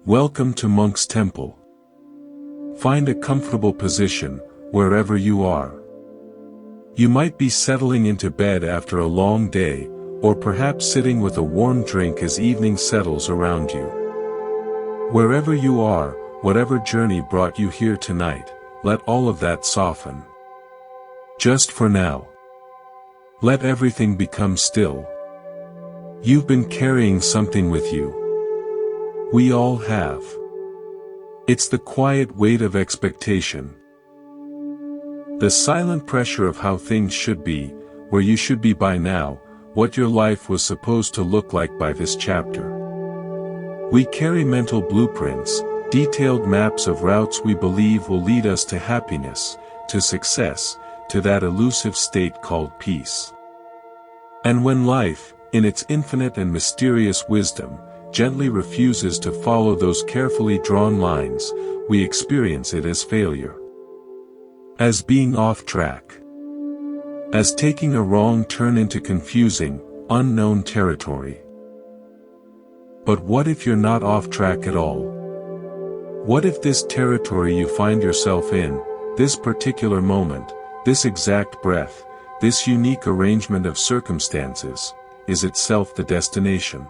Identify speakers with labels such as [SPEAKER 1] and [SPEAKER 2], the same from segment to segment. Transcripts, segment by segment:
[SPEAKER 1] Welcome to Monk's Temple. Find a comfortable position, wherever you are. You might be settling into bed after a long day, or perhaps sitting with a warm drink as evening settles around you. Wherever you are, whatever journey brought you here tonight, let all of that soften. Just for now. Let everything become still. You've been carrying something with you. We all have. It's the quiet weight of expectation. The silent pressure of how things should be, where you should be by now, what your life was supposed to look like by this chapter. We carry mental blueprints, detailed maps of routes we believe will lead us to happiness, to success, to that elusive state called peace. And when life, in its infinite and mysterious wisdom, gently refuses to follow those carefully drawn lines, we experience it as failure. As being off track. As taking a wrong turn into confusing, unknown territory. But what if you're not off track at all? What if this territory you find yourself in, this particular moment, this exact breath, this unique arrangement of circumstances, is itself the destination?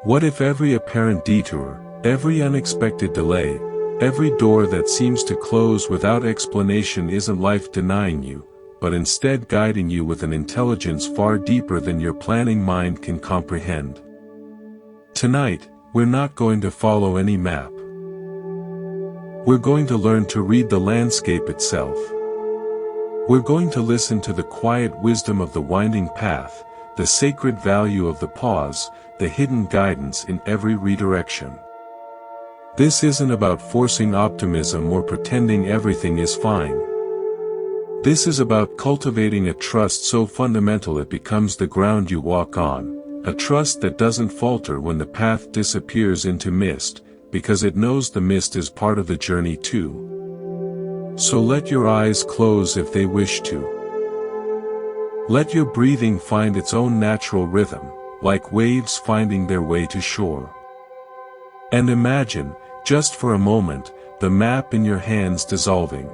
[SPEAKER 1] What if every apparent detour, every unexpected delay, every door that seems to close without explanation isn't life denying you, but instead guiding you with an intelligence far deeper than your planning mind can comprehend? Tonight, we're not going to follow any map. We're going to learn to read the landscape itself. We're going to listen to the quiet wisdom of the winding path, the sacred value of the pause, the hidden guidance in every redirection. This isn't about forcing optimism or pretending everything is fine. This is about cultivating a trust so fundamental it becomes the ground you walk on, a trust that doesn't falter when the path disappears into mist, because it knows the mist is part of the journey too. So let your eyes close if they wish to. Let your breathing find its own natural rhythm, like waves finding their way to shore. And imagine, just for a moment, the map in your hands dissolving.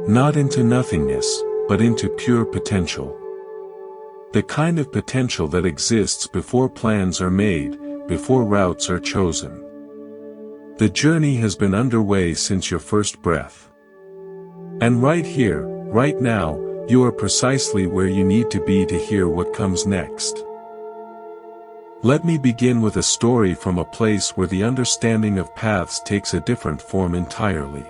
[SPEAKER 1] Not into nothingness, but into pure potential. The kind of potential that exists before plans are made, before routes are chosen. The journey has been underway since your first breath. And right here, right now, you are precisely where you need to be to hear what comes next. Let me begin with a story from a place where the understanding of paths takes a different form entirely.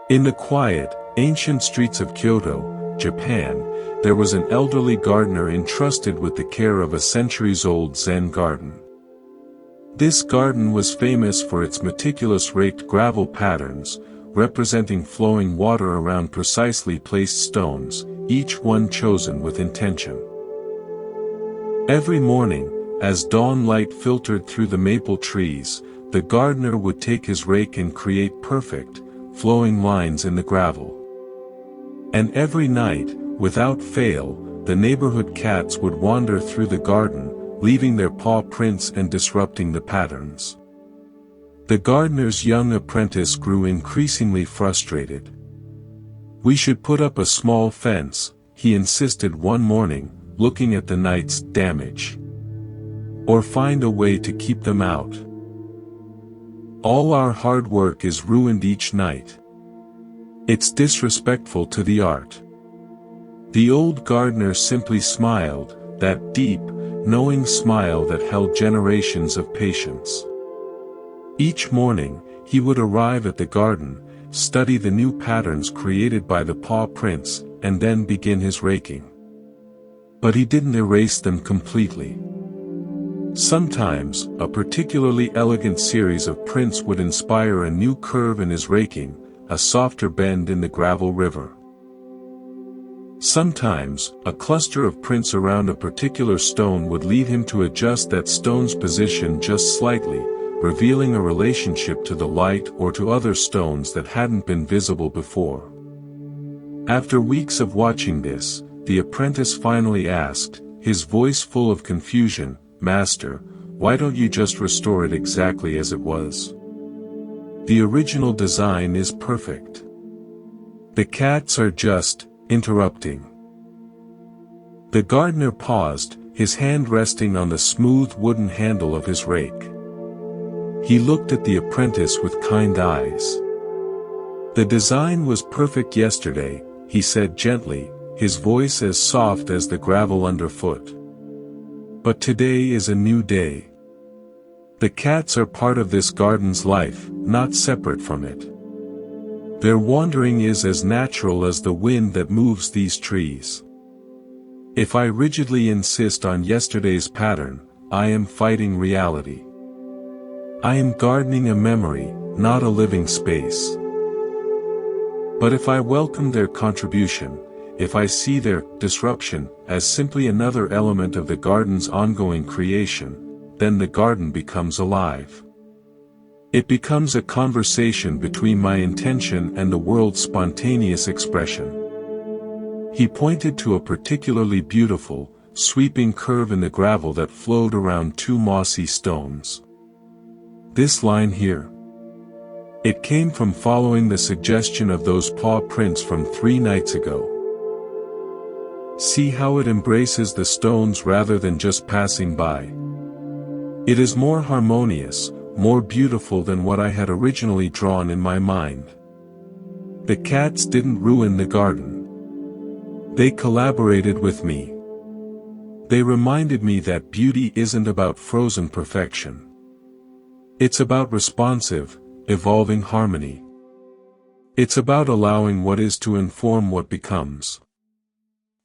[SPEAKER 1] In the quiet, ancient streets of Kyoto, Japan, there was an elderly gardener entrusted with the care of a centuries-old Zen garden. This garden was famous for its meticulous raked gravel patterns, representing flowing water around precisely placed stones, each one chosen with intention. Every morning, as dawn light filtered through the maple trees, the gardener would take his rake and create perfect, flowing lines in the gravel. And every night, without fail, the neighborhood cats would wander through the garden, leaving their paw prints and disrupting the patterns. The gardener's young apprentice grew increasingly frustrated. "We should put up a small fence," he insisted one morning, looking at the night's damage. "Or find a way to keep them out. All our hard work is ruined each night. It's disrespectful to the art." The old gardener simply smiled, that deep, knowing smile that held generations of patience. Each morning, he would arrive at the garden, study the new patterns created by the paw prints, and then begin his raking. But he didn't erase them completely. Sometimes, a particularly elegant series of prints would inspire a new curve in his raking, a softer bend in the gravel river. Sometimes, a cluster of prints around a particular stone would lead him to adjust that stone's position just slightly, revealing a relationship to the light or to other stones that hadn't been visible before. After weeks of watching this, the apprentice finally asked, his voice full of confusion, "Master, why don't you just restore it exactly as it was? The original design is perfect. The cats are just interrupting. The gardener paused, his hand resting on the smooth wooden handle of his rake. He looked at the apprentice with kind eyes. The design was perfect yesterday, he said gently, his voice as soft as the gravel underfoot. But today is a new day. The cats are part of this garden's life, not separate from it. Their wandering is as natural as the wind that moves these trees. If I rigidly insist on yesterday's pattern, I am fighting reality. I am gardening a memory, not a living space. But if I welcome their contribution, if I see their disruption as simply another element of the garden's ongoing creation, then the garden becomes alive. It becomes a conversation between my intention and the world's spontaneous expression. He pointed to a particularly beautiful, sweeping curve in the gravel that flowed around two mossy stones. This line here. It came from following the suggestion of those paw prints from 3 nights ago. See how it embraces the stones rather than just passing by. It is more harmonious, more beautiful than what I had originally drawn in my mind. The cats didn't ruin the garden. They collaborated with me. They reminded me that beauty isn't about frozen perfection. It's about responsive, evolving harmony. It's about allowing what is to inform what becomes.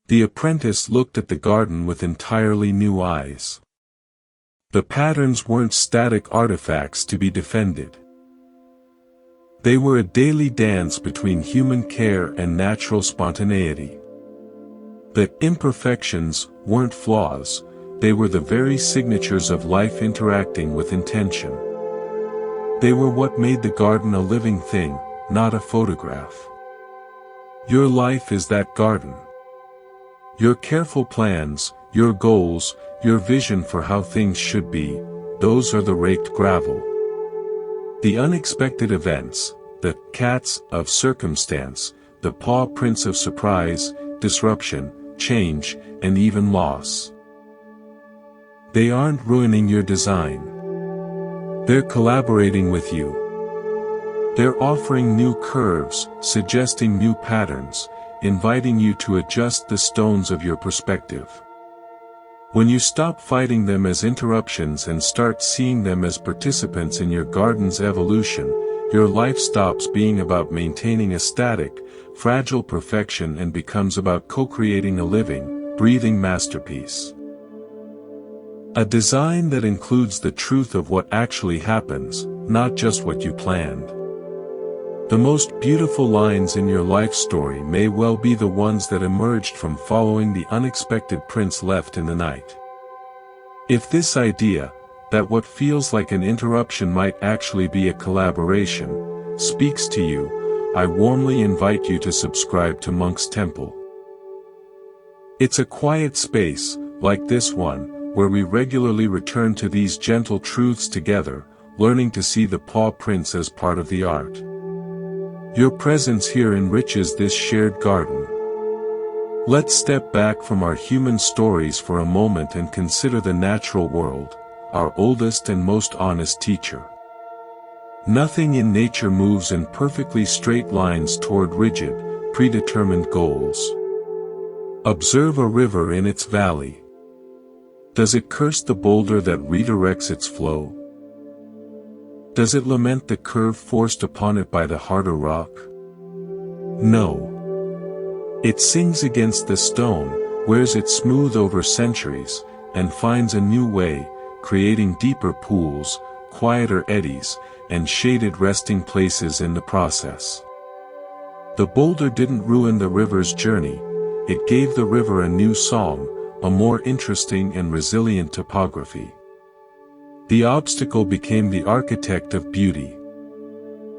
[SPEAKER 1] The apprentice looked at the garden with entirely new eyes. The patterns weren't static artifacts to be defended. They were a daily dance between human care and natural spontaneity. The imperfections weren't flaws, they were the very signatures of life interacting with intention. They were what made the garden a living thing, not a photograph. Your life is that garden. Your careful plans, your goals, your vision for how things should be, those are the raked gravel. The unexpected events, the cats of circumstance, the paw prints of surprise, disruption, change, and even loss. They aren't ruining your design. They're collaborating with you. They're offering new curves, suggesting new patterns, inviting you to adjust the stones of your perspective. When you stop fighting them as interruptions and start seeing them as participants in your garden's evolution, your life stops being about maintaining a static, fragile perfection and becomes about co-creating a living, breathing masterpiece. A design that includes the truth of what actually happens, not just what you planned. The most beautiful lines in your life story may well be the ones that emerged from following the unexpected prints left in the night. If this idea, that what feels like an interruption might actually be a collaboration, speaks to you, I warmly invite you to subscribe to Monk's Temple. It's a quiet space, like this one, where we regularly return to these gentle truths together, learning to see the paw prints as part of the art. Your presence here enriches this shared garden. Let's step back from our human stories for a moment and consider the natural world, our oldest and most honest teacher. Nothing in nature moves in perfectly straight lines toward rigid, predetermined goals. Observe a river in its valley. Does it curse the boulder that redirects its flow? Does it lament the curve forced upon it by the harder rock? No. It sings against the stone, wears it smooth over centuries, and finds a new way, creating deeper pools, quieter eddies, and shaded resting places in the process. The boulder didn't ruin the river's journey, it gave the river a new song, a more interesting and resilient topography. The obstacle became the architect of beauty.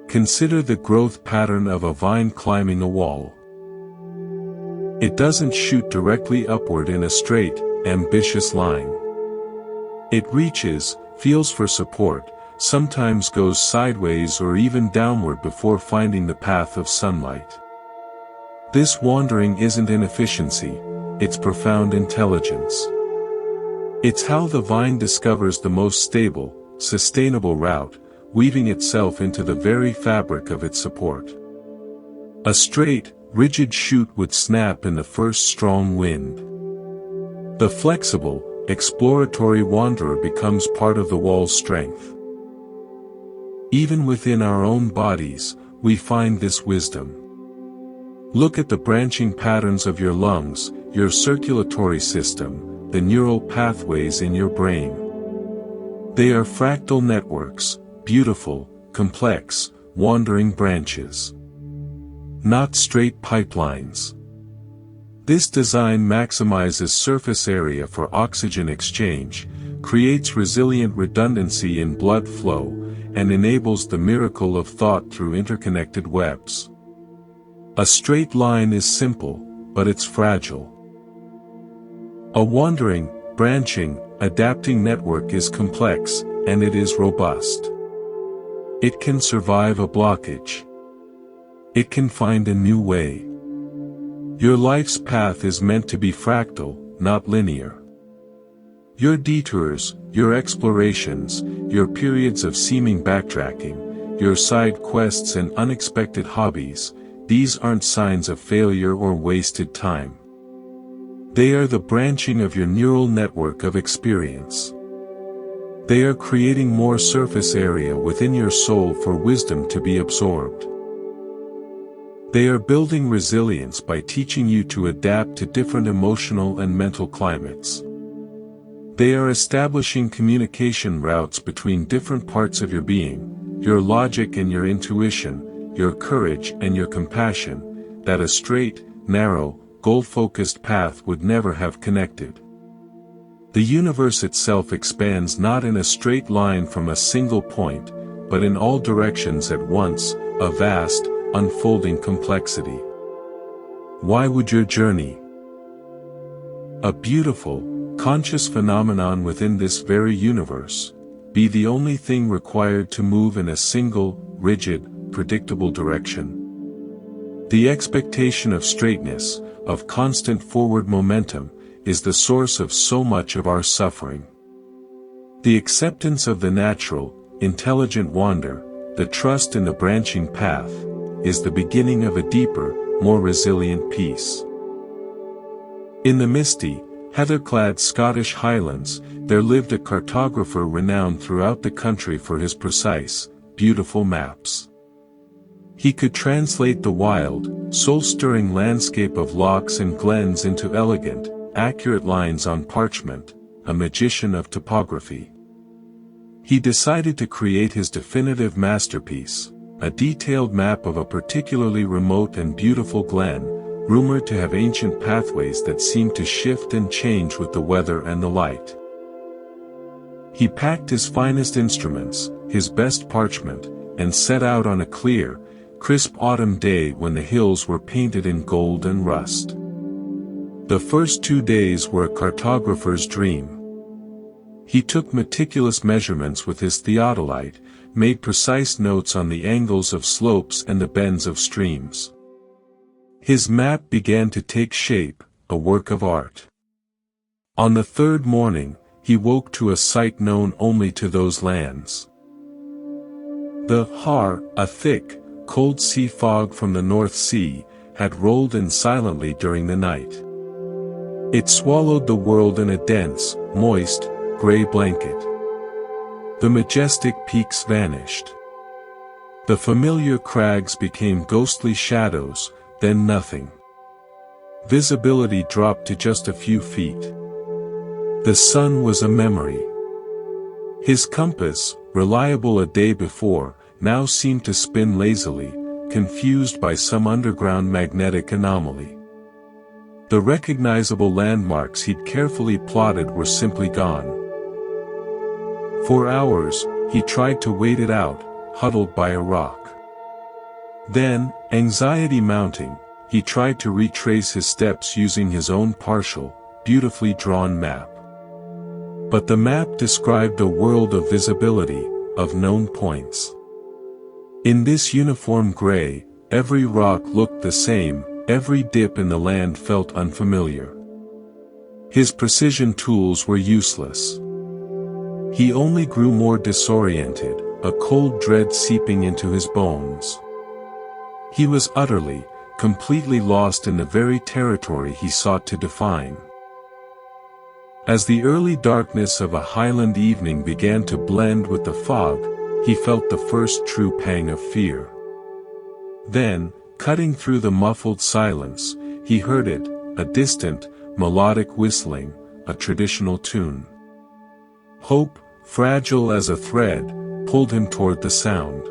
[SPEAKER 1] Consider the growth pattern of a vine climbing a wall. It doesn't shoot directly upward in a straight, ambitious line. It reaches, feels for support, sometimes goes sideways or even downward before finding the path of sunlight. This wandering isn't inefficiency, it's profound intelligence. It's how the vine discovers the most stable, sustainable route, weaving itself into the very fabric of its support. A straight, rigid shoot would snap in the first strong wind. The flexible, exploratory wanderer becomes part of the wall's strength. Even within our own bodies, we find this wisdom. Look at the branching patterns of your lungs, your circulatory system, the neural pathways in your brain. They are fractal networks, beautiful, complex, wandering branches. Not straight pipelines. This design maximizes surface area for oxygen exchange, creates resilient redundancy in blood flow, and enables the miracle of thought through interconnected webs. A straight line is simple, but it's fragile. A wandering, branching, adapting network is complex, and it is robust. It can survive a blockage. It can find a new way. Your life's path is meant to be fractal, not linear. Your detours, your explorations, your periods of seeming backtracking, your side quests and unexpected hobbies, these aren't signs of failure or wasted time. They are the branching of your neural network of experience. They are creating more surface area within your soul for wisdom to be absorbed. They are building resilience by teaching you to adapt to different emotional and mental climates. They are establishing communication routes between different parts of your being, your logic and your intuition, your courage and your compassion, that a straight, narrow, goal-focused path would never have connected. The universe itself expands not in a straight line from a single point, but in all directions at once, a vast, unfolding complexity. Why would your journey, a beautiful, conscious phenomenon within this very universe, be the only thing required to move in a single, rigid, predictable direction? The expectation of straightness, of constant forward momentum, is the source of so much of our suffering. The acceptance of the natural, intelligent wander, the trust in the branching path, is the beginning of a deeper, more resilient peace. In the misty, heather-clad Scottish Highlands, there lived a cartographer renowned throughout the country for his precise, beautiful maps. He could translate the wild, soul-stirring landscape of lochs and glens into elegant, accurate lines on parchment, a magician of topography. He decided to create his definitive masterpiece, a detailed map of a particularly remote and beautiful glen, rumored to have ancient pathways that seemed to shift and change with the weather and the light. He packed his finest instruments, his best parchment, and set out on a clear, crisp autumn day when the hills were painted in gold and rust. The first 2 days were a cartographer's dream. He took meticulous measurements with his theodolite, made precise notes on the angles of slopes and the bends of streams. His map began to take shape, a work of art. On the third morning, he woke to a sight known only to those lands. The Har, a thick, cold sea fog from the North Sea, had rolled in silently during the night. It swallowed the world in a dense, moist, gray blanket. The majestic peaks vanished. The familiar crags became ghostly shadows, then nothing. Visibility dropped to just a few feet. The sun was a memory. His compass, reliable a day before, now seemed to spin lazily, confused by some underground magnetic anomaly. The recognizable landmarks he'd carefully plotted were simply gone. For hours, he tried to wait it out, huddled by a rock. Then, anxiety mounting, he tried to retrace his steps using his own partial, beautifully drawn map. But the map described a world of visibility, of known points. In this uniform gray, every rock looked the same, every dip in the land felt unfamiliar. His precision tools were useless. He only grew more disoriented, a cold dread seeping into his bones. He was utterly, completely lost in the very territory he sought to define. As the early darkness of a highland evening began to blend with the fog, he felt the first true pang of fear. Then, cutting through the muffled silence, he heard it, a distant, melodic whistling, a traditional tune. Hope, fragile as a thread, pulled him toward the sound.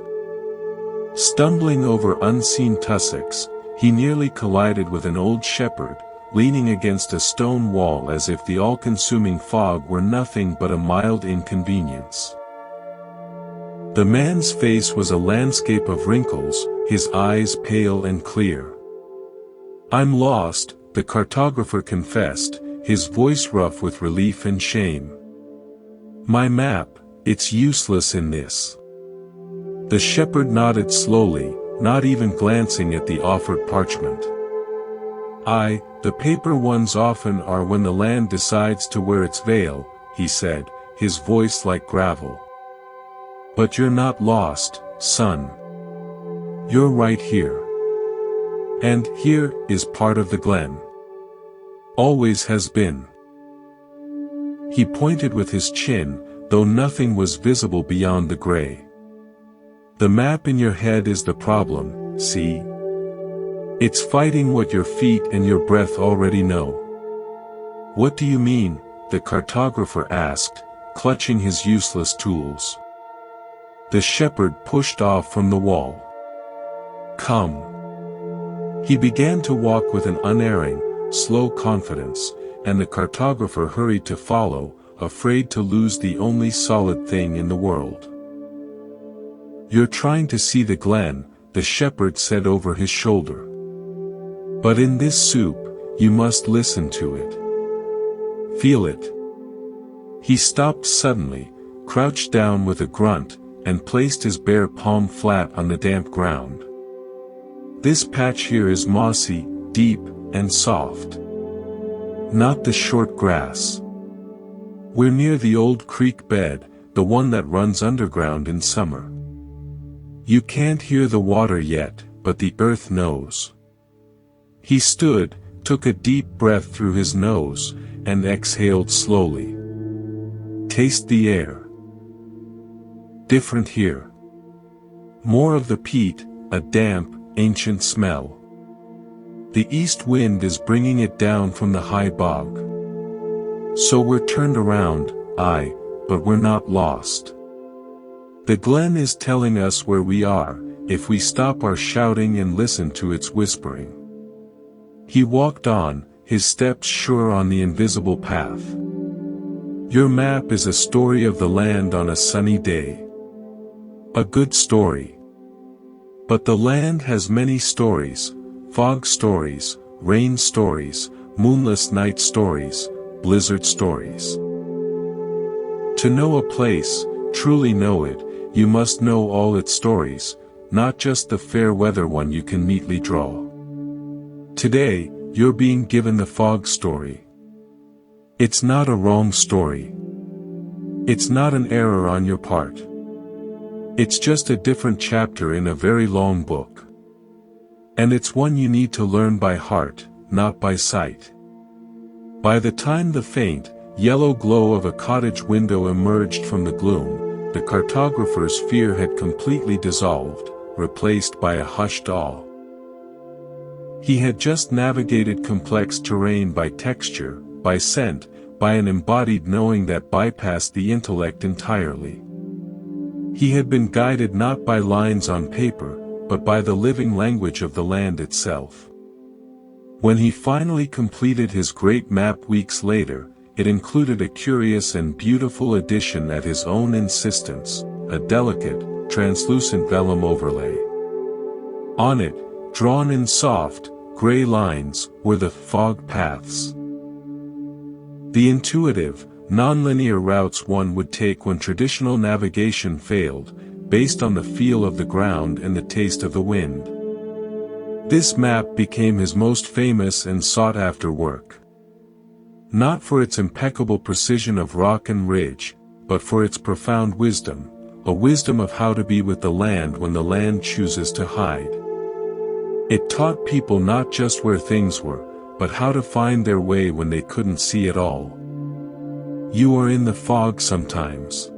[SPEAKER 1] Stumbling over unseen tussocks, he nearly collided with an old shepherd, leaning against a stone wall as if the all-consuming fog were nothing but a mild inconvenience. The man's face was a landscape of wrinkles, his eyes pale and clear. "I'm lost," the cartographer confessed, his voice rough with relief and shame. "My map, it's useless in this." The shepherd nodded slowly, not even glancing at the offered parchment. The paper ones often are when the land decides to wear its veil," he said, his voice like gravel. "But you're not lost, son. You're right here. And here is part of the glen. Always has been." He pointed with his chin, though nothing was visible beyond the gray. "The map in your head is the problem, see? It's fighting what your feet and your breath already know." "What do you mean?" the cartographer asked, clutching his useless tools. The shepherd pushed off from the wall. "Come." He began to walk with an unerring, slow confidence, and the cartographer hurried to follow, afraid to lose the only solid thing in the world. "You're trying to see the glen," the shepherd said over his shoulder. "But in this soup, you must listen to it. Feel it." He stopped suddenly, crouched down with a grunt, and placed his bare palm flat on the damp ground. "This patch here is mossy, deep, and soft. Not the short grass. We're near the old creek bed, the one that runs underground in summer. You can't hear the water yet, but the earth knows." He stood, took a deep breath through his nose, and exhaled slowly. "Taste the air. Different here. More of the peat, a damp, ancient smell. The east wind is bringing it down from the high bog. So we're turned around, but we're not lost. The glen is telling us where we are, if we stop our shouting and listen to its whispering." He walked on, his steps sure on the invisible path. "Your map is a story of the land on a sunny day. A good story. But the land has many stories, fog stories, rain stories, moonless night stories, blizzard stories. To know a place, truly know it, you must know all its stories, not just the fair weather one you can neatly draw. Today, you're being given the fog story. It's not a wrong story. It's not an error on your part. It's just a different chapter in a very long book. And it's one you need to learn by heart, not by sight." By the time the faint, yellow glow of a cottage window emerged from the gloom, the cartographer's fear had completely dissolved, replaced by a hushed awe. He had just navigated complex terrain by texture, by scent, by an embodied knowing that bypassed the intellect entirely. He had been guided not by lines on paper, but by the living language of the land itself. When he finally completed his great map weeks later, it included a curious and beautiful addition at his own insistence, a delicate, translucent vellum overlay. On it, drawn in soft, gray lines, were the fog paths. The intuitive, non-linear routes one would take when traditional navigation failed, based on the feel of the ground and the taste of the wind. This map became his most famous and sought-after work. Not for its impeccable precision of rock and ridge, but for its profound wisdom, a wisdom of how to be with the land when the land chooses to hide. It taught people not just where things were, but how to find their way when they couldn't see at all. You are in the fog sometimes.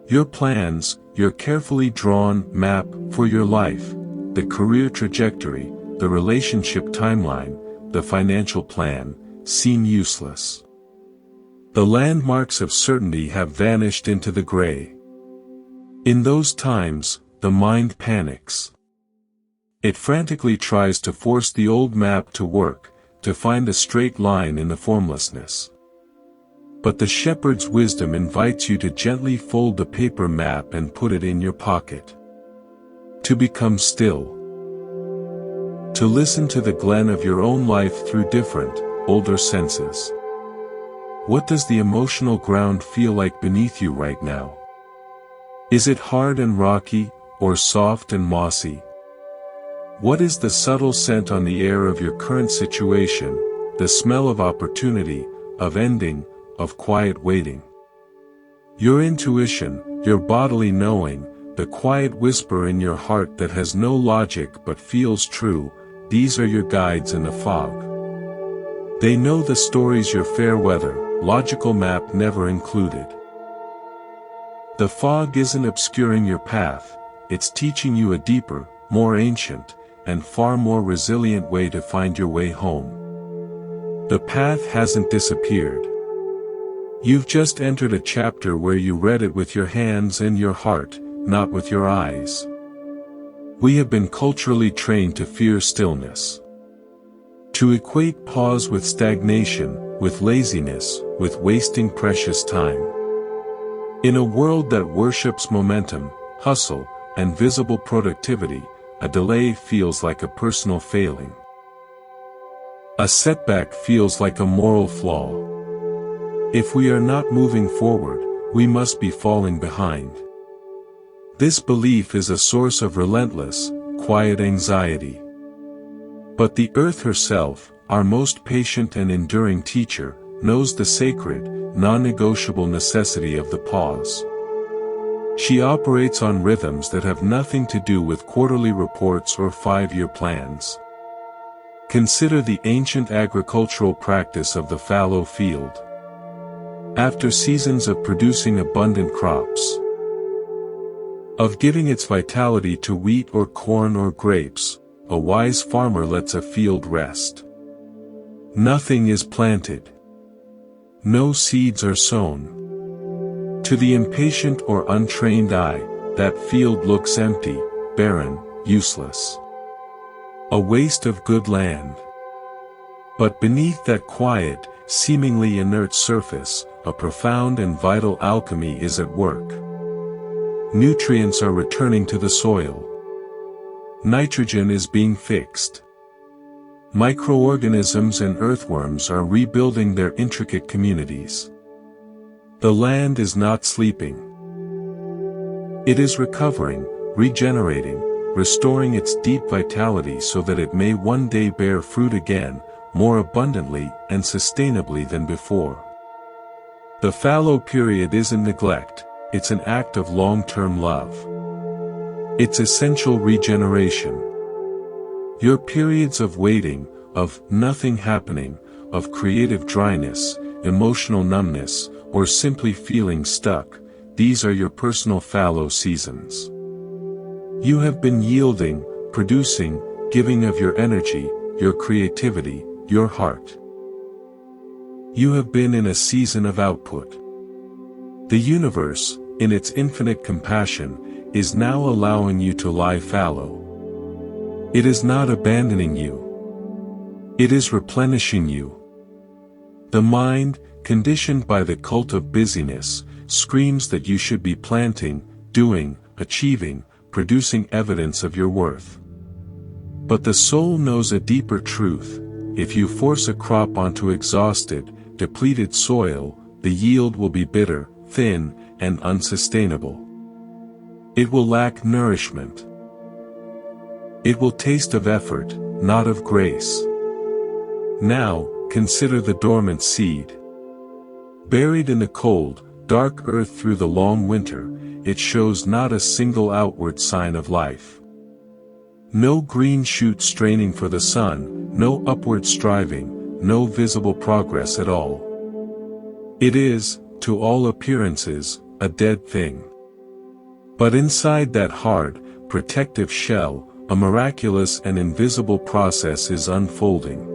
[SPEAKER 1] Your plans, your carefully drawn map for your life, the career trajectory, the relationship timeline, the financial plan, seem useless. The landmarks of certainty have vanished into the gray. In those times, the mind panics. It frantically tries to force the old map to work, to find a straight line in the formlessness. But the shepherd's wisdom invites you to gently fold the paper map and put it in your pocket. To become still. To listen to the glen of your own life through different, older senses. What does the emotional ground feel like beneath you right now? Is it hard and rocky, or soft and mossy? What is the subtle scent on the air of your current situation, the smell of opportunity, of ending, of quiet waiting? Your intuition, your bodily knowing, the quiet whisper in your heart that has no logic but feels true, these are your guides in the fog. They know the stories your fair weather, logical map never included. The fog isn't obscuring your path, it's teaching you a deeper, more ancient, and far more resilient way to find your way home. The path hasn't disappeared. You've just entered a chapter where you read it with your hands and your heart, not with your eyes. We have been culturally trained to fear stillness. To equate pause with stagnation, with laziness, with wasting precious time. In a world that worships momentum, hustle, and visible productivity, a delay feels like a personal failing. A setback feels like a moral flaw. If we are not moving forward, we must be falling behind. This belief is a source of relentless, quiet anxiety. But the earth herself, our most patient and enduring teacher, knows the sacred, non-negotiable necessity of the pause. She operates on rhythms that have nothing to do with quarterly reports or 5-year plans. Consider the ancient agricultural practice of the fallow field. After seasons of producing abundant crops, of giving its vitality to wheat or corn or grapes, a wise farmer lets a field rest. Nothing is planted. No seeds are sown. To the impatient or untrained eye, that field looks empty, barren, useless. A waste of good land. But beneath that quiet, seemingly inert surface, a profound and vital alchemy is at work. Nutrients are returning to the soil. Nitrogen is being fixed. Microorganisms and earthworms are rebuilding their intricate communities. The land is not sleeping. It is recovering, regenerating, restoring its deep vitality so that it may one day bear fruit again, more abundantly and sustainably than before. The fallow period isn't neglect, it's an act of long-term love. It's essential regeneration. Your periods of waiting, of nothing happening, of creative dryness, emotional numbness, or simply feeling stuck, these are your personal fallow seasons. You have been yielding, producing, giving of your energy, your creativity, your heart. You have been in a season of output. The universe, in its infinite compassion, is now allowing you to lie fallow. It is not abandoning you. It is replenishing you. The mind, conditioned by the cult of busyness, screams that you should be planting, doing, achieving, producing evidence of your worth. But the soul knows a deeper truth: if you force a crop onto exhausted, depleted soil, the yield will be bitter, thin, and unsustainable. It will lack nourishment. It will taste of effort, not of grace. Now, consider the dormant seed. Buried in the cold, dark earth through the long winter, it shows not a single outward sign of life. No green shoot straining for the sun, no upward striving, no visible progress at all. It is, to all appearances, a dead thing. But inside that hard, protective shell, a miraculous and invisible process is unfolding.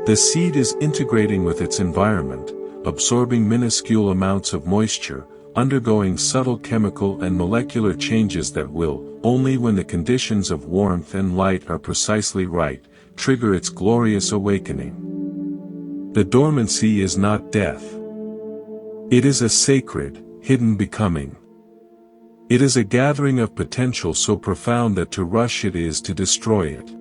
[SPEAKER 1] The seed is integrating with its environment, absorbing minuscule amounts of moisture, undergoing subtle chemical and molecular changes that will, only when the conditions of warmth and light are precisely right, trigger its glorious awakening. The dormancy is not death. It is a sacred, hidden becoming. It is a gathering of potential so profound that to rush it is to destroy it.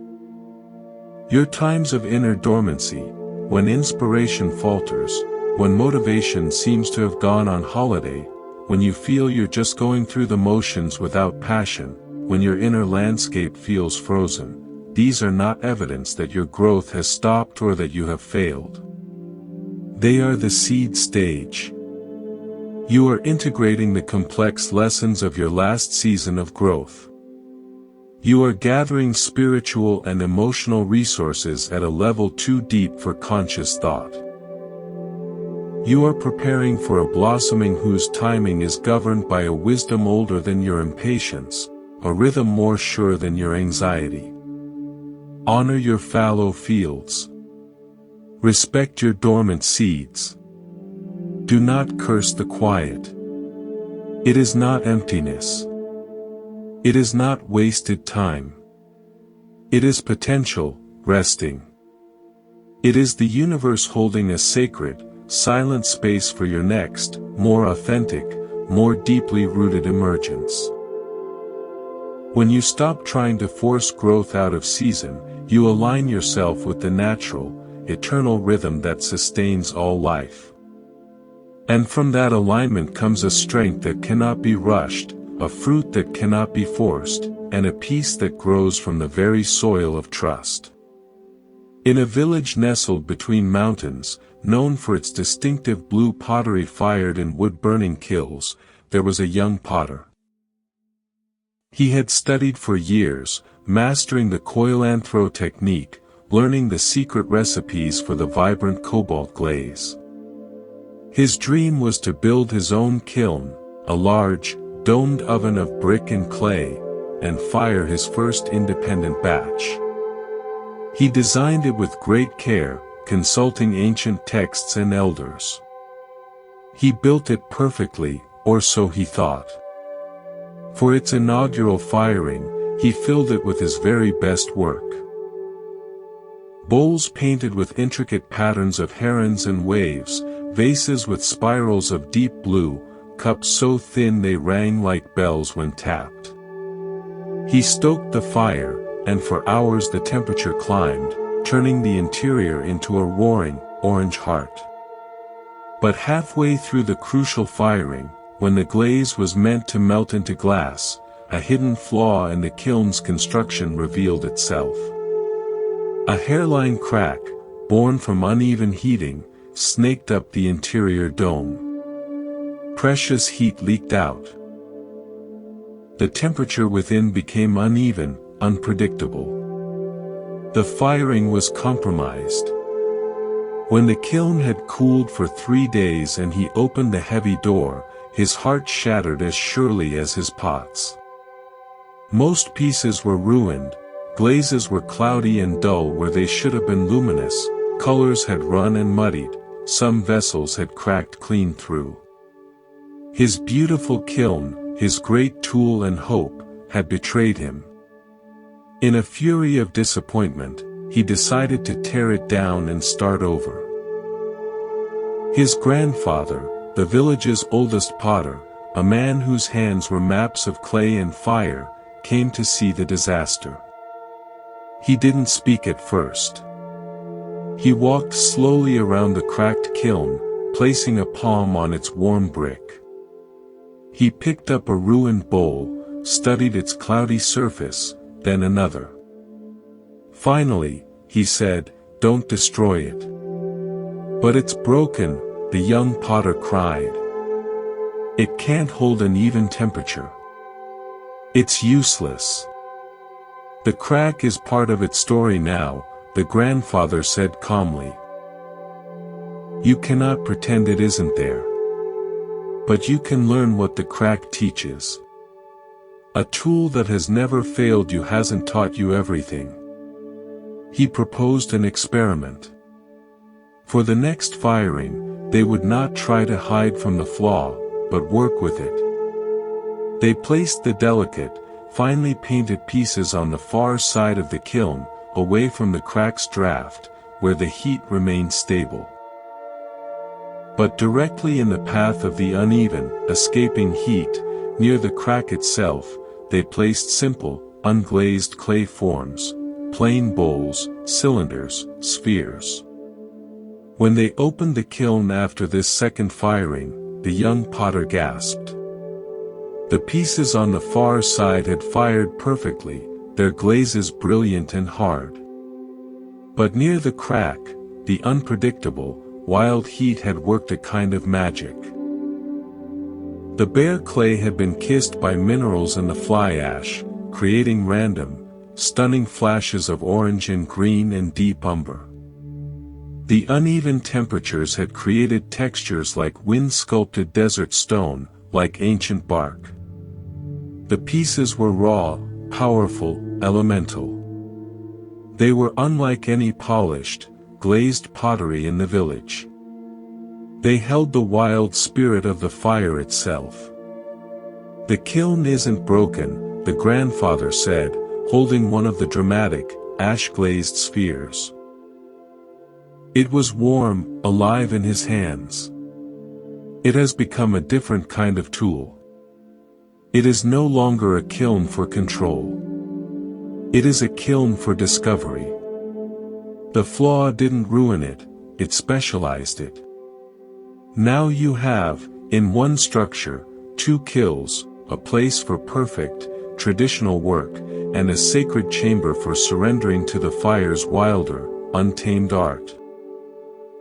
[SPEAKER 1] Your times of inner dormancy, when inspiration falters, when motivation seems to have gone on holiday, when you feel you're just going through the motions without passion, when your inner landscape feels frozen, these are not evidence that your growth has stopped or that you have failed. They are the seed stage. You are integrating the complex lessons of your last season of growth. You are gathering spiritual and emotional resources at a level too deep for conscious thought. You are preparing for a blossoming whose timing is governed by a wisdom older than your impatience, a rhythm more sure than your anxiety. Honor your fallow fields. Respect your dormant seeds. Do not curse the quiet. It is not emptiness. It is not wasted time. It is potential, resting. It is the universe holding a sacred, silent space for your next, more authentic, more deeply rooted emergence. When you stop trying to force growth out of season, you align yourself with the natural, eternal rhythm that sustains all life. And from that alignment comes a strength that cannot be rushed, a fruit that cannot be forced, and a peace that grows from the very soil of trust. In a village nestled between mountains, known for its distinctive blue pottery fired in wood-burning kilns, there was a young potter. He had studied for years, mastering the coilanthro technique, learning the secret recipes for the vibrant cobalt glaze. His dream was to build his own kiln, a large, domed oven of brick and clay, and fire his first independent batch. He designed it with great care, consulting ancient texts and elders. He built it perfectly, or so he thought. For its inaugural firing, he filled it with his very best work. Bowls painted with intricate patterns of herons and waves, vases with spirals of deep blue, cups so thin they rang like bells when tapped. He stoked the fire, and for hours the temperature climbed, turning the interior into a roaring, orange heart. But halfway through the crucial firing, when the glaze was meant to melt into glass, a hidden flaw in the kiln's construction revealed itself. A hairline crack, born from uneven heating, snaked up the interior dome. Precious heat leaked out. The temperature within became uneven, unpredictable. The firing was compromised. When the kiln had cooled for 3 days and he opened the heavy door, his heart shattered as surely as his pots. Most pieces were ruined, glazes were cloudy and dull where they should have been luminous, colors had run and muddied, some vessels had cracked clean through. His beautiful kiln, his great tool and hope, had betrayed him. In a fury of disappointment, he decided to tear it down and start over. His grandfather, the village's oldest potter, a man whose hands were maps of clay and fire, came to see the disaster. He didn't speak at first. He walked slowly around the cracked kiln, placing a palm on its warm brick. He picked up a ruined bowl, studied its cloudy surface, then another. Finally, he said, "Don't destroy it." "But it's broken," the young potter cried. "It can't hold an even temperature. It's useless." "The crack is part of its story now," the grandfather said calmly. "You cannot pretend it isn't there. But you can learn what the crack teaches. A tool that has never failed you hasn't taught you everything." He proposed an experiment. For the next firing, they would not try to hide from the flaw, but work with it. They placed the delicate, finely painted pieces on the far side of the kiln, away from the crack's draft, where the heat remained stable. But directly in the path of the uneven, escaping heat, near the crack itself, they placed simple, unglazed clay forms, plain bowls, cylinders, spheres. When they opened the kiln after this second firing, the young potter gasped. The pieces on the far side had fired perfectly, their glazes brilliant and hard. But near the crack, the unpredictable, wild heat had worked a kind of magic. The bare clay had been kissed by minerals and the fly ash, creating random, stunning flashes of orange and green and deep umber. The uneven temperatures had created textures like wind-sculpted desert stone, like ancient bark. The pieces were raw, powerful, elemental. They were unlike any polished, glazed pottery in the village. They held the wild spirit of the fire itself. "The kiln isn't broken," the grandfather said, holding one of the dramatic, ash-glazed spheres. It was warm, alive in his hands. "It has become a different kind of tool. It is no longer a kiln for control. It is a kiln for discovery. The flaw didn't ruin it, it specialized it. Now you have, in one structure, two kilns, a place for perfect, traditional work, and a sacred chamber for surrendering to the fire's wilder, untamed art.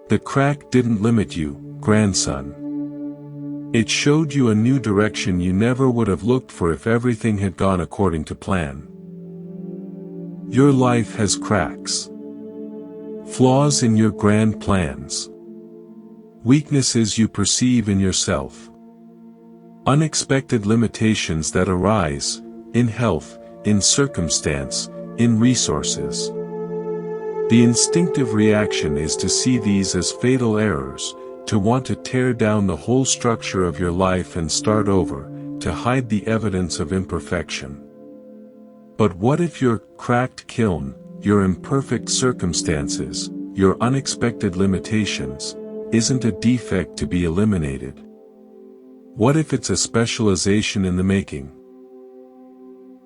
[SPEAKER 1] The crack didn't limit you, grandson. It showed you a new direction you never would have looked for if everything had gone according to plan. Your life has cracks. Flaws in your grand plans. Weaknesses you perceive in yourself. Unexpected limitations that arise, in health, in circumstance, in resources. The instinctive reaction is to see these as fatal errors, to want to tear down the whole structure of your life and start over, to hide the evidence of imperfection. But what if your cracked kiln, your imperfect circumstances, your unexpected limitations, isn't a defect to be eliminated? What if it's a specialization in the making?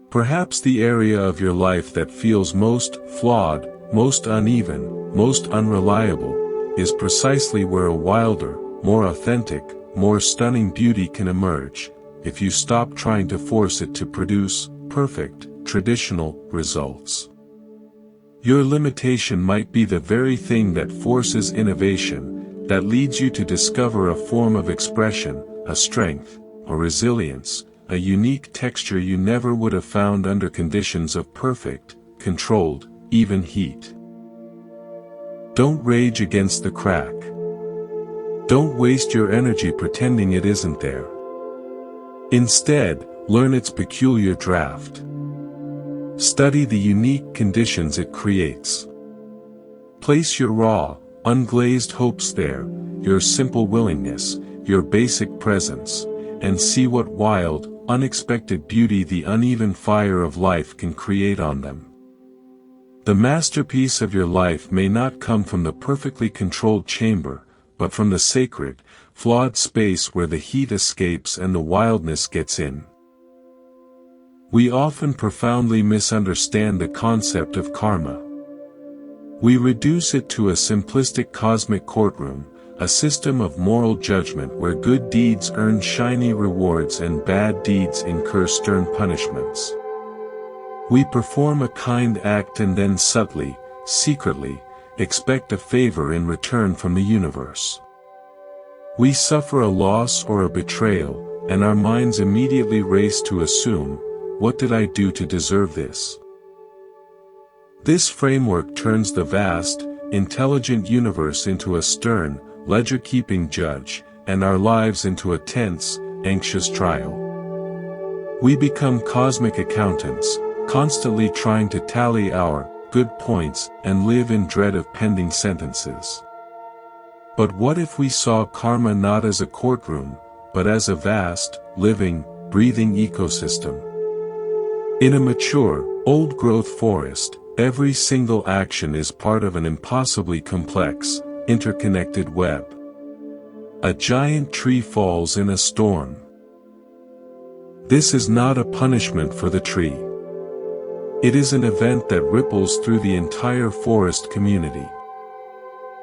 [SPEAKER 1] Perhaps the area of your life that feels most flawed, most uneven, most unreliable, is precisely where a wilder, more authentic, more stunning beauty can emerge, if you stop trying to force it to produce perfect, traditional results. Your limitation might be the very thing that forces innovation, that leads you to discover a form of expression, a strength, a resilience, a unique texture you never would have found under conditions of perfect, controlled, even heat. Don't rage against the crack. Don't waste your energy pretending it isn't there. Instead, learn its peculiar draft. Study the unique conditions it creates. Place your raw, unglazed hopes there, your simple willingness, your basic presence, and see what wild, unexpected beauty the uneven fire of life can create on them. The masterpiece of your life may not come from the perfectly controlled chamber, but from the sacred, flawed space where the heat escapes and the wildness gets in. We often profoundly misunderstand the concept of karma. We reduce it to a simplistic cosmic courtroom, a system of moral judgment where good deeds earn shiny rewards and bad deeds incur stern punishments. We perform a kind act and then subtly, secretly, expect a favor in return from the universe. We suffer a loss or a betrayal, and our minds immediately race to assume, what did I do to deserve this? This framework turns the vast, intelligent universe into a stern, ledger-keeping judge, and our lives into a tense, anxious trial. We become cosmic accountants, constantly trying to tally our good points and live in dread of pending sentences. But what if we saw karma not as a courtroom, but as a vast, living, breathing ecosystem? In a mature, old-growth forest, every single action is part of an impossibly complex, interconnected web. A giant tree falls in a storm. This is not a punishment for the tree. It is an event that ripples through the entire forest community.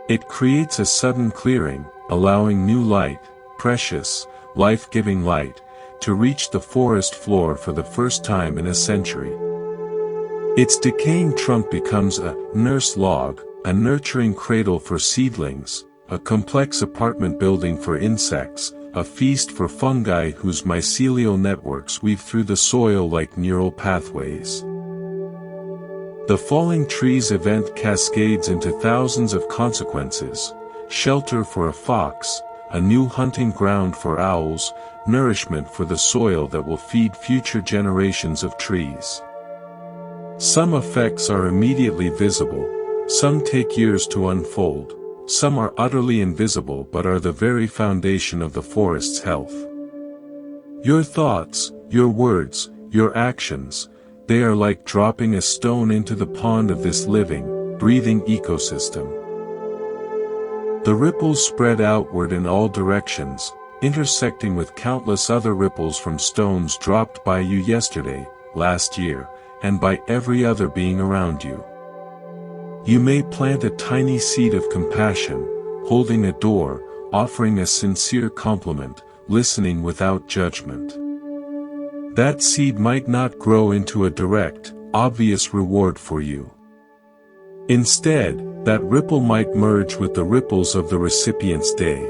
[SPEAKER 1] It creates a sudden clearing, allowing new light, precious, life-giving light, to reach the forest floor for the first time in a century. Its decaying trunk becomes a nurse log, a nurturing cradle for seedlings, a complex apartment building for insects, a feast for fungi whose mycelial networks weave through the soil like neural pathways. The falling tree's event cascades into thousands of consequences: shelter for a fox, a new hunting ground for owls, nourishment for the soil that will feed future generations of trees. Some effects are immediately visible, some take years to unfold, some are utterly invisible but are the very foundation of the forest's health. Your thoughts, your words, your actions, they are like dropping a stone into the pond of this living, breathing ecosystem. The ripples spread outward in all directions, intersecting with countless other ripples from stones dropped by you yesterday, last year, and by every other being around you. You may plant a tiny seed of compassion, holding a door, offering a sincere compliment, listening without judgment. That seed might not grow into a direct, obvious reward for you. Instead, that ripple might merge with the ripples of the recipient's day.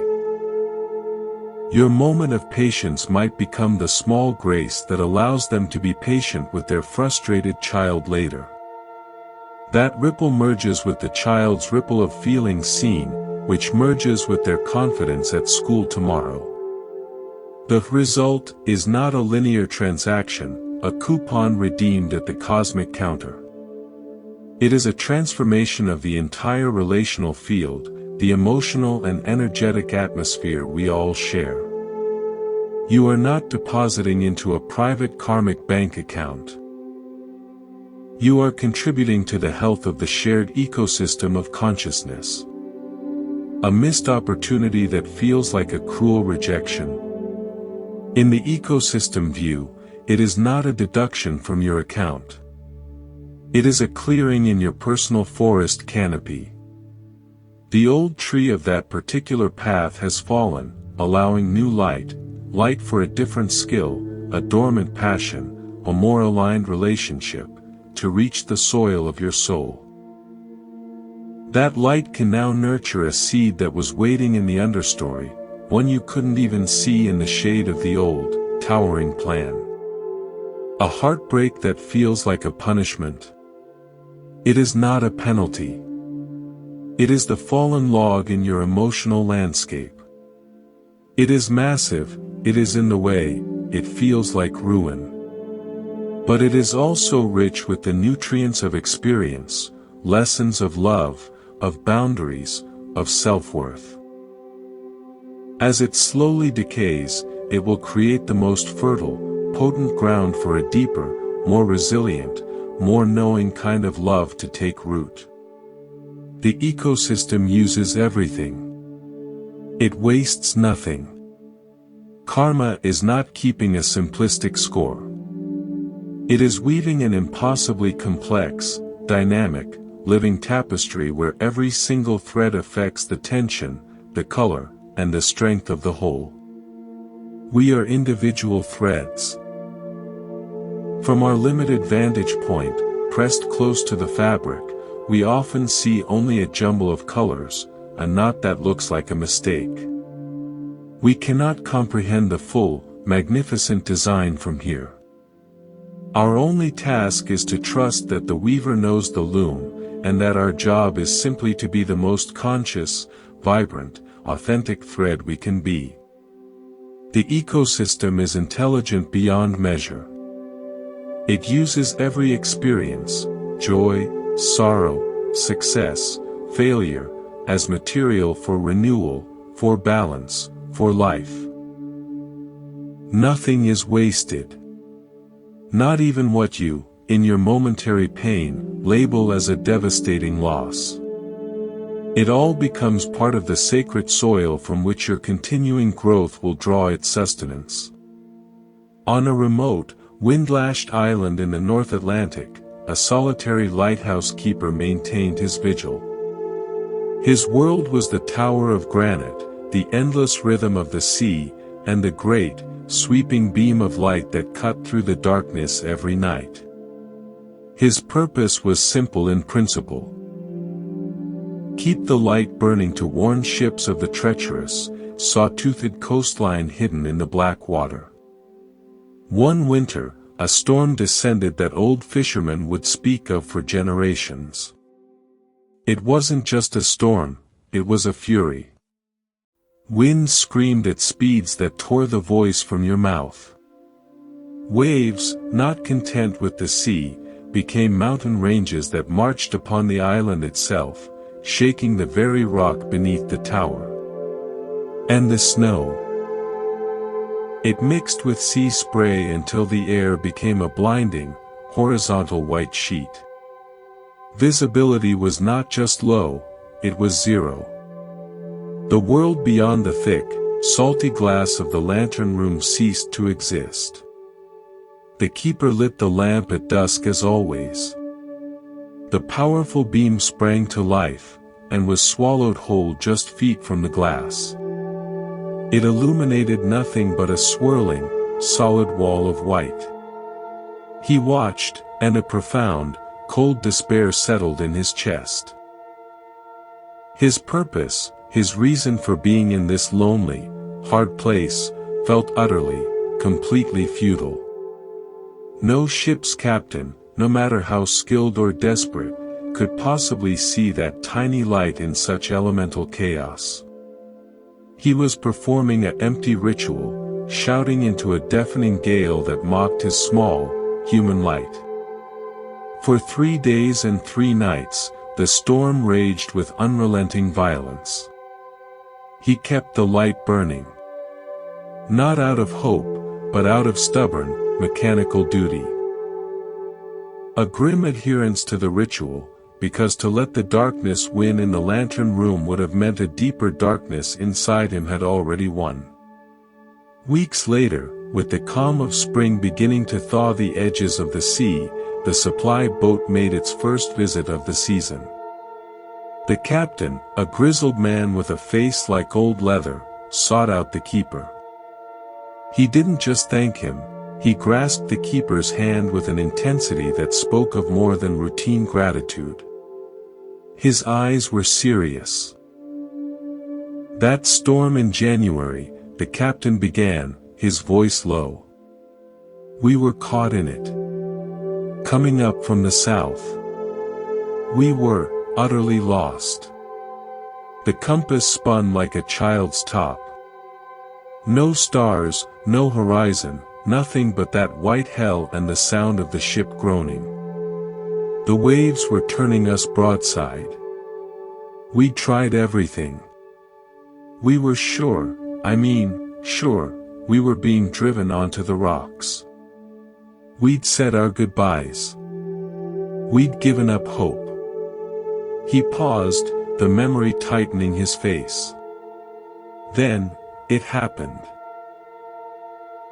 [SPEAKER 1] Your moment of patience might become the small grace that allows them to be patient with their frustrated child later. That ripple merges with the child's ripple of feeling seen, which merges with their confidence at school tomorrow. The result is not a linear transaction, a coupon redeemed at the cosmic counter. It is a transformation of the entire relational field, the emotional and energetic atmosphere we all share. You are not depositing into a private karmic bank account. You are contributing to the health of the shared ecosystem of consciousness. A missed opportunity that feels like a cruel rejection. In the ecosystem view, it is not a deduction from your account. It is a clearing in your personal forest canopy. The old tree of that particular path has fallen, allowing new light, light for a different skill, a dormant passion, a more aligned relationship, to reach the soil of your soul. That light can now nurture a seed that was waiting in the understory, one you couldn't even see in the shade of the old, towering plan. A heartbreak that feels like a punishment. It is not a penalty. It is the fallen log in your emotional landscape. It is massive, it is in the way, it feels like ruin. But it is also rich with the nutrients of experience, lessons of love, of boundaries, of self-worth. As it slowly decays, it will create the most fertile, potent ground for a deeper, more resilient, more knowing kind of love to take root. The ecosystem uses everything. It wastes nothing. Karma is not keeping a simplistic score. It is weaving an impossibly complex, dynamic, living tapestry where every single thread affects the tension, the color, and the strength of the whole. We are individual threads. From our limited vantage point, pressed close to the fabric, we often see only a jumble of colors, a knot that looks like a mistake. We cannot comprehend the full, magnificent design from here. Our only task is to trust that the weaver knows the loom, and that our job is simply to be the most conscious, vibrant, authentic thread we can be. The ecosystem is intelligent beyond measure. It uses every experience, joy, sorrow, success, failure, as material for renewal, for balance, for life. Nothing is wasted. Not even what you, in your momentary pain, label as a devastating loss. It all becomes part of the sacred soil from which your continuing growth will draw its sustenance. On a remote, wind-lashed island in the North Atlantic, a solitary lighthouse keeper maintained his vigil. His world was the tower of granite, the endless rhythm of the sea, and the great, sweeping beam of light that cut through the darkness every night. His purpose was simple in principle. Keep the light burning to warn ships of the treacherous, saw-toothed coastline hidden in the black water. One winter, a storm descended that old fishermen would speak of for generations. It wasn't just a storm, it was a fury. Winds screamed at speeds that tore the voice from your mouth. Waves, not content with the sea, became mountain ranges that marched upon the island itself, shaking the very rock beneath the tower. And the snow. It mixed with sea spray until the air became a blinding, horizontal white sheet. Visibility was not just low, it was zero. The world beyond the thick, salty glass of the lantern room ceased to exist. The keeper lit the lamp at dusk as always. The powerful beam sprang to life, and was swallowed whole just feet from the glass. It illuminated nothing but a swirling, solid wall of white. He watched, and a profound, cold despair settled in his chest. His purpose, his reason for being in this lonely, hard place, felt utterly, completely futile. No ship's captain, no matter how skilled or desperate, could possibly see that tiny light in such elemental chaos. He was performing an empty ritual, shouting into a deafening gale that mocked his small, human light. For 3 days and 3 nights, the storm raged with unrelenting violence. He kept the light burning. Not out of hope, but out of stubborn, mechanical duty. A grim adherence to the ritual, because to let the darkness win in the lantern room would have meant a deeper darkness inside him had already won. Weeks later, with the calm of spring beginning to thaw the edges of the sea, the supply boat made its first visit of the season. The captain, a grizzled man with a face like old leather, sought out the keeper. He didn't just thank him, he grasped the keeper's hand with an intensity that spoke of more than routine gratitude. His eyes were serious. That storm in January, the captain began, his voice low. We were caught in it. Coming up from the south. We were utterly lost. The compass spun like a child's top. No stars, no horizon, nothing but that white hell and the sound of the ship groaning. The waves were turning us broadside. We tried everything. We were sure, we were being driven onto the rocks. We'd said our goodbyes. We'd given up hope. He paused, the memory tightening his face. Then, it happened.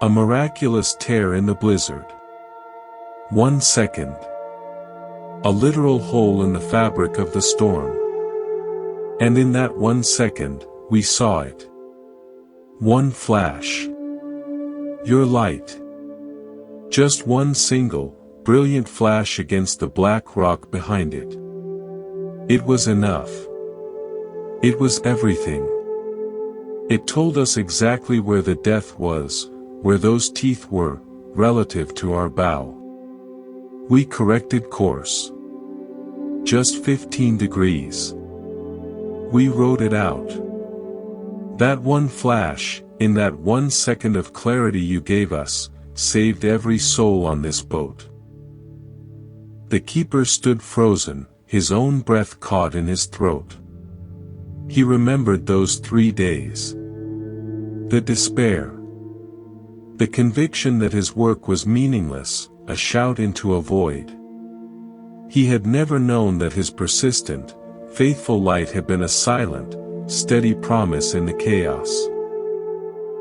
[SPEAKER 1] A miraculous tear in the blizzard. 1 second. A literal hole in the fabric of the storm. And in that 1 second, we saw it. One flash. Your light. Just one single, brilliant flash against the black rock behind it. It was enough. It was everything. It told us exactly where the death was, where those teeth were, relative to our bow. We corrected course. Just 15 degrees. We rode it out. That one flash, in that 1 second of clarity you gave us, saved every soul on this boat. The keeper stood frozen, his own breath caught in his throat. He remembered those 3 days. The despair. The conviction that his work was meaningless, a shout into a void. He had never known that his persistent, faithful light had been a silent, steady promise in the chaos.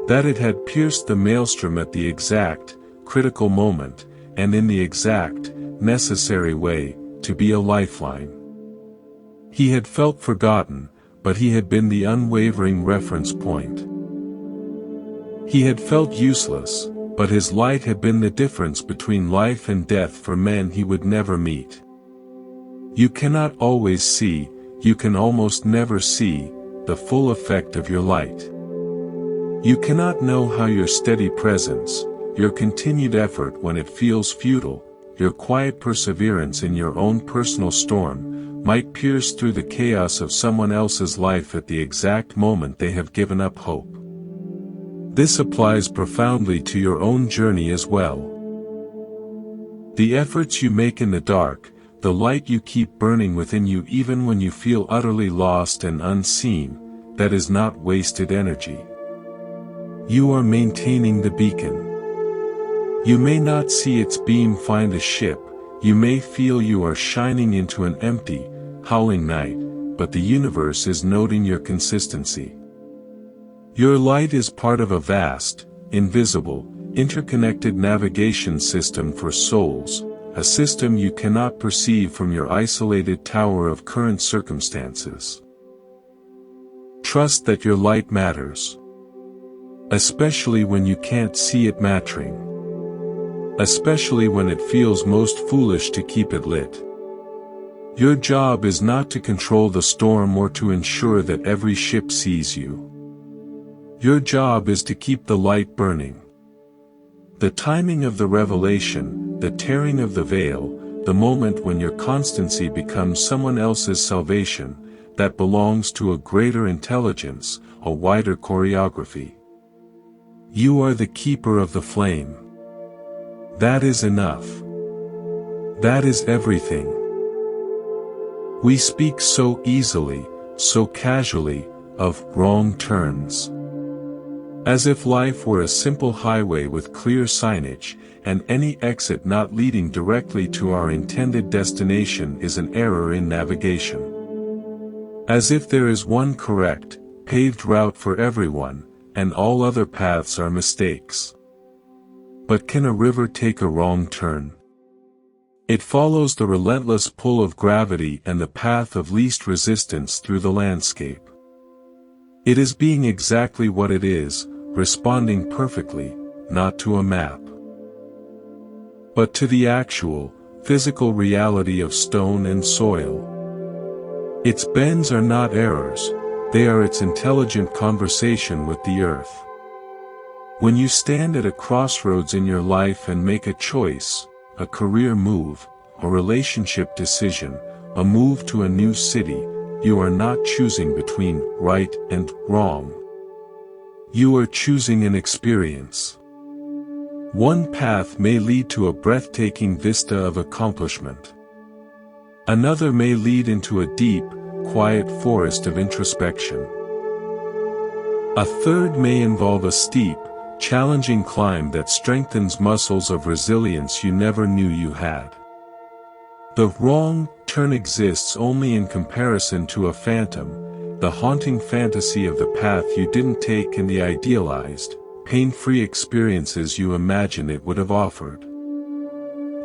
[SPEAKER 1] That it had pierced the maelstrom at the exact, critical moment, and in the exact, necessary way, to be a lifeline. He had felt forgotten, but he had been the unwavering reference point. He had felt useless, but his light had been the difference between life and death for men he would never meet. You cannot always see, you can almost never see, the full effect of your light. You cannot know how your steady presence, your continued effort when it feels futile, your quiet perseverance in your own personal storm, might pierce through the chaos of someone else's life at the exact moment they have given up hope. This applies profoundly to your own journey as well. The efforts you make in the dark, the light you keep burning within you even when you feel utterly lost and unseen, that is not wasted energy. You are maintaining the beacon. You may not see its beam find a ship, you may feel you are shining into an empty, howling night, but the universe is noting your consistency. Your light is part of a vast, invisible, interconnected navigation system for souls, a system you cannot perceive from your isolated tower of current circumstances. Trust that your light matters. Especially when you can't see it mattering. Especially when it feels most foolish to keep it lit. Your job is not to control the storm or to ensure that every ship sees you. Your job is to keep the light burning. The timing of the revelation, the tearing of the veil, the moment when your constancy becomes someone else's salvation, that belongs to a greater intelligence, a wider choreography. You are the keeper of the flame. That is enough. That is everything. We speak so easily, so casually, of wrong turns. As if life were a simple highway with clear signage, and any exit not leading directly to our intended destination is an error in navigation. As if there is one correct, paved route for everyone, and all other paths are mistakes. But can a river take a wrong turn? It follows the relentless pull of gravity and the path of least resistance through the landscape. It is being exactly what it is, responding perfectly, not to a map, but to the actual, physical reality of stone and soil. Its bends are not errors, they are its intelligent conversation with the earth. When you stand at a crossroads in your life and make a choice, a career move, a relationship decision, a move to a new city, you are not choosing between right and wrong. You are choosing an experience. One path may lead to a breathtaking vista of accomplishment. Another may lead into a deep, quiet forest of introspection. A third may involve a steep, challenging climb that strengthens muscles of resilience you never knew you had. The wrong turn exists only in comparison to a phantom, the haunting fantasy of the path you didn't take and the idealized, pain-free experiences you imagine it would have offered.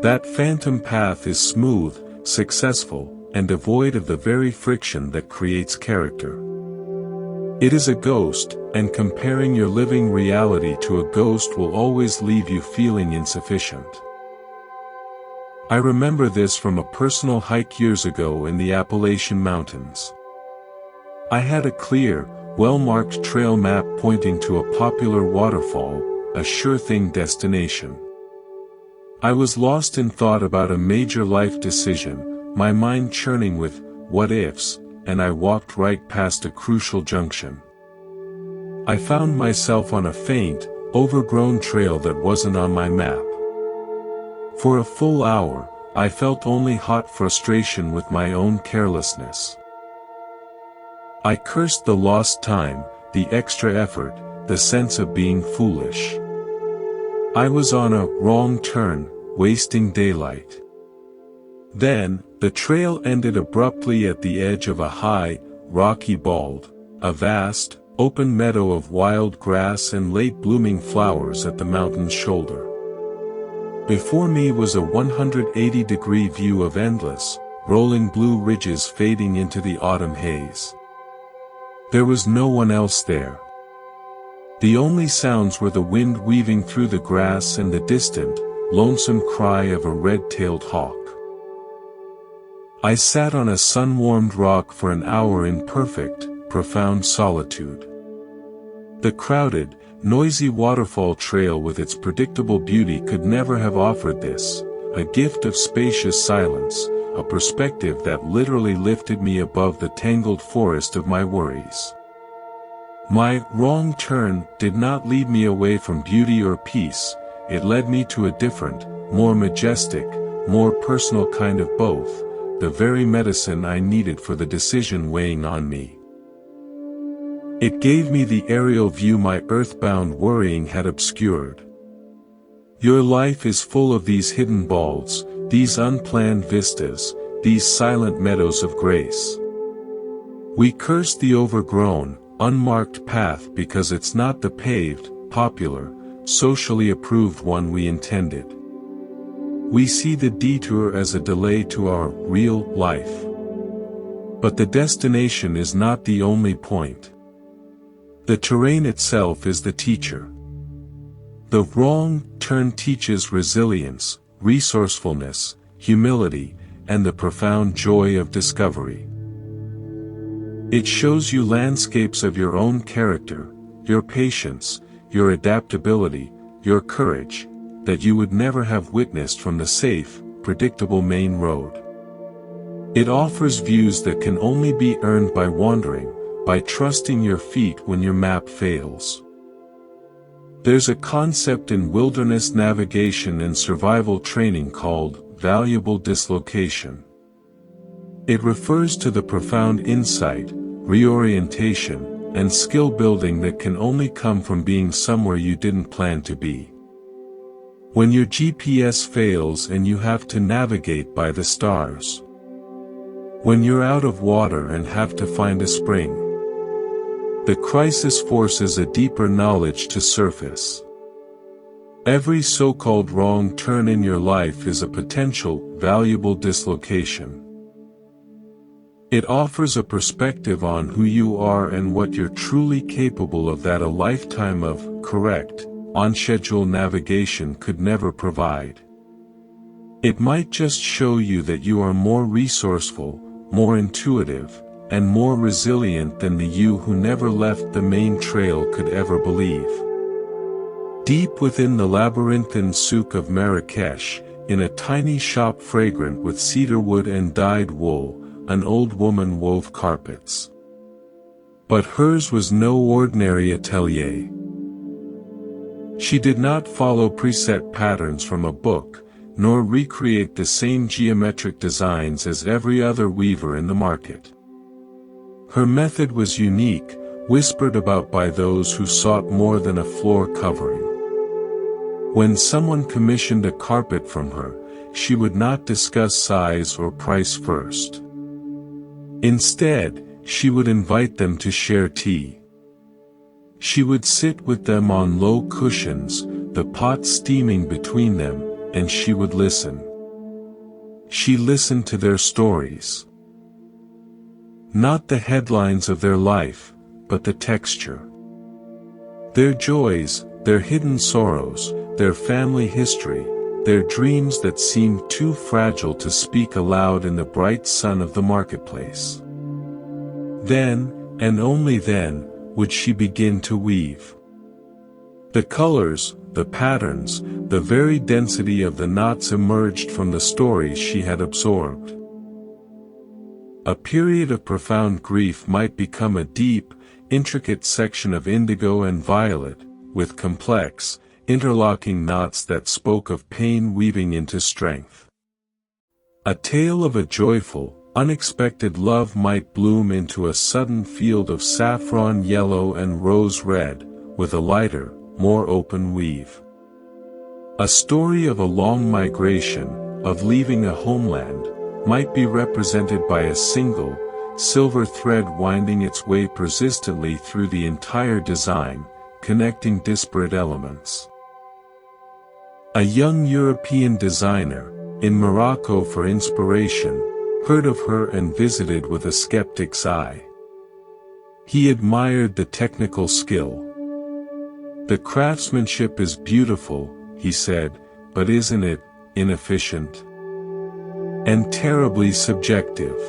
[SPEAKER 1] That phantom path is smooth, successful, and devoid of the very friction that creates character. It is a ghost, and comparing your living reality to a ghost will always leave you feeling insufficient. I remember this from a personal hike years ago in the Appalachian Mountains. I had a clear, well-marked trail map pointing to a popular waterfall, a sure-thing destination. I was lost in thought about a major life decision, my mind churning with what-ifs, and I walked right past a crucial junction. I found myself on a faint, overgrown trail that wasn't on my map. For a full hour, I felt only hot frustration with my own carelessness. I cursed the lost time, the extra effort, the sense of being foolish. I was on a wrong turn, wasting daylight. Then, the trail ended abruptly at the edge of a high, rocky bald, a vast, open meadow of wild grass and late-blooming flowers at the mountain's shoulder. Before me was a 180-degree view of endless, rolling blue ridges fading into the autumn haze. There was no one else there. The only sounds were the wind weaving through the grass and the distant, lonesome cry of a red-tailed hawk. I sat on a sun-warmed rock for an hour in perfect, profound solitude. The crowded, noisy waterfall trail with its predictable beauty could never have offered this, a gift of spacious silence, a perspective that literally lifted me above the tangled forest of my worries. My wrong turn did not lead me away from beauty or peace, it led me to a different, more majestic, more personal kind of both, the very medicine I needed for the decision weighing on me. It gave me the aerial view my earthbound worrying had obscured. Your life is full of these hidden balds, these unplanned vistas, these silent meadows of grace. We curse the overgrown, unmarked path because it's not the paved, popular, socially approved one we intended. We see the detour as a delay to our real life. But the destination is not the only point. The terrain itself is the teacher. The wrong turn teaches resilience, resourcefulness, humility, and the profound joy of discovery. It shows you landscapes of your own character, your patience, your adaptability, your courage, that you would never have witnessed from the safe, predictable main road. It offers views that can only be earned by wandering, by trusting your feet when your map fails. There's a concept in wilderness navigation and survival training called valuable dislocation. It refers to the profound insight, reorientation, and skill building that can only come from being somewhere you didn't plan to be. When your GPS fails and you have to navigate by the stars. When you're out of water and have to find a spring. The crisis forces a deeper knowledge to surface. Every so-called wrong turn in your life is a potential, valuable dislocation. It offers a perspective on who you are and what you're truly capable of that a lifetime of correct, on-schedule navigation could never provide. It might just show you that you are more resourceful, more intuitive, and more resilient than the you who never left the main trail could ever believe. Deep within the labyrinthine souk of Marrakesh, in a tiny shop fragrant with cedarwood and dyed wool, an old woman wove carpets. But hers was no ordinary atelier. She did not follow preset patterns from a book, nor recreate the same geometric designs as every other weaver in the market. Her method was unique, whispered about by those who sought more than a floor covering. When someone commissioned a carpet from her, she would not discuss size or price first. Instead, she would invite them to share tea. She would sit with them on low cushions, the pot steaming between them, and she would listen. She listened to their stories. Not the headlines of their life, but the texture. Their joys, their hidden sorrows, their family history, their dreams that seemed too fragile to speak aloud in the bright sun of the marketplace. Then, and only then, would she begin to weave. The colors, the patterns, the very density of the knots emerged from the stories she had absorbed. A period of profound grief might become a deep, intricate section of indigo and violet, with complex, interlocking knots that spoke of pain weaving into strength. A tale of a joyful, unexpected love might bloom into a sudden field of saffron yellow and rose red, with a lighter, more open weave. A story of a long migration, of leaving a homeland, might be represented by a single, silver thread winding its way persistently through the entire design, connecting disparate elements. A young European designer, in Morocco for inspiration, heard of her and visited with a skeptic's eye. He admired the technical skill. "The craftsmanship is beautiful," he said, "but isn't it inefficient? And terribly subjective.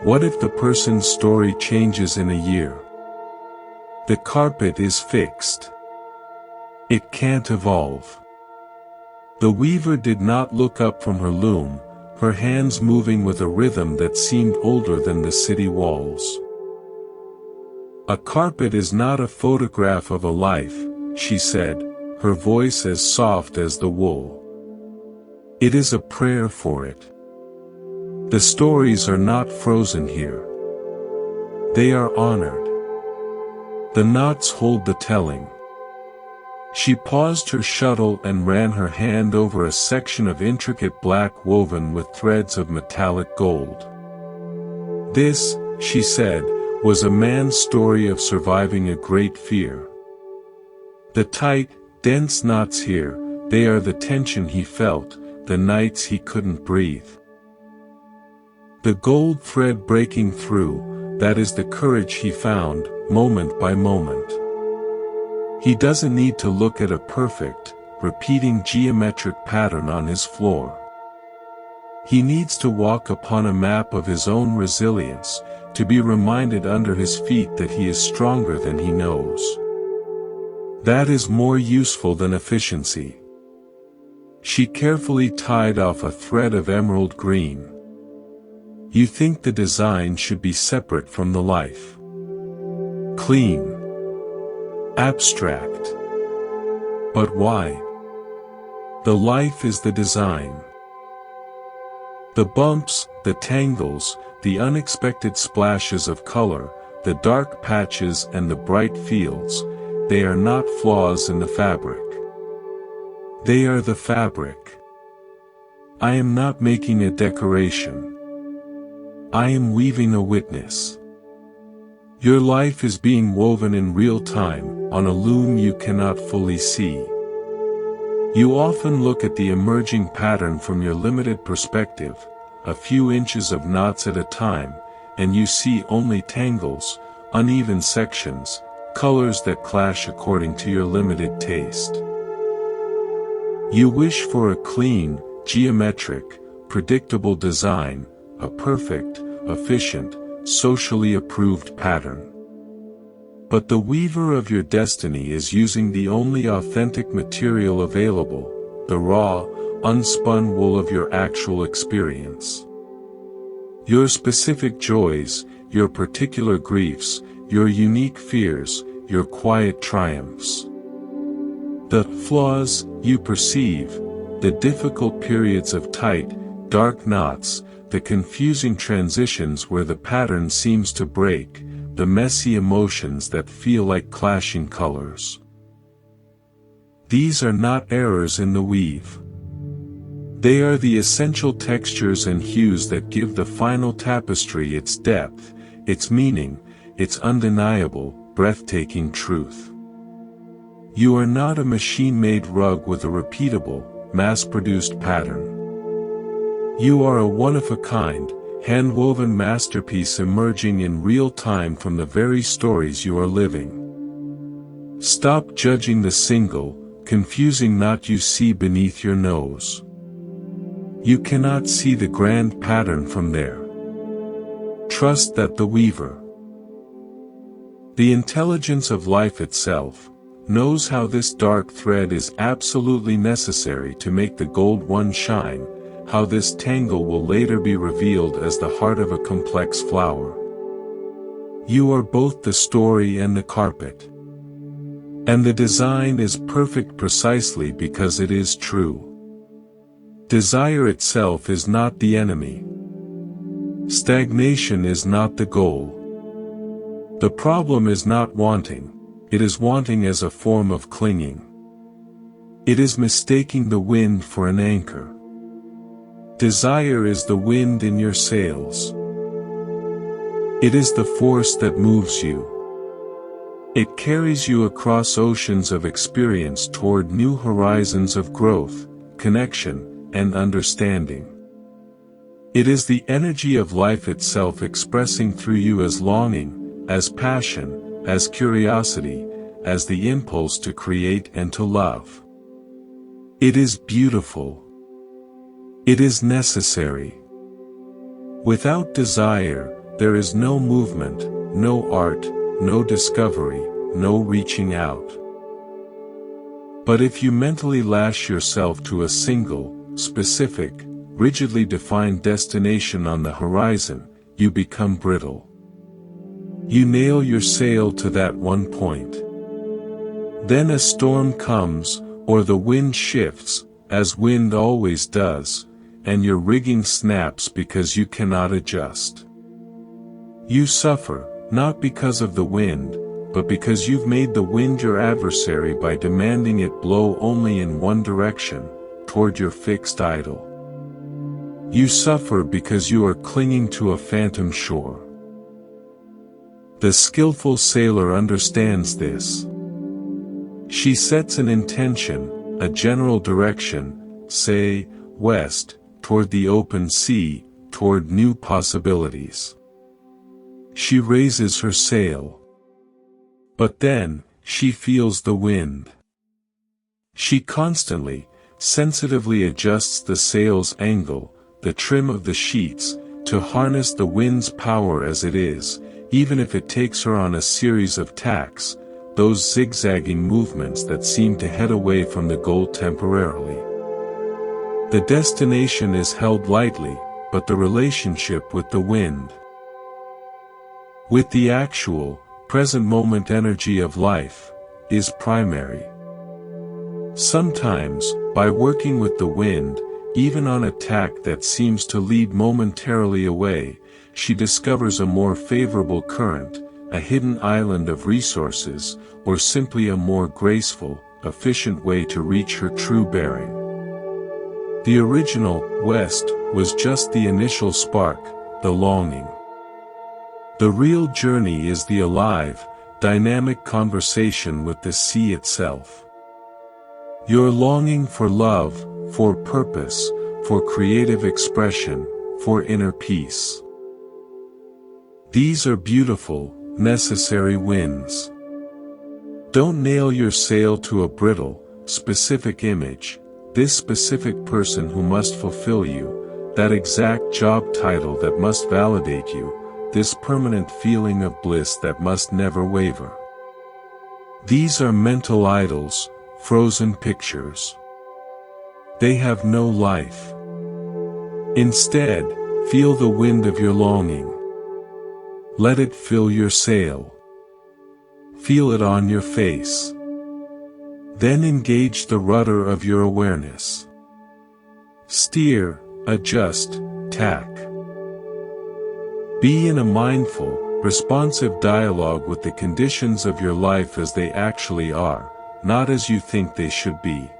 [SPEAKER 1] What if the person's story changes in a year? The carpet is fixed. It can't evolve." The weaver did not look up from her loom, her hands moving with a rhythm that seemed older than the city walls. "A carpet is not a photograph of a life," she said, her voice as soft as the wool. "It is a prayer for it. The stories are not frozen here. They are honored. The knots hold the telling." She paused her shuttle and ran her hand over a section of intricate black woven with threads of metallic gold. "This," she said, "was a man's story of surviving a great fear. The tight, dense knots here, they are the tension he felt, the nights he couldn't breathe. The gold thread breaking through, that is the courage he found, moment by moment. He doesn't need to look at a perfect, repeating geometric pattern on his floor. He needs to walk upon a map of his own resilience, to be reminded under his feet that he is stronger than he knows. That is more useful than efficiency." She carefully tied off a thread of emerald green. "You think the design should be separate from the life? Clean. Abstract. But why? The life is the design. The bumps, the tangles, the unexpected splashes of color, the dark patches and the bright fields, they are not flaws in the fabric. They are the fabric. I am not making a decoration. I am weaving a witness. Your life is being woven in real time, on a loom you cannot fully see. You often look at the emerging pattern from your limited perspective, a few inches of knots at a time, and you see only tangles, uneven sections, colors that clash according to your limited taste. You wish for a clean, geometric, predictable design, a perfect, efficient, socially approved pattern. But the weaver of your destiny is using the only authentic material available, the raw, unspun wool of your actual experience. Your specific joys, your particular griefs, your unique fears, your quiet triumphs. The flaws you perceive, the difficult periods of tight, dark knots, the confusing transitions where the pattern seems to break, the messy emotions that feel like clashing colors. These are not errors in the weave. They are the essential textures and hues that give the final tapestry its depth, its meaning, its undeniable, breathtaking truth. You are not a machine-made rug with a repeatable, mass-produced pattern. You are a one-of-a-kind, hand-woven masterpiece emerging in real time from the very stories you are living. Stop judging the single, confusing knot you see beneath your nose. You cannot see the grand pattern from there. Trust that the weaver, the intelligence of life itself, knows how this dark thread is absolutely necessary to make the gold one shine, how this tangle will later be revealed as the heart of a complex flower. You are both the story and the carpet. And the design is perfect precisely because it is true. Desire itself is not the enemy. Stagnation is not the goal. The problem is not wanting, it is wanting as a form of clinging. It is mistaking the wind for an anchor. Desire is the wind in your sails. It is the force that moves you. It carries you across oceans of experience toward new horizons of growth, connection, and understanding. It is the energy of life itself expressing through you as longing, as passion, as curiosity, as the impulse to create and to love. It is beautiful. It is necessary. Without desire, there is no movement, no art, no discovery, no reaching out. But if you mentally lash yourself to a single, specific, rigidly defined destination on the horizon, you become brittle. You nail your sail to that one point. Then a storm comes, or the wind shifts, as wind always does, and your rigging snaps because you cannot adjust. You suffer, not because of the wind, but because you've made the wind your adversary by demanding it blow only in one direction, toward your fixed idol. You suffer because you are clinging to a phantom shore. The skillful sailor understands this. She sets an intention, a general direction, say, west, toward the open sea, toward new possibilities. She raises her sail. But then, she feels the wind. She constantly, sensitively adjusts the sail's angle, the trim of the sheets, to harness the wind's power as it is, even if it takes her on a series of tacks, those zigzagging movements that seem to head away from the goal temporarily. The destination is held lightly, but the relationship with the wind, with the actual, present moment energy of life, is primary. Sometimes, by working with the wind, even on a tack that seems to lead momentarily away, she discovers a more favorable current, a hidden island of resources, or simply a more graceful, efficient way to reach her true bearing. The original, west, was just the initial spark, the longing. The real journey is the alive, dynamic conversation with the sea itself. Your longing for love, for purpose, for creative expression, for inner peace. These are beautiful, necessary winds. Don't nail your sail to a brittle, specific image, this specific person who must fulfill you, that exact job title that must validate you, this permanent feeling of bliss that must never waver. These are mental idols, frozen pictures. They have no life. Instead, feel the wind of your longing. Let it fill your sail. Feel it on your face. Then engage the rudder of your awareness. Steer, adjust, tack. Be in a mindful, responsive dialogue with the conditions of your life as they actually are, not as you think they should be.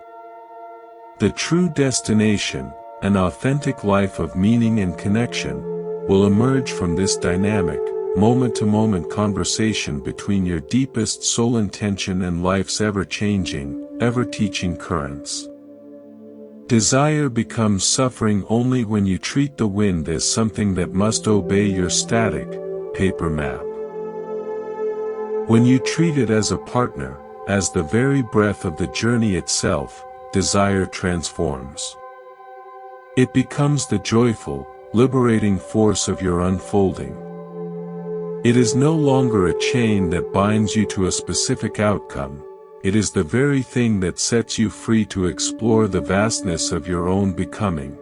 [SPEAKER 1] The true destination, an authentic life of meaning and connection, will emerge from this dynamic, moment-to-moment conversation between your deepest soul intention and life's ever-changing, ever-teaching currents. Desire becomes suffering only when you treat the wind as something that must obey your static, paper map. When you treat it as a partner, as the very breath of the journey itself, desire transforms. It becomes the joyful, liberating force of your unfolding. It is no longer a chain that binds you to a specific outcome. It is the very thing that sets you free to explore the vastness of your own becoming.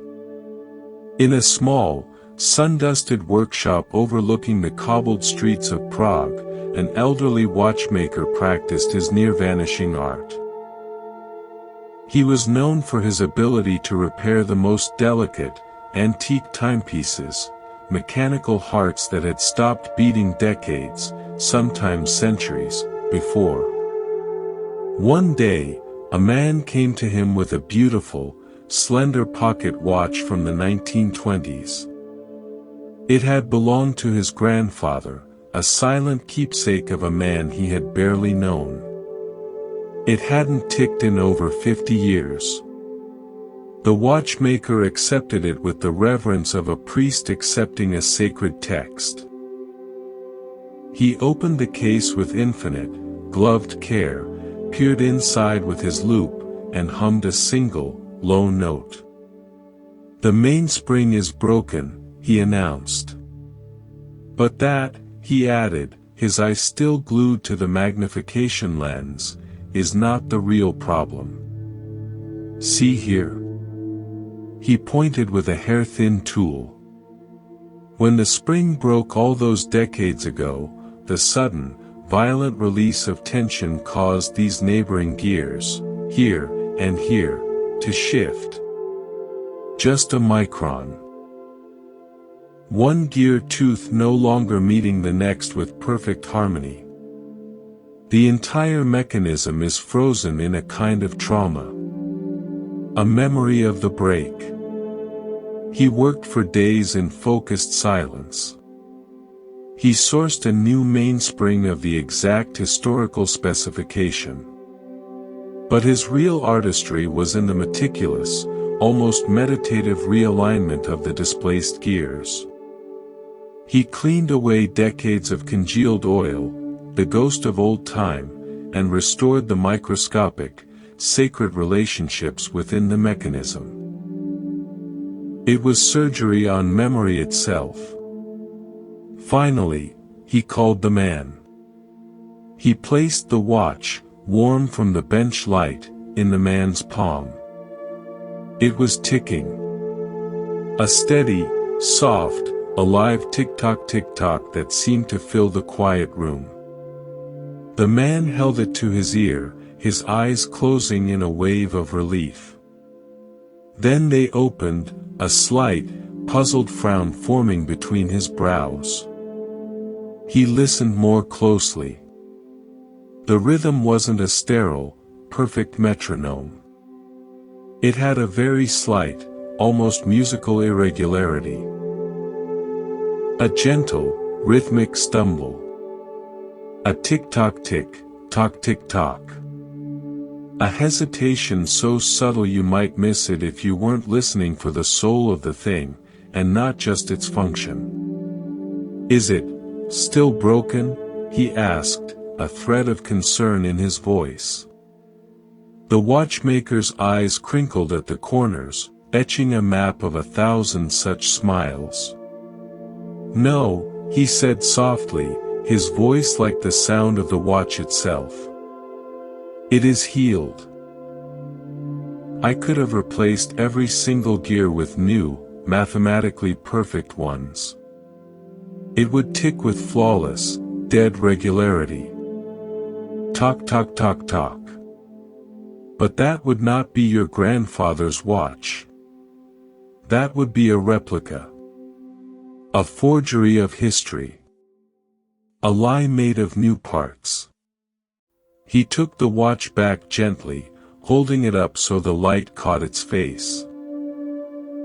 [SPEAKER 1] In a small, sun-dusted workshop overlooking the cobbled streets of Prague, an elderly watchmaker practiced his near-vanishing art. He was known for his ability to repair the most delicate, antique timepieces, mechanical hearts that had stopped beating decades, sometimes centuries, before. One day, a man came to him with a beautiful, slender pocket watch from the 1920s. It had belonged to his grandfather, a silent keepsake of a man he had barely known. It hadn't ticked in over 50 years. The watchmaker accepted it with the reverence of a priest accepting a sacred text. He opened the case with infinite, gloved care, peered inside with his loupe, and hummed a single, low note. "The mainspring is broken," he announced. "But that," he added, his eyes still glued to the magnification lens, "is not the real problem. See here." He pointed with a hair-thin tool. "When the spring broke all those decades ago, the sudden, violent release of tension caused these neighboring gears, here, and here, to shift. Just a micron. One gear tooth no longer meeting the next with perfect harmony. The entire mechanism is frozen in a kind of trauma. A memory of the break." He worked for days in focused silence. He sourced a new mainspring of the exact historical specification. But his real artistry was in the meticulous, almost meditative realignment of the displaced gears. He cleaned away decades of congealed oil, the ghost of old time, and restored the microscopic, sacred relationships within the mechanism. It was surgery on memory itself. Finally, he called the man. He placed the watch, warm from the bench light, in the man's palm. It was ticking. A steady, soft, alive tick-tock tick-tock that seemed to fill the quiet room. The man held it to his ear, his eyes closing in a wave of relief. Then they opened, a slight, puzzled frown forming between his brows. He listened more closely. The rhythm wasn't a sterile, perfect metronome. It had a very slight, almost musical irregularity. A gentle, rhythmic stumble. A tick-tock tick, tock tick-tock. A hesitation so subtle you might miss it if you weren't listening for the soul of the thing, and not just its function. "Is it still broken?" he asked, a thread of concern in his voice. The watchmaker's eyes crinkled at the corners, etching a map of 1,000 such smiles. "No," he said softly, his voice like the sound of the watch itself. "It is healed. I could have replaced every single gear with new, mathematically perfect ones. It would tick with flawless, dead regularity. Tock tock tock tock. But that would not be your grandfather's watch. That would be a replica. A forgery of history. A lie made of new parts." He took the watch back gently, holding it up so the light caught its face.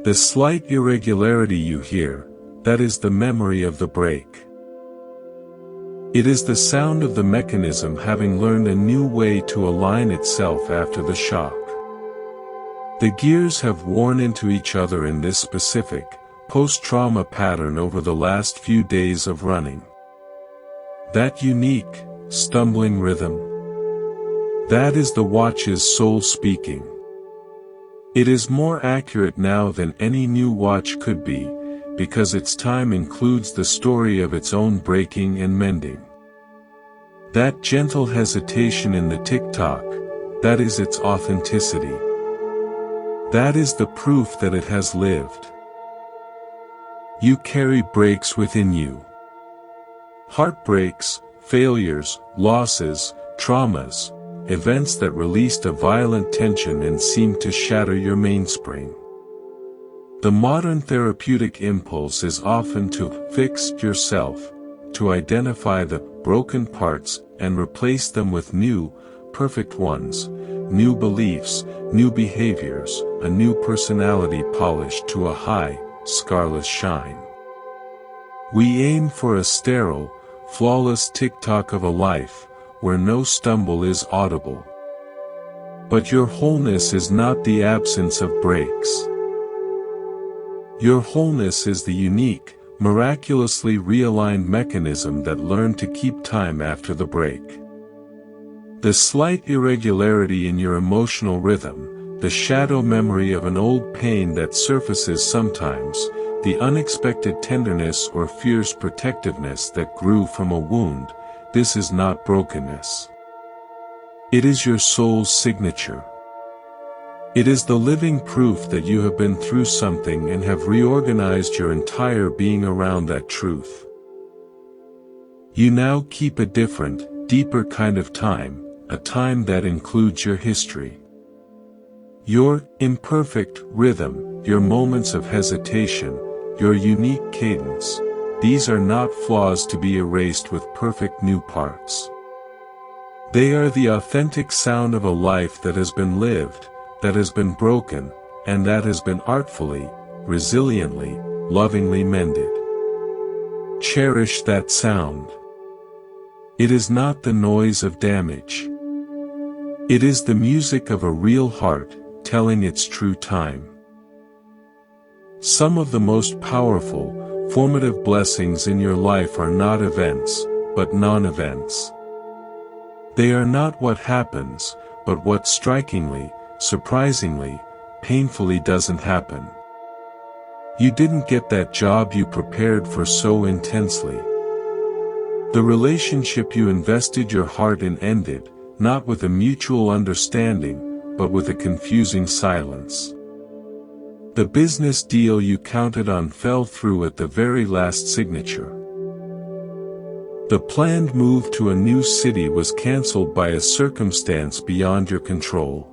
[SPEAKER 1] "The slight irregularity you hear, that is the memory of the break. It is the sound of the mechanism having learned a new way to align itself after the shock. The gears have worn into each other in this specific, post-trauma pattern over the last few days of running. That unique, stumbling rhythm. That is the watch's soul speaking. It is more accurate now than any new watch could be, because its time includes the story of its own breaking and mending. That gentle hesitation in the tick-tock, that is its authenticity. That is the proof that it has lived. You carry breaks within you. Heartbreaks, failures, losses, traumas, events that released a violent tension and seemed to shatter your mainspring. The modern therapeutic impulse is often to fix yourself, to identify the broken parts and replace them with new, perfect ones, new beliefs, new behaviors, a new personality polished to a high, scarless shine. We aim for a sterile, flawless tick-tock of a life, where no stumble is audible. But your wholeness is not the absence of breaks. Your wholeness is the unique, miraculously realigned mechanism that learned to keep time after the break. The slight irregularity in your emotional rhythm, the shadow memory of an old pain that surfaces sometimes, the unexpected tenderness or fierce protectiveness that grew from a wound, this is not brokenness. It is your soul's signature. It is the living proof that you have been through something and have reorganized your entire being around that truth. You now keep a different, deeper kind of time, a time that includes your history. Your imperfect rhythm, your moments of hesitation, your unique cadence, these are not flaws to be erased with perfect new parts. They are the authentic sound of a life that has been lived, that has been broken, and that has been artfully, resiliently, lovingly mended. Cherish that sound. It is not the noise of damage. It is the music of a real heart, telling its true time. Some of the most powerful, formative blessings in your life are not events, but non-events. They are not what happens, but what strikingly, surprisingly, painfully doesn't happen. You didn't get that job you prepared for so intensely. The relationship you invested your heart in ended, not with a mutual understanding, but with a confusing silence. The business deal you counted on fell through at the very last signature. The planned move to a new city was cancelled by a circumstance beyond your control.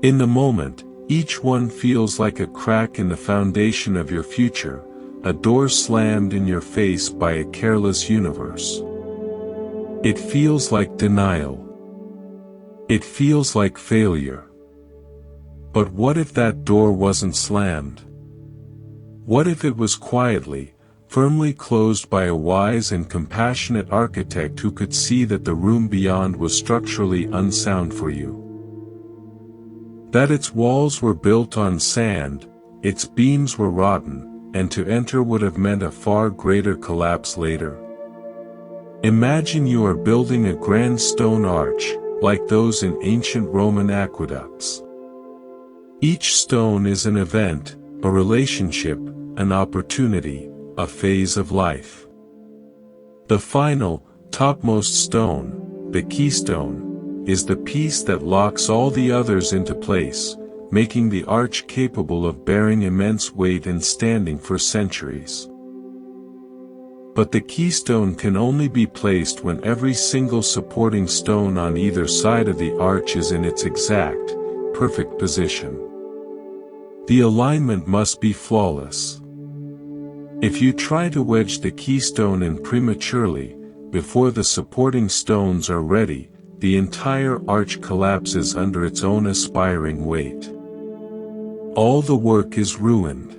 [SPEAKER 1] In the moment, each one feels like a crack in the foundation of your future, a door slammed in your face by a careless universe. It feels like denial. It feels like failure. But what if that door wasn't slammed? What if it was quietly, firmly closed by a wise and compassionate architect who could see that the room beyond was structurally unsound for you? That its walls were built on sand, its beams were rotten, and to enter would have meant a far greater collapse later. Imagine you are building a grand stone arch, like those in ancient Roman aqueducts. Each stone is an event, a relationship, an opportunity, a phase of life. The final, topmost stone, the keystone, is the piece that locks all the others into place, making the arch capable of bearing immense weight and standing for centuries. But the keystone can only be placed when every single supporting stone on either side of the arch is in its exact, perfect position. The alignment must be flawless. If you try to wedge the keystone in prematurely, before the supporting stones are ready, the entire arch collapses under its own aspiring weight. All the work is ruined.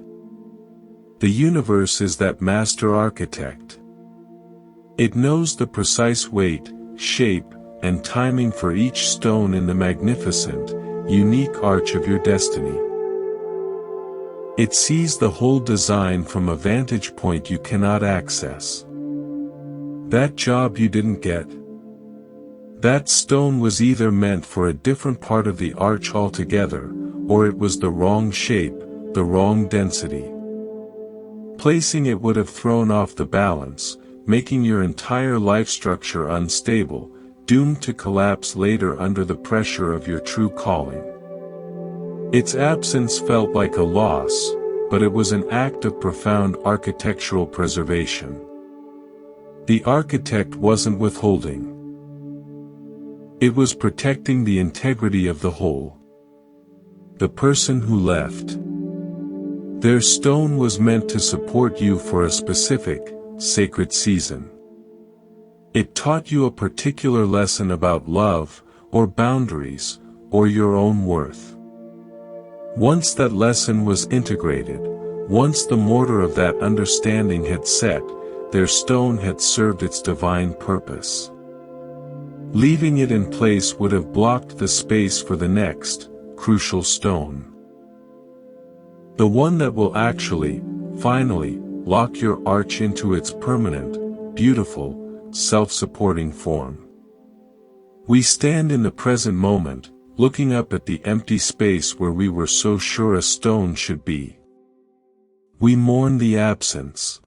[SPEAKER 1] The universe is that master architect. It knows the precise weight, shape, and timing for each stone in the magnificent, unique arch of your destiny. It sees the whole design from a vantage point you cannot access. That job you didn't get. That stone was either meant for a different part of the arch altogether, or it was the wrong shape, the wrong density. Placing it would have thrown off the balance, making your entire life structure unstable, doomed to collapse later under the pressure of your true calling. Its absence felt like a loss, but it was an act of profound architectural preservation. The architect wasn't withholding. It was protecting the integrity of the whole. The person who left. Their stone was meant to support you for a specific, sacred season. It taught you a particular lesson about love, or boundaries, or your own worth. Once that lesson was integrated, once the mortar of that understanding had set, their stone had served its divine purpose. Leaving it in place would have blocked the space for the next, crucial stone. The one that will actually, finally, lock your arch into its permanent, beautiful, self-supporting form. We stand in the present moment, looking up at the empty space where we were so sure a stone should be. We mourn the absence.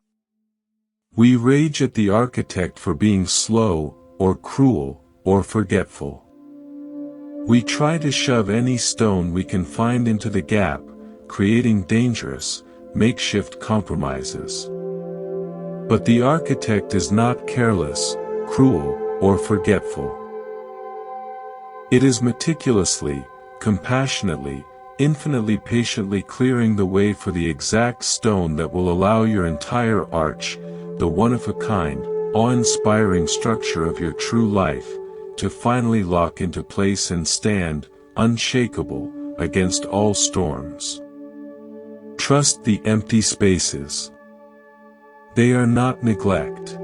[SPEAKER 1] We rage at the architect for being slow, or cruel, or forgetful. We try to shove any stone we can find into the gap, creating dangerous, makeshift compromises. But the architect is not careless, cruel, or forgetful. It is meticulously, compassionately, infinitely patiently clearing the way for the exact stone that will allow your entire arch, the one-of-a-kind, awe-inspiring structure of your true life, to finally lock into place and stand, unshakable, against all storms. Trust the empty spaces. They are not neglect.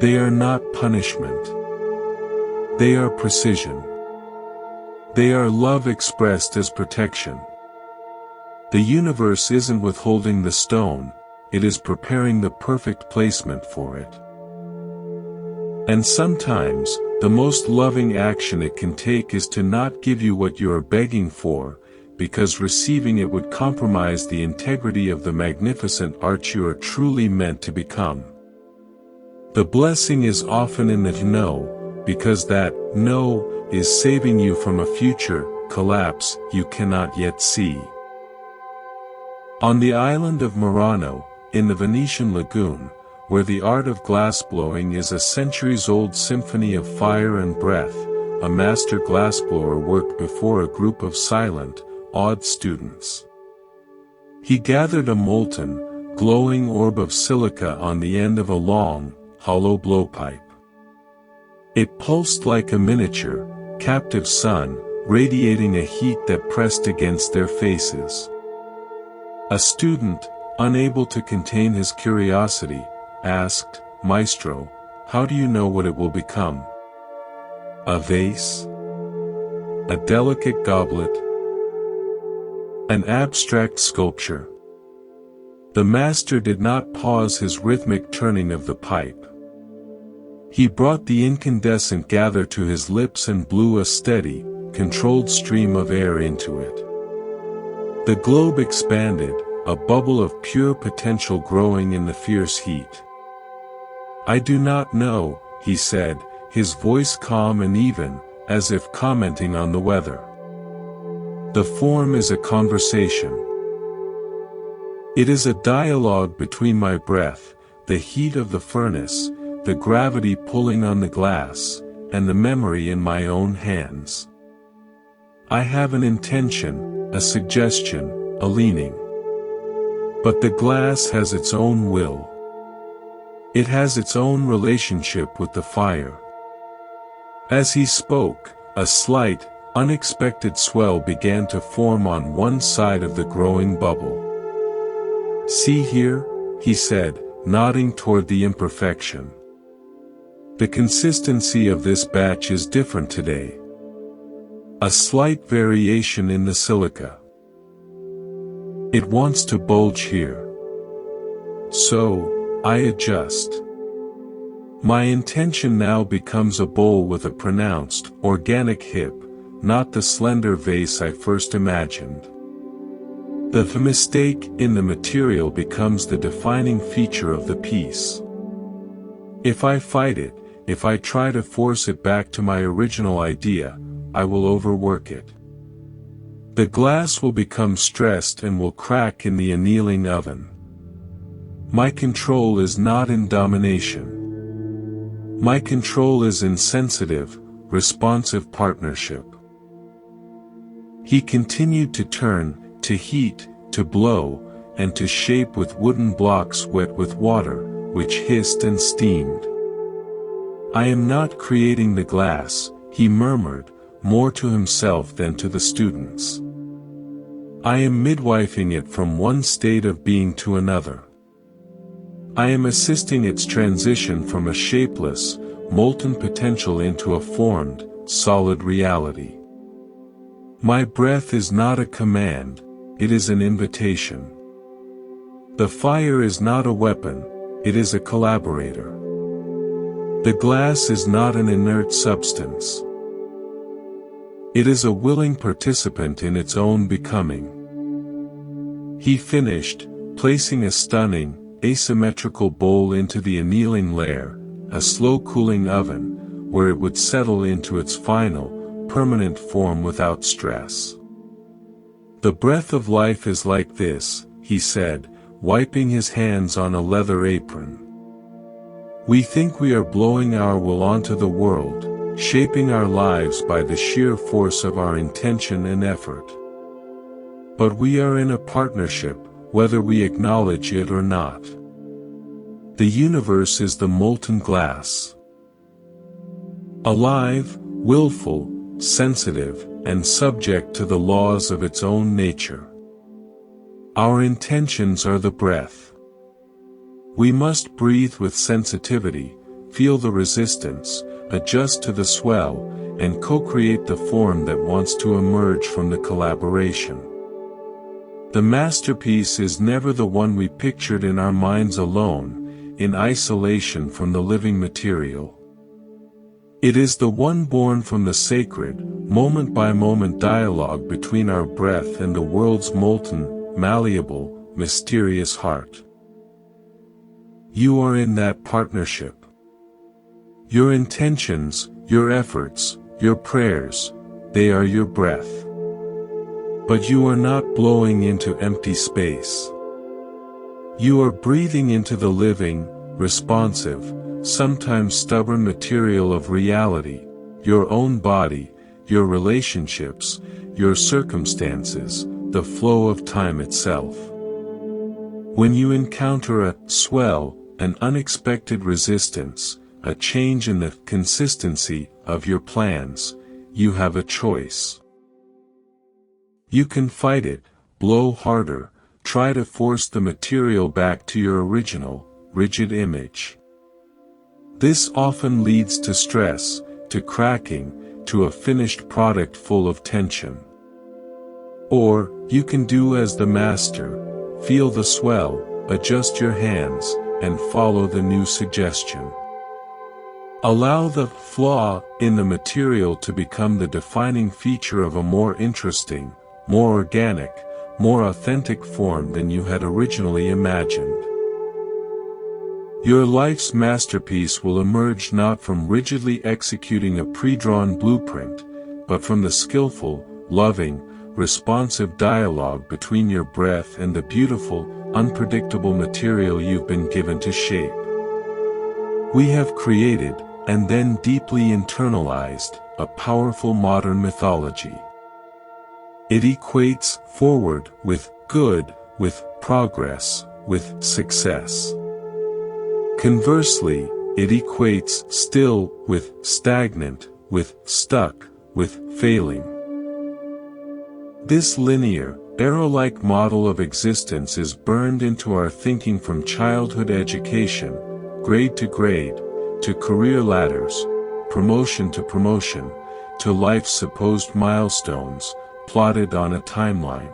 [SPEAKER 1] They are not punishment. They are precision. They are love expressed as protection. The universe isn't withholding the stone, it is preparing the perfect placement for it. And sometimes, the most loving action it can take is to not give you what you are begging for, because receiving it would compromise the integrity of the magnificent arch you are truly meant to become. The blessing is often in the no, because that no is saving you from a future collapse you cannot yet see. On the island of Murano, in the Venetian lagoon, where the art of glassblowing is a centuries-old symphony of fire and breath, a master glassblower worked before a group of silent, awed students. He gathered a molten, glowing orb of silica on the end of a long, hollow blowpipe. It pulsed like a miniature, captive sun, radiating a heat that pressed against their faces. A student, unable to contain his curiosity, asked, "Maestro, how do you know what it will become? A vase? A delicate goblet? An abstract sculpture?" The master did not pause his rhythmic turning of the pipe. He brought the incandescent gather to his lips and blew a steady, controlled stream of air into it. The globe expanded, a bubble of pure potential growing in the fierce heat. "I do not know," he said, his voice calm and even, as if commenting on the weather. "The form is a conversation. It is a dialogue between my breath, the heat of the furnace, the gravity pulling on the glass, and the memory in my own hands. I have an intention, a suggestion, a leaning. But the glass has its own will. It has its own relationship with the fire." As he spoke, a slight, unexpected swell began to form on one side of the growing bubble. "See here," he said, nodding toward the imperfection. "The consistency of this batch is different today. A slight variation in the silica. It wants to bulge here. So, I adjust. My intention now becomes a bowl with a pronounced, organic hip, not the slender vase I first imagined. The mistake in the material becomes the defining feature of the piece. If I fight it, if I try to force it back to my original idea, I will overwork it. The glass will become stressed and will crack in the annealing oven. My control is not in domination. My control is in sensitive, responsive partnership. He continued to turn, to heat, to blow, and to shape with wooden blocks wet with water, which hissed and steamed. I am not creating the glass, he murmured, more to himself than to the students. I am midwifing it from one state of being to another. I am assisting its transition from a shapeless, molten potential into a formed, solid reality. My breath is not a command, it is an invitation. The fire is not a weapon, it is a collaborator. The glass is not an inert substance. It is a willing participant in its own becoming. He finished, placing a stunning, asymmetrical bowl into the annealing layer, a slow-cooling oven, where it would settle into its final, permanent form without stress. The breath of life is like this, he said, wiping his hands on a leather apron. We think we are blowing our will onto the world, shaping our lives by the sheer force of our intention and effort. But we are in a partnership, whether we acknowledge it or not. The universe is the molten glass. Alive, willful, sensitive, and subject to the laws of its own nature. Our intentions are the breath. We must breathe with sensitivity, feel the resistance, adjust to the swell, and co-create the form that wants to emerge from the collaboration. The masterpiece is never the one we pictured in our minds alone, in isolation from the living material. It is the one born from the sacred, moment-by-moment dialogue between our breath and the world's molten, malleable, mysterious heart. You are in that partnership. Your intentions, your efforts, your prayers, they are your breath. But you are not blowing into empty space. You are breathing into the living, responsive, sometimes stubborn material of reality, your own body, your relationships, your circumstances, the flow of time itself. When you encounter a swell, an unexpected resistance, a change in the consistency of your plans, you have a choice. You can fight it, blow harder, try to force the material back to your original, rigid image. This often leads to stress, to cracking, to a finished product full of tension. Or, you can do as the master, feel the swell, adjust your hands, and follow the new suggestion. Allow the flaw in the material to become the defining feature of a more interesting, more organic, more authentic form than you had originally imagined. Your life's masterpiece will emerge not from rigidly executing a pre-drawn blueprint, but from the skillful, loving, responsive dialogue between your breath and the beautiful, unpredictable material you've been given to shape. We have created, and then deeply internalized, a powerful modern mythology. It equates forward with good, with progress, with success. Conversely, it equates still with stagnant, with stuck, with failing. This linear, arrow-like model of existence is burned into our thinking from childhood education, grade to grade, to career ladders, promotion to promotion, to life's supposed milestones, plotted on a timeline.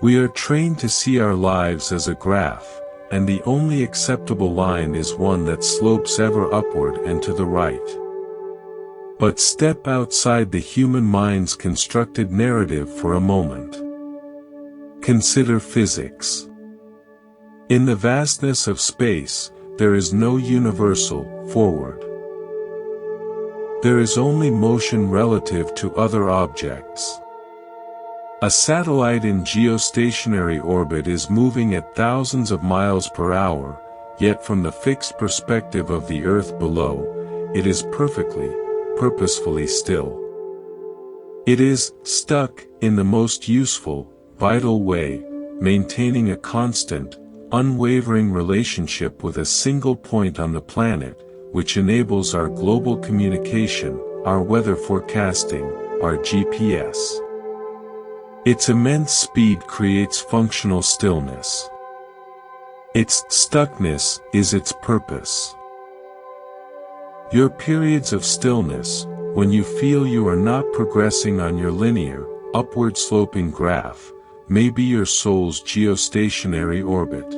[SPEAKER 1] We are trained to see our lives as a graph, and the only acceptable line is one that slopes ever upward and to the right. But step outside the human mind's constructed narrative for a moment. Consider physics. In the vastness of space, there is no universal forward. There is only motion relative to other objects. A satellite in geostationary orbit is moving at thousands of miles per hour, yet from the fixed perspective of the Earth below, it is purposefully still. It is stuck in the most useful, vital way, maintaining a constant, unwavering relationship with a single point on the planet, which enables our global communication, our weather forecasting, our GPS. Its immense speed creates functional stillness. Its stuckness is its purpose. Your periods of stillness, when you feel you are not progressing on your linear, upward-sloping graph, may be your soul's geostationary orbit.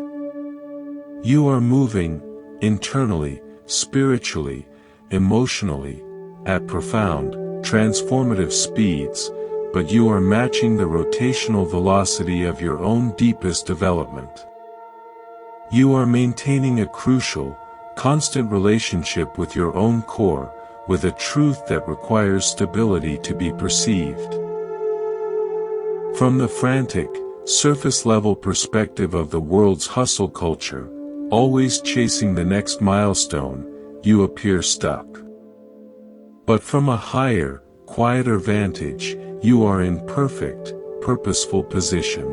[SPEAKER 1] You are moving, internally, spiritually, emotionally, at profound, transformative speeds, but you are matching the rotational velocity of your own deepest development. You are maintaining a crucial, constant relationship with your own core, with a truth that requires stability to be perceived. From the frantic, surface-level perspective of the world's hustle culture, always chasing the next milestone, you appear stuck. But from a higher, quieter vantage, you are in perfect, purposeful position.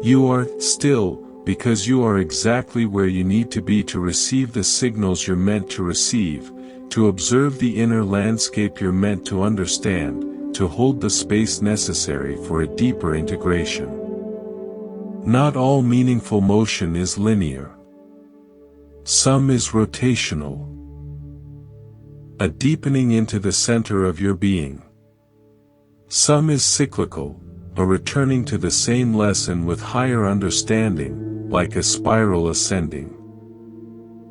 [SPEAKER 1] You are still, because you are exactly where you need to be to receive the signals you're meant to receive, to observe the inner landscape you're meant to understand, to hold the space necessary for a deeper integration. Not all meaningful motion is linear. Some is rotational. A deepening into the center of your being. Some is cyclical, a returning to the same lesson with higher understanding, like a spiral ascending.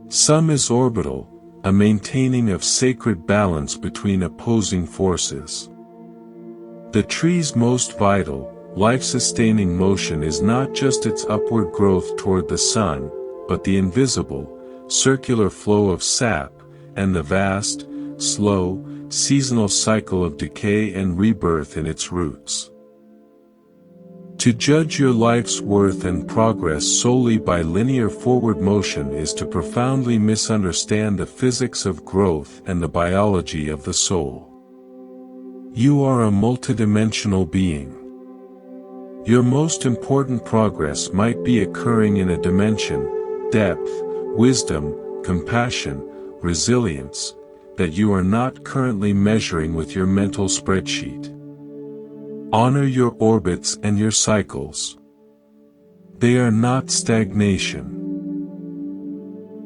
[SPEAKER 1] Some is orbital, a maintaining of sacred balance between opposing forces. The tree's most vital, life-sustaining motion is not just its upward growth toward the sun, but the invisible, circular flow of sap, and the vast, slow, seasonal cycle of decay and rebirth in its roots. To judge your life's worth and progress solely by linear forward motion is to profoundly misunderstand the physics of growth and the biology of the soul. You are a multidimensional being. Your most important progress might be occurring in a dimension, depth, wisdom, compassion, resilience, that you are not currently measuring with your mental spreadsheet. Honor your orbits and your cycles. They are not stagnation.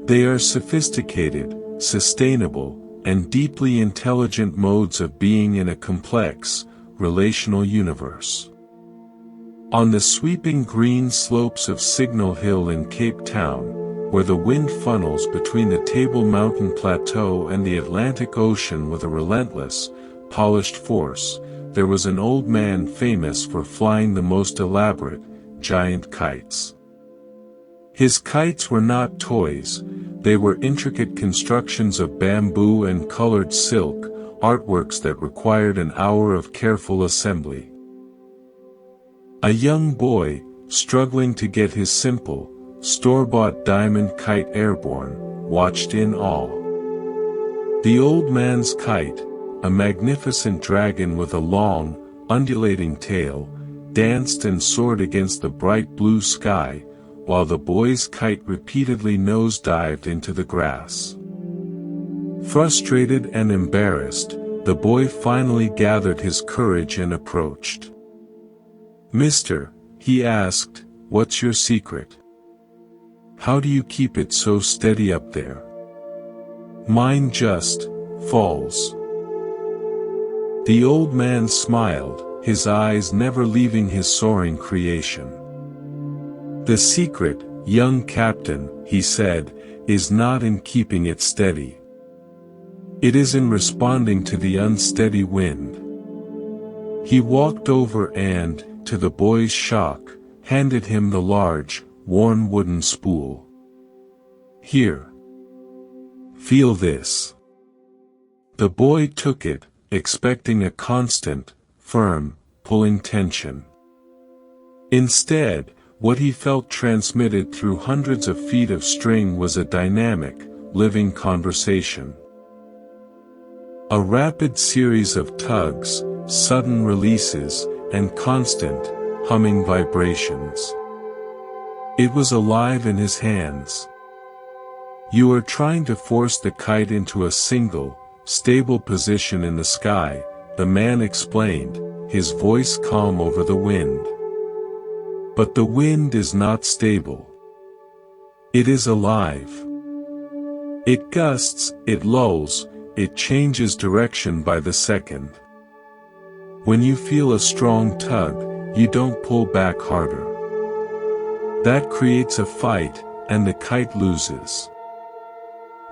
[SPEAKER 1] They are sophisticated, sustainable, and deeply intelligent modes of being in a complex, relational universe. On the sweeping green slopes of Signal Hill in Cape Town, where the wind funnels between the Table Mountain Plateau and the Atlantic Ocean with a relentless, polished force, there was an old man famous for flying the most elaborate, giant kites. His kites were not toys, they were intricate constructions of bamboo and colored silk, artworks that required an hour of careful assembly. A young boy, struggling to get his simple, store-bought diamond kite airborne, watched in awe. The old man's kite, a magnificent dragon with a long, undulating tail, danced and soared against the bright blue sky, while the boy's kite repeatedly nosedived into the grass. Frustrated and embarrassed, the boy finally gathered his courage and approached. "Mister," he asked, "what's your secret? How do you keep it so steady up there? Mine just falls." The old man smiled, his eyes never leaving his soaring creation. The secret, young captain, he said, is not in keeping it steady. It is in responding to the unsteady wind. He walked over and, to the boy's shock, handed him the large, worn wooden spool. Here. Feel this. The boy took it, expecting a constant, firm, pulling tension. Instead, what he felt transmitted through hundreds of feet of string was a dynamic, living conversation. A rapid series of tugs, sudden releases, and constant, humming vibrations. It was alive in his hands. You are trying to force the kite into a single, stable position in the sky, the man explained, his voice calm over the wind. But the wind is not stable. It is alive. It gusts, it lulls, it changes direction by the second. When you feel a strong tug, you don't pull back harder. That creates a fight, and the kite loses.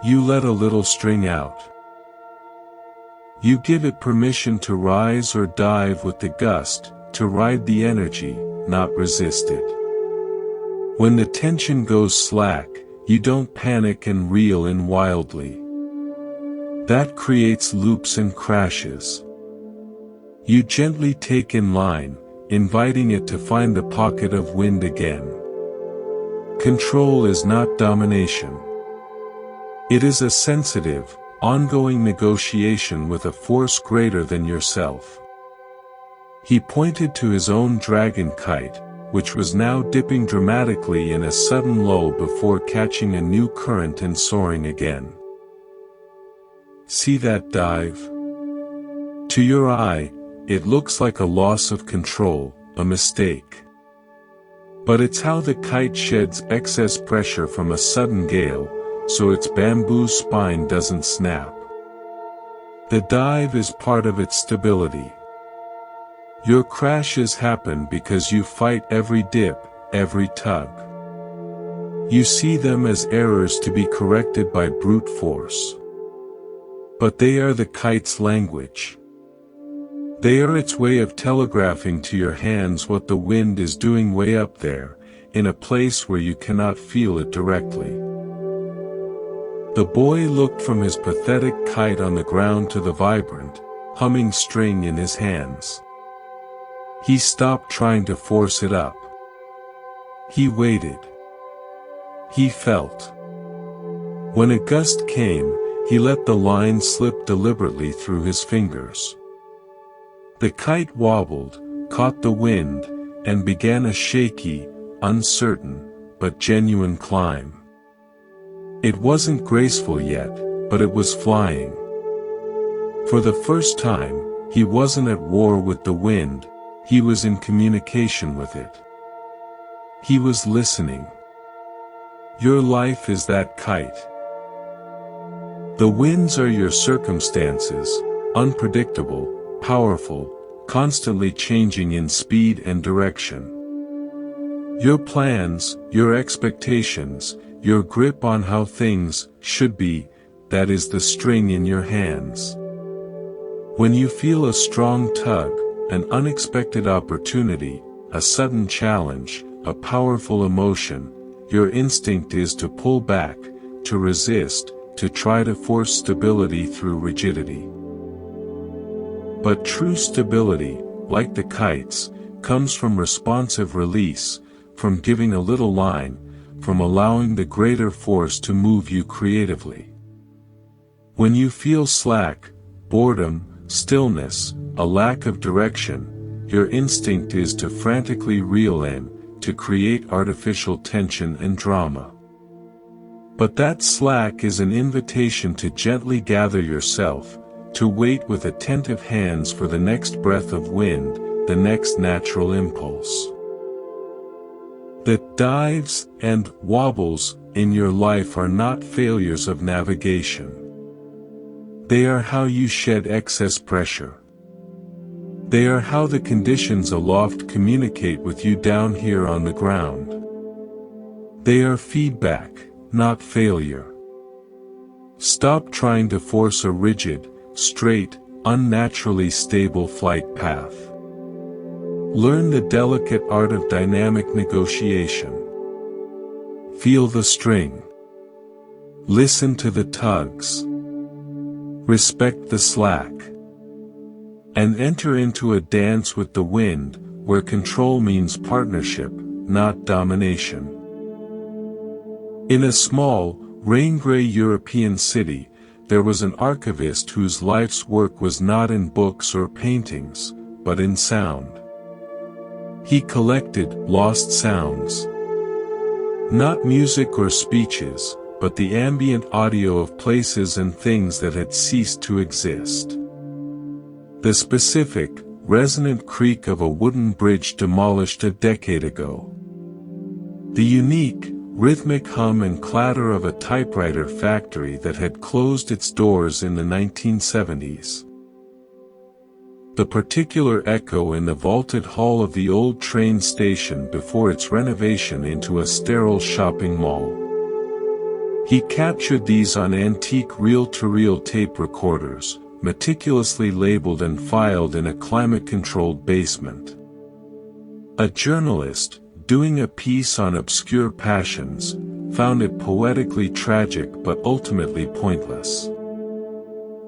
[SPEAKER 1] You let a little string out. You give it permission to rise or dive with the gust, to ride the energy, not resist it. When the tension goes slack, you don't panic and reel in wildly. That creates loops and crashes. You gently take in line, inviting it to find the pocket of wind again. Control is not domination. It is a sensitive, ongoing negotiation with a force greater than yourself. He pointed to his own dragon kite, which was now dipping dramatically in a sudden lull before catching a new current and soaring again. See that dive? To your eye, it looks like a loss of control, a mistake. But it's how the kite sheds excess pressure from a sudden gale, so its bamboo spine doesn't snap. The dive is part of its stability. Your crashes happen because you fight every dip, every tug. You see them as errors to be corrected by brute force. But they are the kite's language. They are its way of telegraphing to your hands what the wind is doing way up there, in a place where you cannot feel it directly. The boy looked from his pathetic kite on the ground to the vibrant, humming string in his hands. He stopped trying to force it up. He waited. He felt. When a gust came, he let the line slip deliberately through his fingers. The kite wobbled, caught the wind, and began a shaky, uncertain, but genuine climb. It wasn't graceful yet, but it was flying. For the first time, he wasn't at war with the wind, he was in communication with it. He was listening. Your life is that kite. The winds are your circumstances, unpredictable, powerful, constantly changing in speed and direction. Your plans, your expectations, your grip on how things should be, that is the string in your hands. When you feel a strong tug, an unexpected opportunity, a sudden challenge, a powerful emotion, your instinct is to pull back, to resist, to try to force stability through rigidity. But true stability, like the kite's, comes from responsive release, from giving a little line, from allowing the greater force to move you creatively. When you feel slack, boredom, stillness, a lack of direction, your instinct is to frantically reel in, to create artificial tension and drama. But that slack is an invitation to gently gather yourself, to wait with attentive hands for the next breath of wind, the next natural impulse. The dives and wobbles in your life are not failures of navigation. They are how you shed excess pressure. They are how the conditions aloft communicate with you down here on the ground. They are feedback, not failure. Stop trying to force a rigid, straight, unnaturally stable flight path. Learn the delicate art of dynamic negotiation. Feel the string. Listen to the tugs. Respect the slack. And enter into a dance with the wind, where control means partnership, not domination. In a small, rain-gray European city, there was an archivist whose life's work was not in books or paintings, but in sound. He collected lost sounds. Not music or speeches, but the ambient audio of places and things that had ceased to exist. The specific, resonant creak of a wooden bridge demolished a decade ago. The unique, rhythmic hum and clatter of a typewriter factory that had closed its doors in the 1970s. The particular echo in the vaulted hall of the old train station before its renovation into a sterile shopping mall. He captured these on antique reel-to-reel tape recorders, meticulously labeled and filed in a climate-controlled basement. A journalist, doing a piece on obscure passions, found it poetically tragic but ultimately pointless.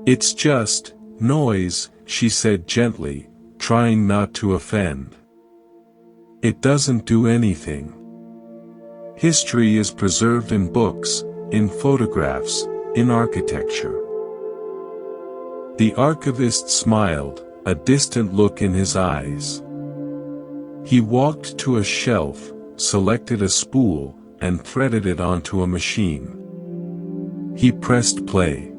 [SPEAKER 1] "It's just noise," she said gently, trying not to offend. "It doesn't do anything. History is preserved in books, in photographs, in architecture." The archivist smiled, a distant look in his eyes. He walked to a shelf, selected a spool, and threaded it onto a machine. He pressed play.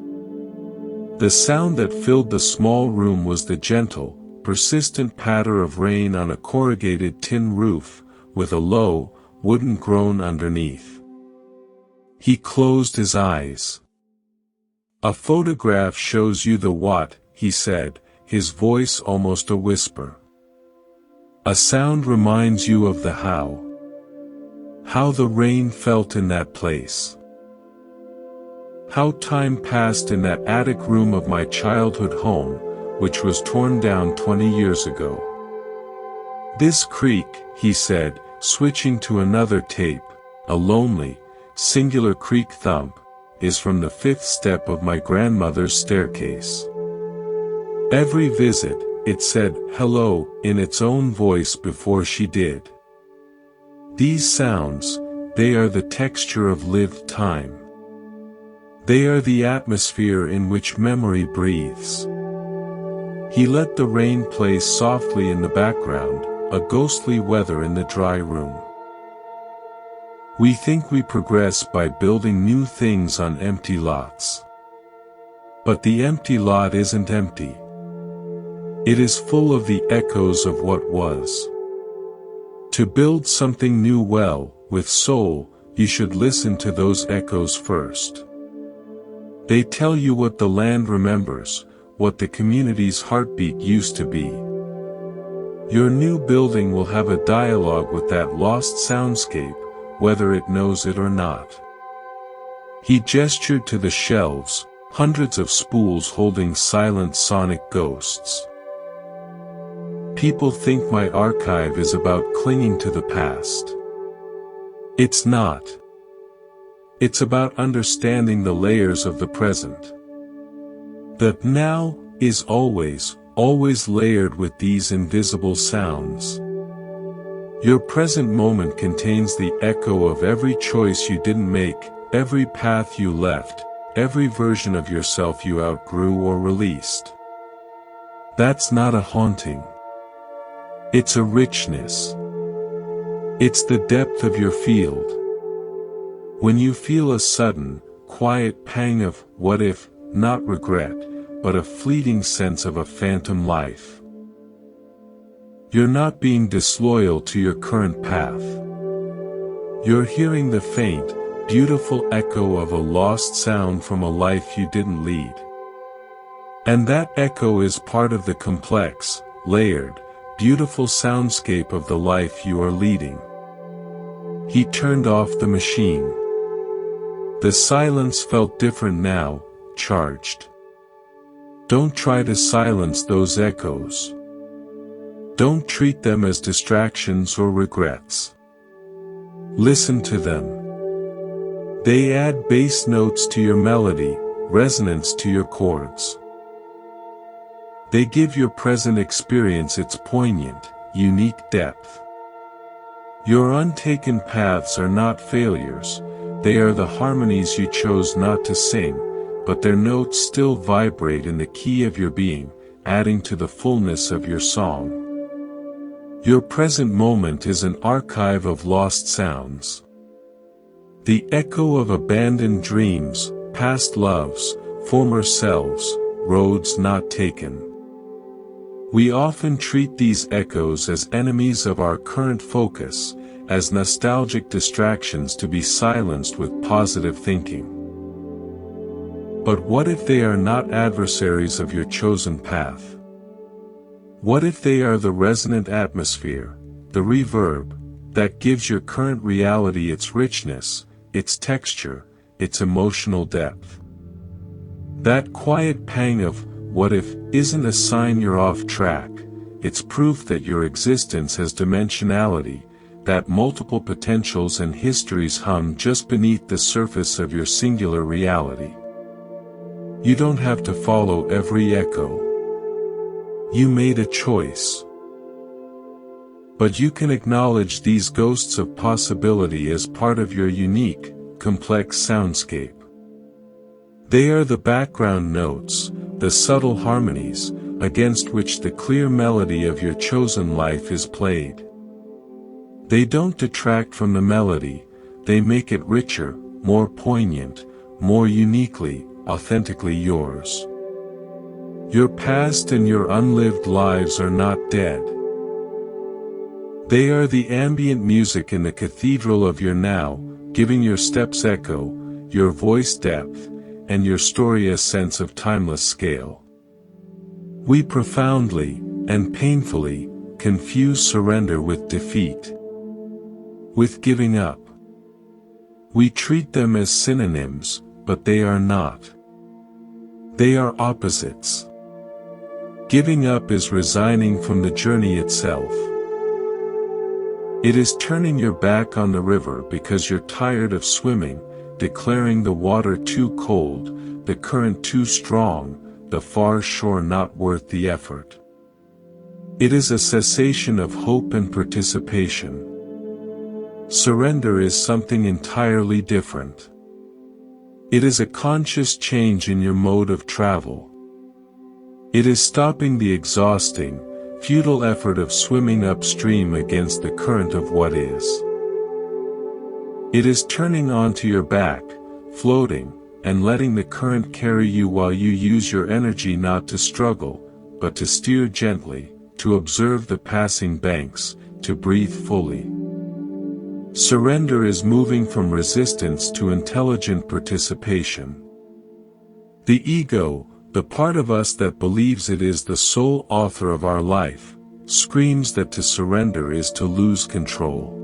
[SPEAKER 1] The sound that filled the small room was the gentle, persistent patter of rain on a corrugated tin roof, with a low, wooden groan underneath. He closed his eyes. "A photograph shows you the what," he said, his voice almost a whisper. "A sound reminds you of the how. How the rain felt in that place. How time passed in that attic room of my childhood home, which was torn down 20 years ago. This creak," he said, switching to another tape, a lonely, singular creak thump, "is from the 5th step of my grandmother's staircase. Every visit, it said hello in its own voice before she did. These sounds, they are the texture of lived time. They are the atmosphere in which memory breathes." He let the rain play softly in the background, a ghostly weather in the dry room. We think we progress by building new things on empty lots. But the empty lot isn't empty. It is full of the echoes of what was. To build something new well, with soul, you should listen to those echoes first. They tell you what the land remembers, what the community's heartbeat used to be. Your new building will have a dialogue with that lost soundscape, whether it knows it or not. He gestured to the shelves, hundreds of spools holding silent sonic ghosts. People think my archive is about clinging to the past. It's not. It's about understanding the layers of the present. The now is always, always layered with these invisible sounds. Your present moment contains the echo of every choice you didn't make, every path you left, every version of yourself you outgrew or released. That's not a haunting. It's a richness. It's the depth of your field. When you feel a sudden, quiet pang of, what if, not regret, but a fleeting sense of a phantom life. You're not being disloyal to your current path. You're hearing the faint, beautiful echo of a lost sound from a life you didn't lead. And that echo is part of the complex, layered, beautiful soundscape of the life you are leading. He turned off the machine. The silence felt different now, charged. Don't try to silence those echoes. Don't treat them as distractions or regrets. Listen to them. They add bass notes to your melody, resonance to your chords. They give your present experience its poignant, unique depth. Your untaken paths are not failures, they are the harmonies you chose not to sing, but their notes still vibrate in the key of your being, adding to the fullness of your song. Your present moment is an archive of lost sounds. The echo of abandoned dreams, past loves, former selves, roads not taken. We often treat these echoes as enemies of our current focus, as nostalgic distractions to be silenced with positive thinking. But what if they are not adversaries of your chosen path? What if they are the resonant atmosphere, the reverb, that gives your current reality its richness, its texture, its emotional depth? That quiet pang of, what if, isn't a sign you're off track, it's proof that your existence has dimensionality, that multiple potentials and histories hum just beneath the surface of your singular reality. You don't have to follow every echo. You made a choice. But you can acknowledge these ghosts of possibility as part of your unique, complex soundscape. They are the background notes, the subtle harmonies, against which the clear melody of your chosen life is played. They don't detract from the melody, they make it richer, more poignant, more uniquely, authentically yours. Your past and your unlived lives are not dead. They are the ambient music in the cathedral of your now, giving your steps echo, your voice depth, and your story a sense of timeless scale. We profoundly, and painfully, confuse surrender with defeat, with giving up. We treat them as synonyms, but they are not. They are opposites. Giving up is resigning from the journey itself. It is turning your back on the river because you're tired of swimming, declaring the water too cold, the current too strong, the far shore not worth the effort. It is a cessation of hope and participation. Surrender is something entirely different. It is a conscious change in your mode of travel. It is stopping the exhausting, futile effort of swimming upstream against the current of what is. It is turning onto your back, floating, and letting the current carry you while you use your energy not to struggle, but to steer gently, to observe the passing banks, to breathe fully. Surrender is moving from resistance to intelligent participation. The ego, the part of us that believes it is the sole author of our life, screams that to surrender is to lose control.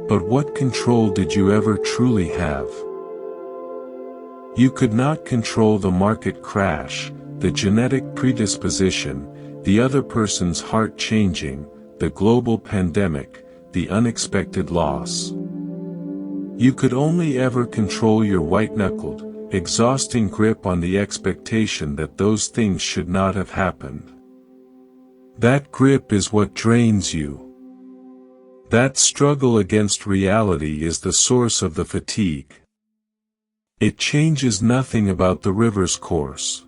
[SPEAKER 1] But what control did you ever truly have? You could not control the market crash, the genetic predisposition, the other person's heart changing, the global pandemic, the unexpected loss. You could only ever control your white-knuckled, exhausting grip on the expectation that those things should not have happened. That grip is what drains you. That struggle against reality is the source of the fatigue. It changes nothing about the river's course.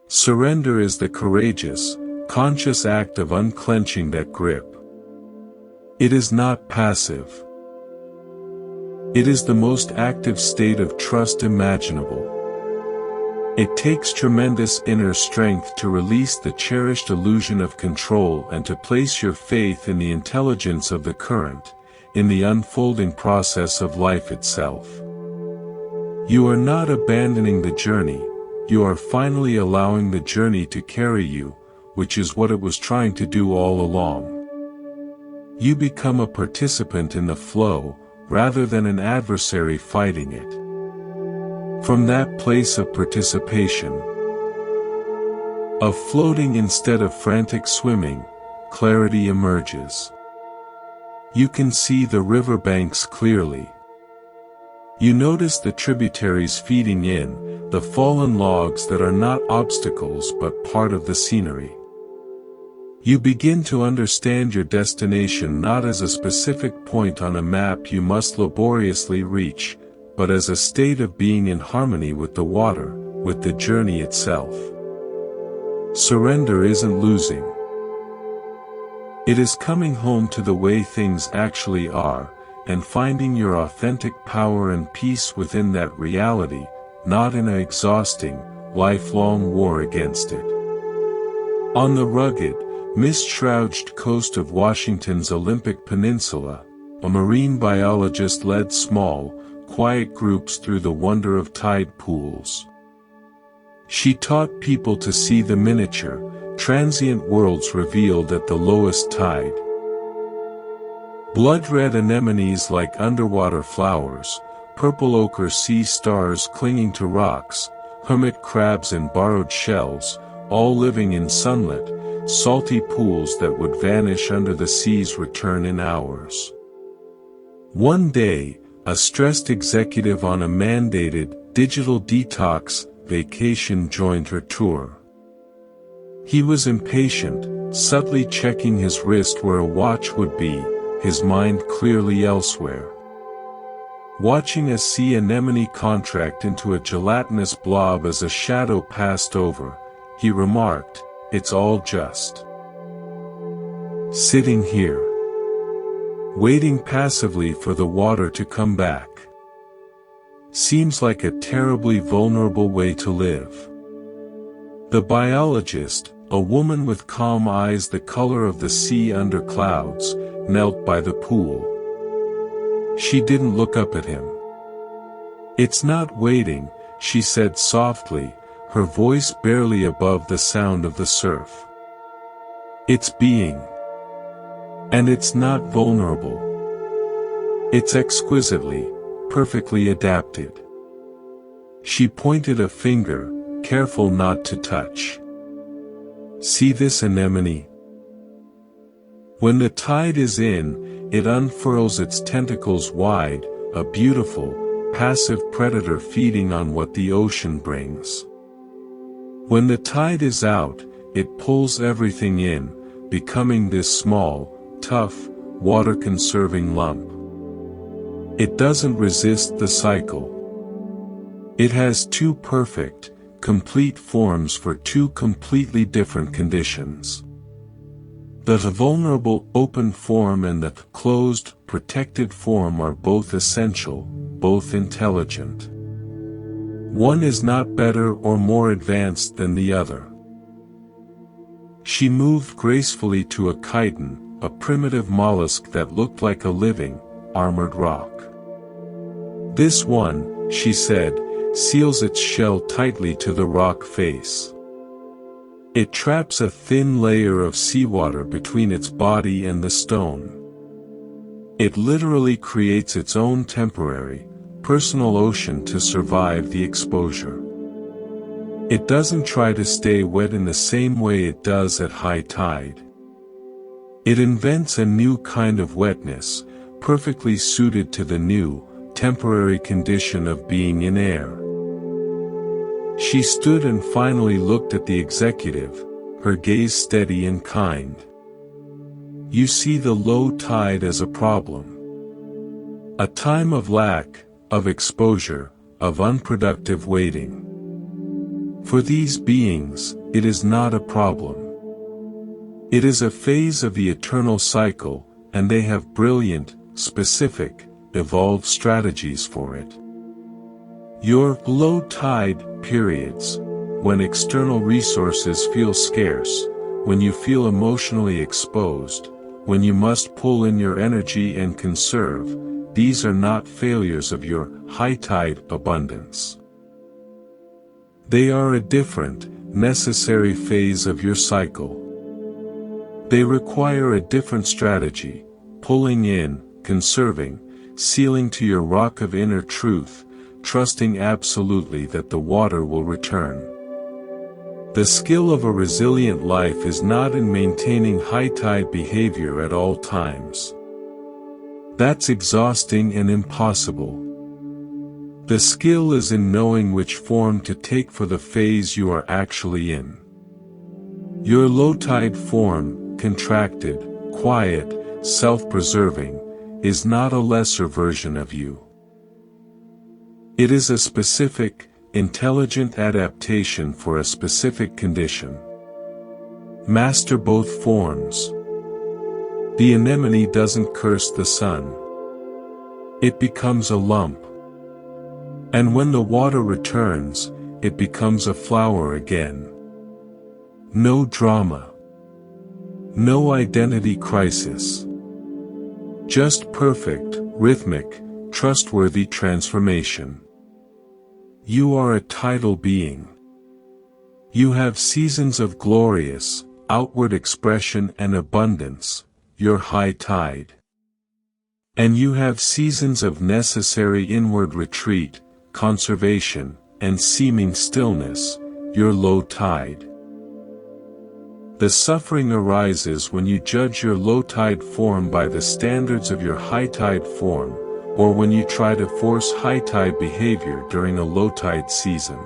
[SPEAKER 1] Surrender is the courageous, conscious act of unclenching that grip. It is not passive. It is the most active state of trust imaginable. It takes tremendous inner strength to release the cherished illusion of control and to place your faith in the intelligence of the current, in the unfolding process of life itself. You are not abandoning the journey, you are finally allowing the journey to carry you, which is what it was trying to do all along. You become a participant in the flow, rather than an adversary fighting it. From that place of participation, of floating instead of frantic swimming, clarity emerges. You can see the riverbanks clearly. You notice the tributaries feeding in, the fallen logs that are not obstacles but part of the scenery. You begin to understand your destination not as a specific point on a map you must laboriously reach, but as a state of being in harmony with the water, with the journey itself. Surrender isn't losing. It is coming home to the way things actually are, and finding your authentic power and peace within that reality, not in an exhausting, lifelong war against it. On the rugged, mist-shrouded coast of Washington's Olympic Peninsula, a marine biologist led small, quiet groups through the wonder of tide pools. She taught people to see the miniature, transient worlds revealed at the lowest tide. Blood-red anemones like underwater flowers, purple ochre sea stars clinging to rocks, hermit crabs in borrowed shells, all living in sunlit, salty pools that would vanish under the sea's return in hours. One day, a stressed executive on a mandated, digital detox vacation joined her tour. He was impatient, subtly checking his wrist where a watch would be, his mind clearly elsewhere. Watching a sea anemone contract into a gelatinous blob as a shadow passed over, he remarked, "It's all just sitting here, waiting passively for the water to come back. Seems like a terribly vulnerable way to live." The biologist, a woman with calm eyes the color of the sea under clouds, knelt by the pool. She didn't look up at him. "It's not waiting," she said softly, her voice barely above the sound of the surf. "It's being. And it's not vulnerable. It's exquisitely, perfectly adapted." She pointed a finger, careful not to touch. "See this anemone? When the tide is in, it unfurls its tentacles wide, a beautiful, passive predator feeding on what the ocean brings. When the tide is out, it pulls everything in, becoming this small, tough, water-conserving lump. It doesn't resist the cycle. It has two perfect, complete forms for two completely different conditions. The vulnerable, open form and the closed, protected form are both essential, both intelligent. One is not better or more advanced than the other." She moved gracefully to a chiton, a primitive mollusk that looked like a living, armored rock. "This one," she said, "seals its shell tightly to the rock face. It traps a thin layer of seawater between its body and the stone. It literally creates its own temporary, personal ocean to survive the exposure. It doesn't try to stay wet in the same way it does at high tide. It invents a new kind of wetness, perfectly suited to the new, temporary condition of being in air." She stood and finally looked at the executive, her gaze steady and kind. "You see the low tide as a problem. A time of lack, of exposure, of unproductive waiting. For these beings, it is not a problem. It is a phase of the eternal cycle, and they have brilliant, specific, evolved strategies for it. Your low tide periods, when external resources feel scarce, when you feel emotionally exposed, when you must pull in your energy and conserve, these are not failures of your high tide abundance. They are a different, necessary phase of your cycle. They require a different strategy: pulling in, conserving, sealing to your rock of inner truth, trusting absolutely that the water will return. The skill of a resilient life is not in maintaining high-tide behavior at all times. That's exhausting and impossible. The skill is in knowing which form to take for the phase you are actually in. Your low-tide form, contracted, quiet, self-preserving, is not a lesser version of you. It is a specific, intelligent adaptation for a specific condition. Master both forms. The anemone doesn't curse the sun. It becomes a lump. And when the water returns, it becomes a flower again. No drama. No identity crisis. Just perfect, rhythmic, trustworthy transformation. You are a tidal being. You have seasons of glorious, outward expression and abundance, your high tide. And you have seasons of necessary inward retreat, conservation, and seeming stillness, your low tide. The suffering arises when you judge your low tide form by the standards of your high tide form, or when you try to force high tide behavior during a low tide season.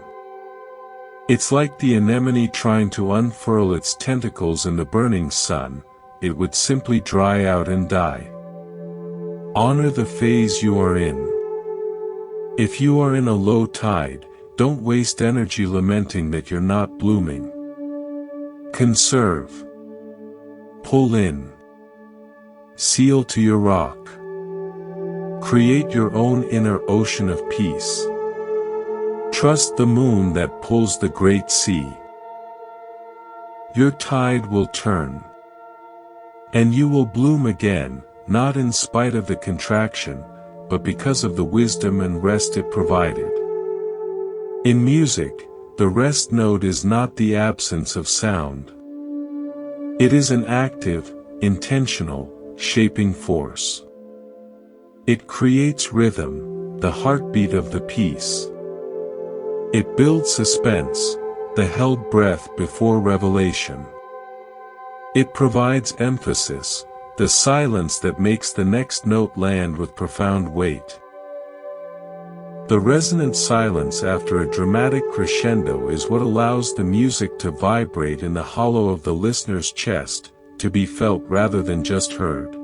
[SPEAKER 1] It's like the anemone trying to unfurl its tentacles in the burning sun; it would simply dry out and die. Honor the phase you are in. If you are in a low tide, don't waste energy lamenting that you're not blooming. Conserve. Pull in. Seal to your rock. Create your own inner ocean of peace. Trust the moon that pulls the great sea. Your tide will turn. And you will bloom again, not in spite of the contraction, but because of the wisdom and rest it provided. In music, the rest note is not the absence of sound. It is an active, intentional, shaping force. It creates rhythm, the heartbeat of the piece. It builds suspense, the held breath before revelation. It provides emphasis, the silence that makes the next note land with profound weight. The resonant silence after a dramatic crescendo is what allows the music to vibrate in the hollow of the listener's chest, to be felt rather than just heard.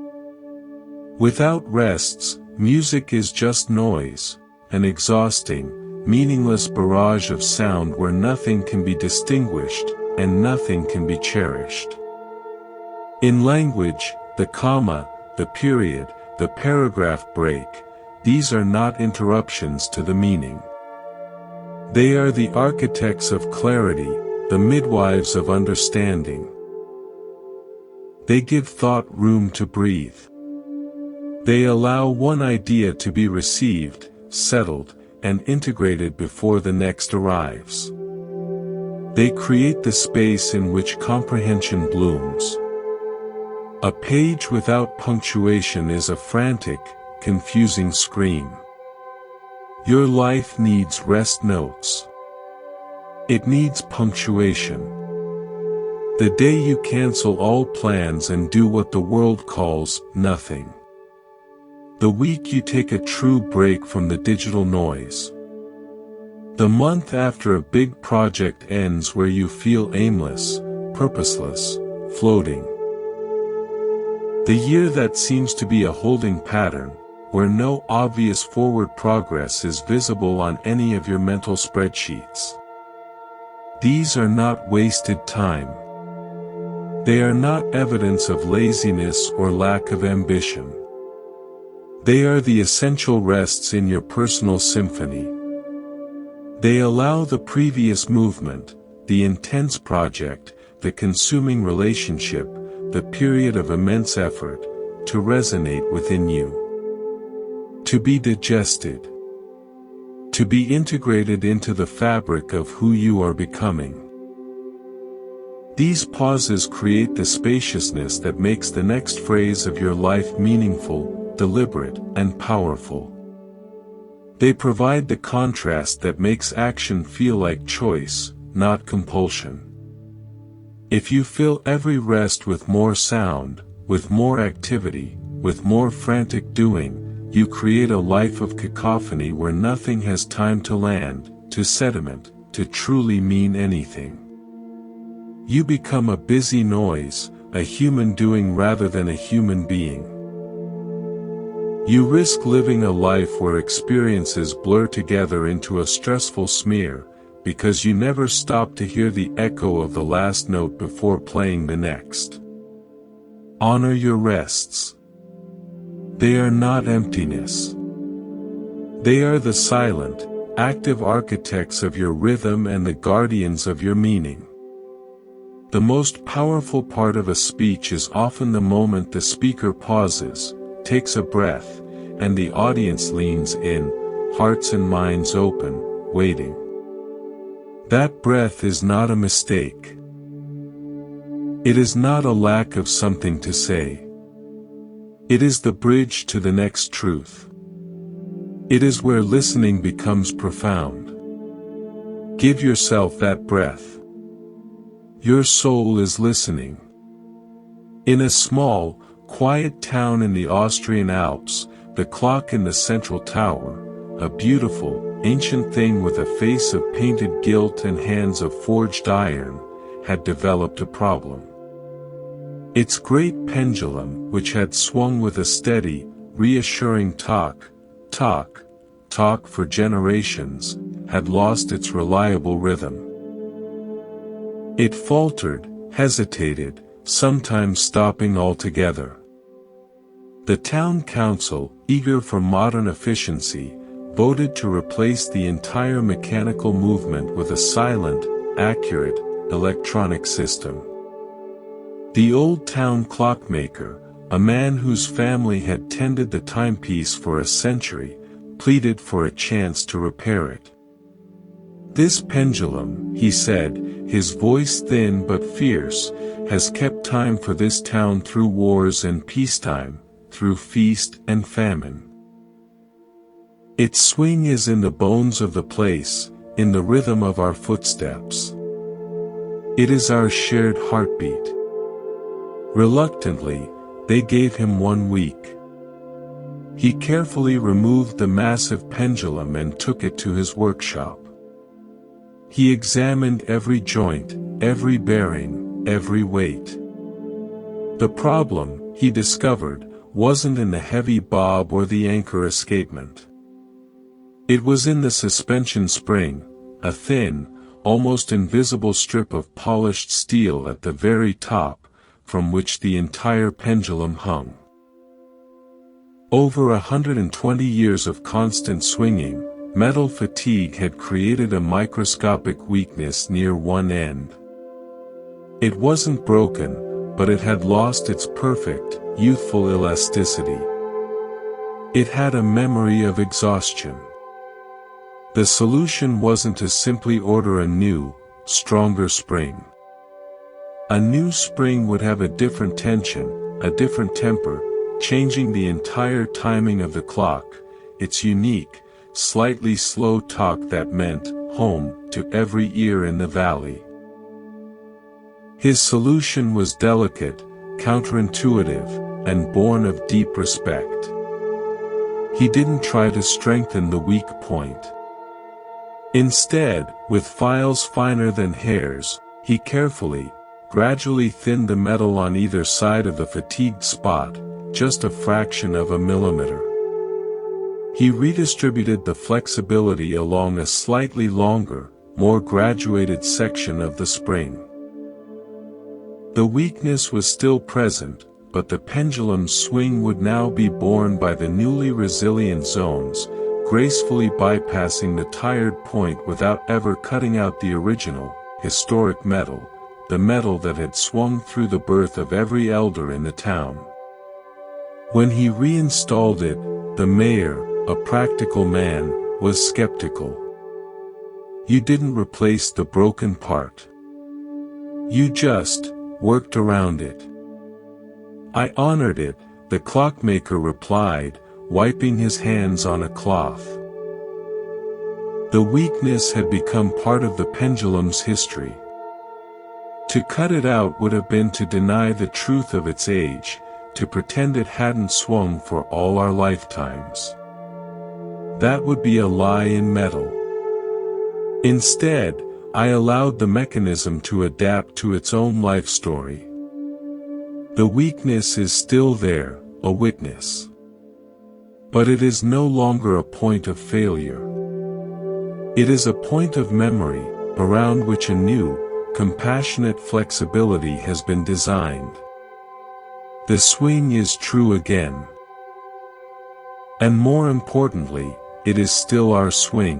[SPEAKER 1] Without rests, music is just noise, an exhausting, meaningless barrage of sound where nothing can be distinguished, and nothing can be cherished. In language, the comma, the period, the paragraph break, these are not interruptions to the meaning. They are the architects of clarity, the midwives of understanding. They give thought room to breathe. They allow one idea to be received, settled, and integrated before the next arrives. They create the space in which comprehension blooms. A page without punctuation is a frantic, confusing scream. Your life needs rest notes. It needs punctuation. The day you cancel all plans and do what the world calls nothing. The week you take a true break from the digital noise. The month after a big project ends where you feel aimless, purposeless, floating. The year that seems to be a holding pattern, where no obvious forward progress is visible on any of your mental spreadsheets. These are not wasted time. They are not evidence of laziness or lack of ambition. They are the essential rests in your personal symphony. They allow the previous movement, the intense project, the consuming relationship, the period of immense effort, to resonate within you. To be digested. To be integrated into the fabric of who you are becoming. These pauses create the spaciousness that makes the next phase of your life meaningful, deliberate, and powerful. They provide the contrast that makes action feel like choice, not compulsion. If you fill every rest with more sound, with more activity, with more frantic doing, you create a life of cacophony where nothing has time to land, to sediment, to truly mean anything. You become a busy noise, a human doing rather than a human being. You risk living a life where experiences blur together into a stressful smear, because you never stop to hear the echo of the last note before playing the next. Honor your rests. They are not emptiness. They are the silent, active architects of your rhythm and the guardians of your meaning. The most powerful part of a speech is often the moment the speaker pauses, takes a breath, and the audience leans in, hearts and minds open, waiting. That breath is not a mistake. It is not a lack of something to say. It is the bridge to the next truth. It is where listening becomes profound. Give yourself that breath. Your soul is listening. In a small, quiet town in the Austrian Alps, the clock in the central tower, a beautiful, ancient thing with a face of painted gilt and hands of forged iron, had developed a problem. Its great pendulum, which had swung with a steady, reassuring tock, tock, tock for generations, had lost its reliable rhythm. It faltered, hesitated, sometimes stopping altogether. The town council, eager for modern efficiency, voted to replace the entire mechanical movement with a silent, accurate, electronic system. The old town clockmaker, a man whose family had tended the timepiece for a century, pleaded for a chance to repair it. This pendulum, he said, his voice thin but fierce, has kept time for this town through wars and peacetime, through feast and famine. Its swing is in the bones of the place, in the rhythm of our footsteps. It is our shared heartbeat. Reluctantly, they gave him 1 week. He carefully removed the massive pendulum and took it to his workshop. He examined every joint, every bearing, every weight. The problem, he discovered, wasn't in the heavy bob or the anchor escapement. It was in the suspension spring, a thin, almost invisible strip of polished steel at the very top, from which the entire pendulum hung. Over 120 years of constant swinging, metal fatigue had created a microscopic weakness near one end. It wasn't broken, but it had lost its perfect, youthful elasticity. It had a memory of exhaustion. The solution wasn't to simply order a new, stronger spring. A new spring would have a different tension, a different temper, changing the entire timing of the clock, its unique, slightly slow talk that meant home to every ear in the valley. His solution was delicate, counterintuitive, and born of deep respect. He didn't try to strengthen the weak point. Instead, with files finer than hairs, he carefully, gradually thinned the metal on either side of the fatigued spot, just a fraction of a millimeter. He redistributed the flexibility along a slightly longer, more graduated section of the spring. The weakness was still present, but the pendulum's swing would now be borne by the newly resilient zones, gracefully bypassing the tired point without ever cutting out the original, historic metal, the metal that had swung through the birth of every elder in the town. When he reinstalled it, the mayor, a practical man, was skeptical. "You didn't replace the broken part. You just worked around it. I honored it, the clockmaker replied, wiping his hands on a cloth. The weakness had become part of the pendulum's history. To cut it out would have been to deny the truth of its age, to pretend it hadn't swung for all our lifetimes. That would be a lie in metal. Instead, I allowed the mechanism to adapt to its own life story. The weakness is still there, a witness. But it is no longer a point of failure. It is a point of memory, around which a new, compassionate flexibility has been designed. The swing is true again. And more importantly, it is still our swing.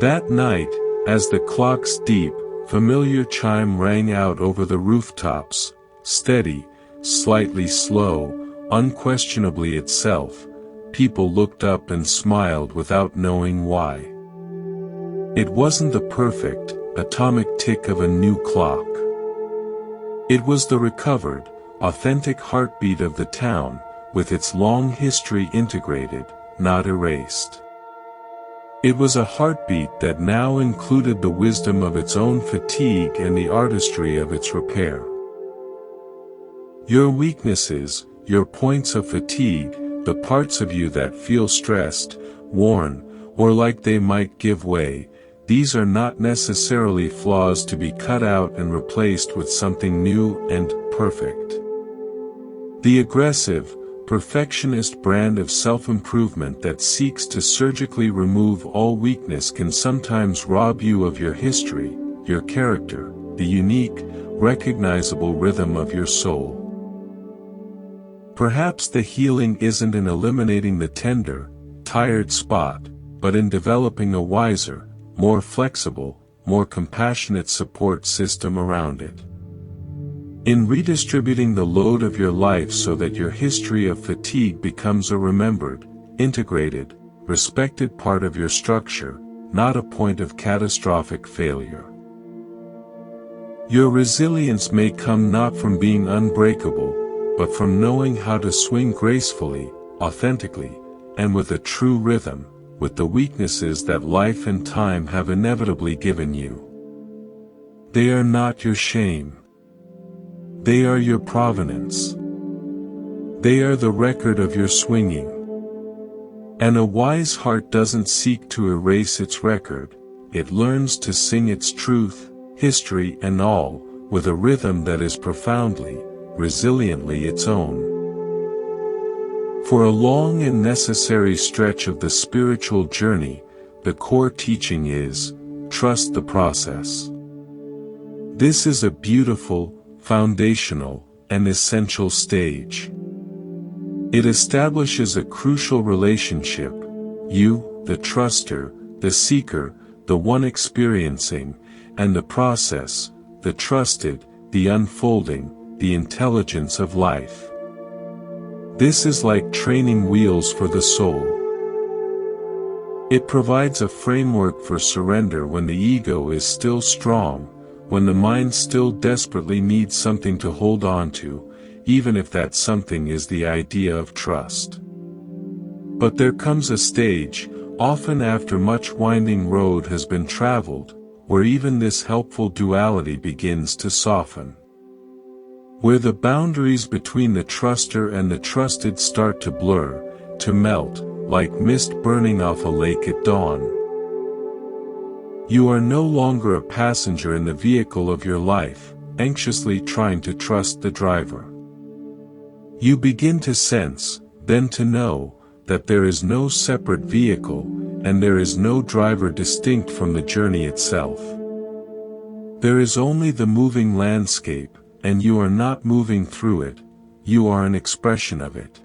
[SPEAKER 1] That night, as the clock's deep, familiar chime rang out over the rooftops, steady, slightly slow, unquestionably itself, people looked up and smiled without knowing why. It wasn't the perfect, atomic tick of a new clock. It was the recovered, authentic heartbeat of the town, with its long history integrated, not erased. It was a heartbeat that now included the wisdom of its own fatigue and the artistry of its repair. Your weaknesses, your points of fatigue, the parts of you that feel stressed, worn, or like they might give way, these are not necessarily flaws to be cut out and replaced with something new and perfect. The aggressive, perfectionist brand of self-improvement that seeks to surgically remove all weakness can sometimes rob you of your history, your character, the unique, recognizable rhythm of your soul. Perhaps the healing isn't in eliminating the tender, tired spot, but in developing a wiser, more flexible, more compassionate support system around it. In redistributing the load of your life so that your history of fatigue becomes a remembered, integrated, respected part of your structure, not a point of catastrophic failure. Your resilience may come not from being unbreakable, but from knowing how to swing gracefully, authentically, and with a true rhythm, with the weaknesses that life and time have inevitably given you. They are not your shame. They are your provenance. They are the record of your swinging. And a wise heart doesn't seek to erase its record, it learns to sing its truth, history and all, with a rhythm that is profoundly, resiliently its own. For a long and necessary stretch of the spiritual journey, the core teaching is, trust the process. This is a beautiful, foundational, and essential stage. It establishes a crucial relationship, you, the truster, the seeker, the one experiencing, and the process, the trusted, the unfolding, the intelligence of life. This is like training wheels for the soul. It provides a framework for surrender when the ego is still strong, when the mind still desperately needs something to hold on to, even if that something is the idea of trust. But there comes a stage, often after much winding road has been traveled, where even this helpful duality begins to soften. Where the boundaries between the truster and the trusted start to blur, to melt, like mist burning off a lake at dawn. You are no longer a passenger in the vehicle of your life, anxiously trying to trust the driver. You begin to sense, then to know, that there is no separate vehicle, and there is no driver distinct from the journey itself. There is only the moving landscape, and you are not moving through it, you are an expression of it.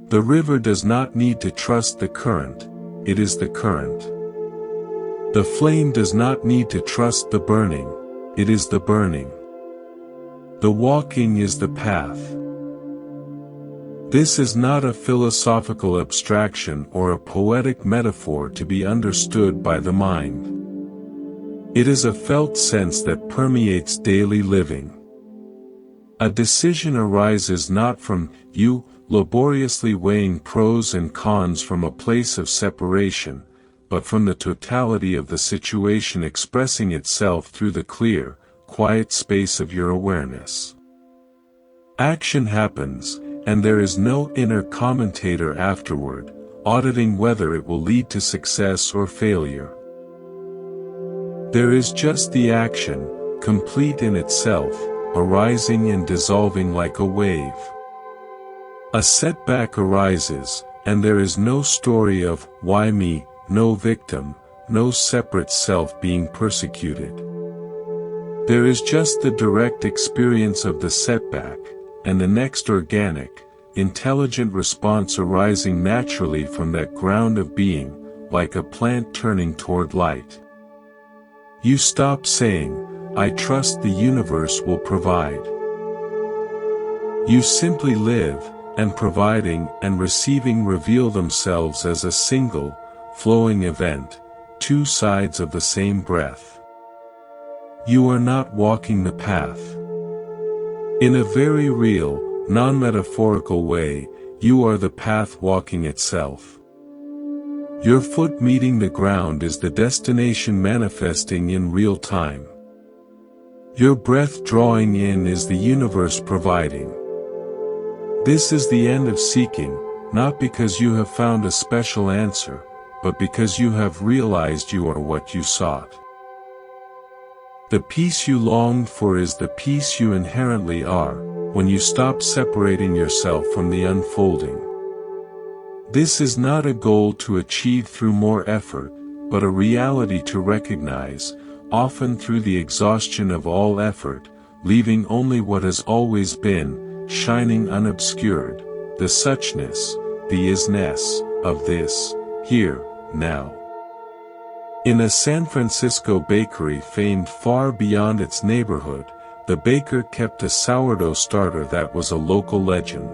[SPEAKER 1] The river does not need to trust the current, it is the current. The flame does not need to trust the burning, it is the burning. The walking is the path. This is not a philosophical abstraction or a poetic metaphor to be understood by the mind. It is a felt sense that permeates daily living. A decision arises not from you laboriously weighing pros and cons from a place of separation, but from the totality of the situation expressing itself through the clear, quiet space of your awareness. Action happens, and there is no inner commentator afterward, auditing whether it will lead to success or failure. There is just the action, complete in itself, arising and dissolving like a wave. A setback arises, and there is no story of, why me, no victim, no separate self being persecuted. There is just the direct experience of the setback, and the next organic, intelligent response arising naturally from that ground of being, like a plant turning toward light. You stop saying, I trust the universe will provide. You simply live, and providing and receiving reveal themselves as a single, flowing event, two sides of the same breath. You are not walking the path. In a very real, non-metaphorical way, you are the path walking itself. Your foot meeting the ground is the destination manifesting in real time. Your breath drawing in is the universe providing. This is the end of seeking, not because you have found a special answer, but because you have realized you are what you sought. The peace you longed for is the peace you inherently are, when you stop separating yourself from the unfolding. This is not a goal to achieve through more effort, but a reality to recognize, often through the exhaustion of all effort, leaving only what has always been, shining unobscured, the suchness, the isness, of this, here, now. In a San Francisco bakery famed far beyond its neighborhood, the baker kept a sourdough starter that was a local legend.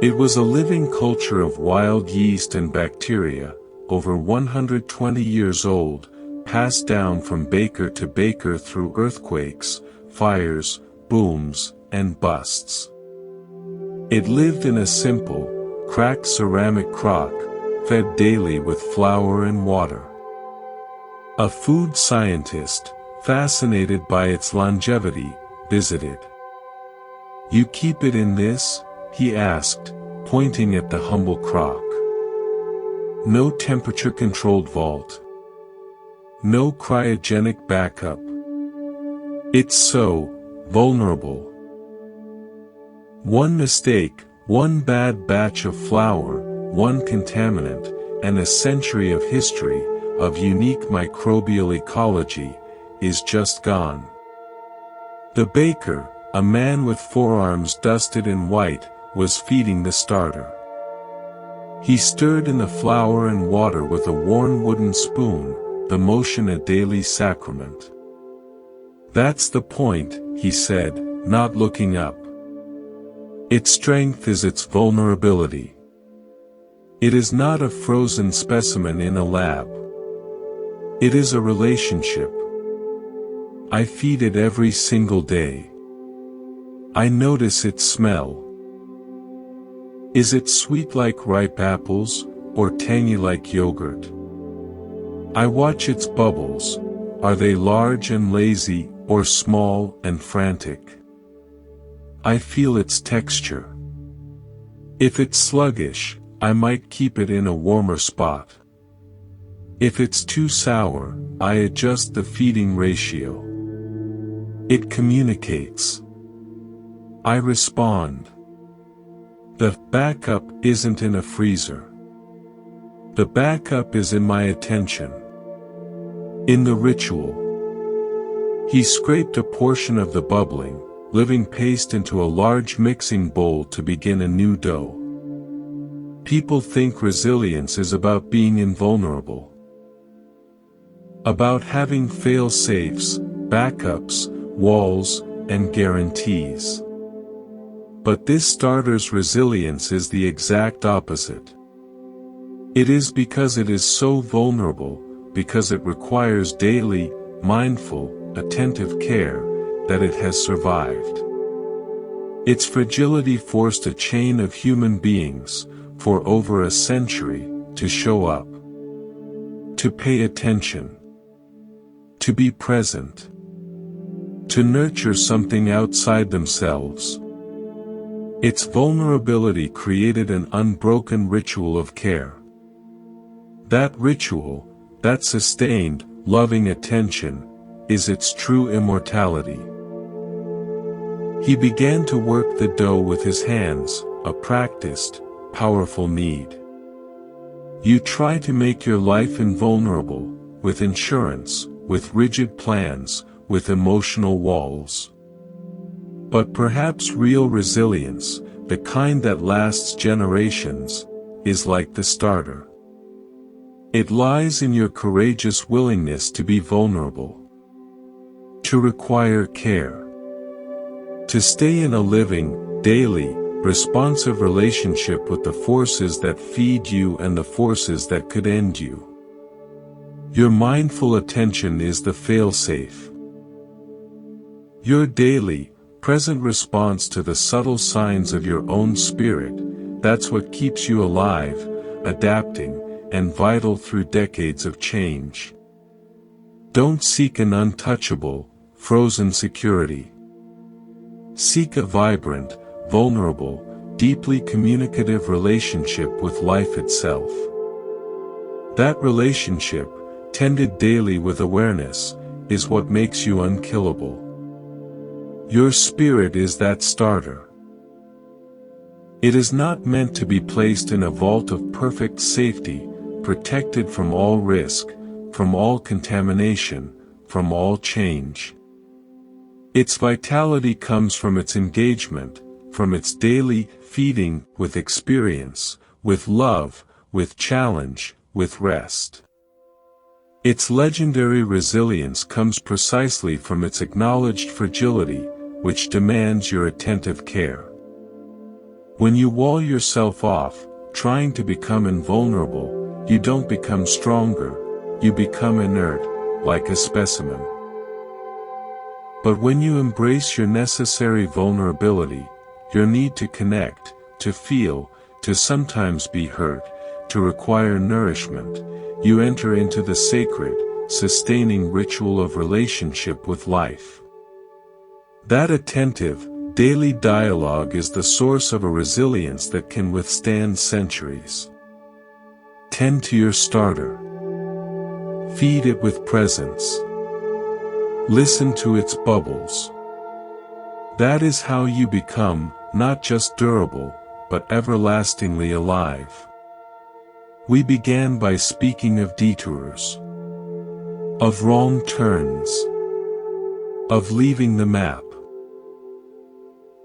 [SPEAKER 1] It was a living culture of wild yeast and bacteria, over 120 years old, passed down from baker to baker through earthquakes, fires, booms, and busts. It lived in a simple, cracked ceramic crock, fed daily with flour and water. A food scientist, fascinated by its longevity, visited. You keep it in this? He asked, pointing at the humble crock. No temperature-controlled vault. No cryogenic backup. It's so vulnerable. One mistake, one bad batch of flour, one contaminant, and a century of history, of unique microbial ecology, is just gone. The baker, a man with forearms dusted in white, was feeding the starter. He stirred in the flour and water with a worn wooden spoon, the motion a daily sacrament. That's the point, he said, not looking up. Its strength is its vulnerability. It is not a frozen specimen in a lab. It is a relationship. I feed it every single day. I notice its smell. Is it sweet like ripe apples, or tangy like yogurt? I watch its bubbles. Are they large and lazy, or small and frantic? I feel its texture. If it's sluggish, I might keep it in a warmer spot. If it's too sour, I adjust the feeding ratio. It communicates. I respond. The backup isn't in a freezer. The backup is in my attention. In the ritual. He scraped a portion of the bubbling, living paste into a large mixing bowl to begin a new dough. People think resilience is about being invulnerable. About having fail-safes, backups, walls, and guarantees. But this starter's resilience is the exact opposite. It is because it is so vulnerable, because it requires daily, mindful, attentive care, that it has survived. Its fragility forced a chain of human beings, for over a century, to show up. To pay attention. To be present. To nurture something outside themselves. Its vulnerability created an unbroken ritual of care. That ritual, that sustained, loving attention, is its true immortality. He began to work the dough with his hands, a practiced, powerful need. You try to make your life invulnerable, with insurance, with rigid plans, with emotional walls. But perhaps real resilience, the kind that lasts generations, is like the starter. It lies in your courageous willingness to be vulnerable. To require care. To stay in a living, daily, responsive relationship with the forces that feed you and the forces that could end you. Your mindful attention is the fail-safe. Your daily, present response to the subtle signs of your own spirit, that's what keeps you alive, adapting, and vital through decades of change. Don't seek an untouchable, frozen security. Seek a vibrant, vulnerable, deeply communicative relationship with life itself. That relationship, tended daily with awareness, is what makes you unkillable. Your spirit is that starter. It is not meant to be placed in a vault of perfect safety, protected from all risk, from all contamination, from all change. Its vitality comes from its engagement, from its daily feeding with experience, with love, with challenge, with rest. Its legendary resilience comes precisely from its acknowledged fragility, which demands your attentive care. When you wall yourself off, trying to become invulnerable, you don't become stronger, you become inert, like a specimen. But when you embrace your necessary vulnerability, your need to connect, to feel, to sometimes be hurt, to require nourishment, you enter into the sacred, sustaining ritual of relationship with life. That attentive, daily dialogue is the source of a resilience that can withstand centuries. Tend to your starter. Feed it with presence. Listen to its bubbles. That is how you become, not just durable, but everlastingly alive. We began by speaking of detours. Of wrong turns. Of leaving the map.